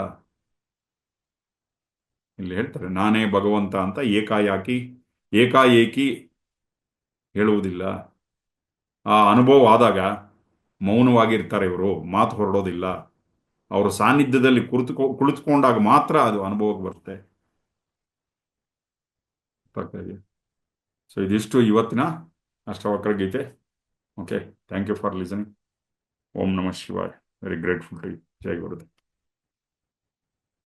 ಇಲ್ಲಿ ಹೇಳ್ತಾರೆ, ನಾನೇ ಭಗವಂತ ಅಂತ ಏಕಾಏಕಿ ಹೇಳುವುದಿಲ್ಲ. ಆ ಅನುಭವ ಆದಾಗ ಮೌನವಾಗಿರ್ತಾರೆ ಇವರು, ಮಾತು ಹೊರಡೋದಿಲ್ಲ. ಅವರ ಸಾನ್ನಿಧ್ಯದಲ್ಲಿ ಕುಳಿತುಕೊಂಡಾಗ ಮಾತ್ರ ಅದು ಅನುಭವಕ್ಕೆ ಬರುತ್ತೆ. ಸೊ ಇದಿಷ್ಟು ಇವತ್ತಿನ Ashtavakra Gita. Okay, thank you for listening. ಓಂ ನಮಃ ಶಿವಾಯ. Very grateful to you. ಜೈ ಗುರುದೇವ್.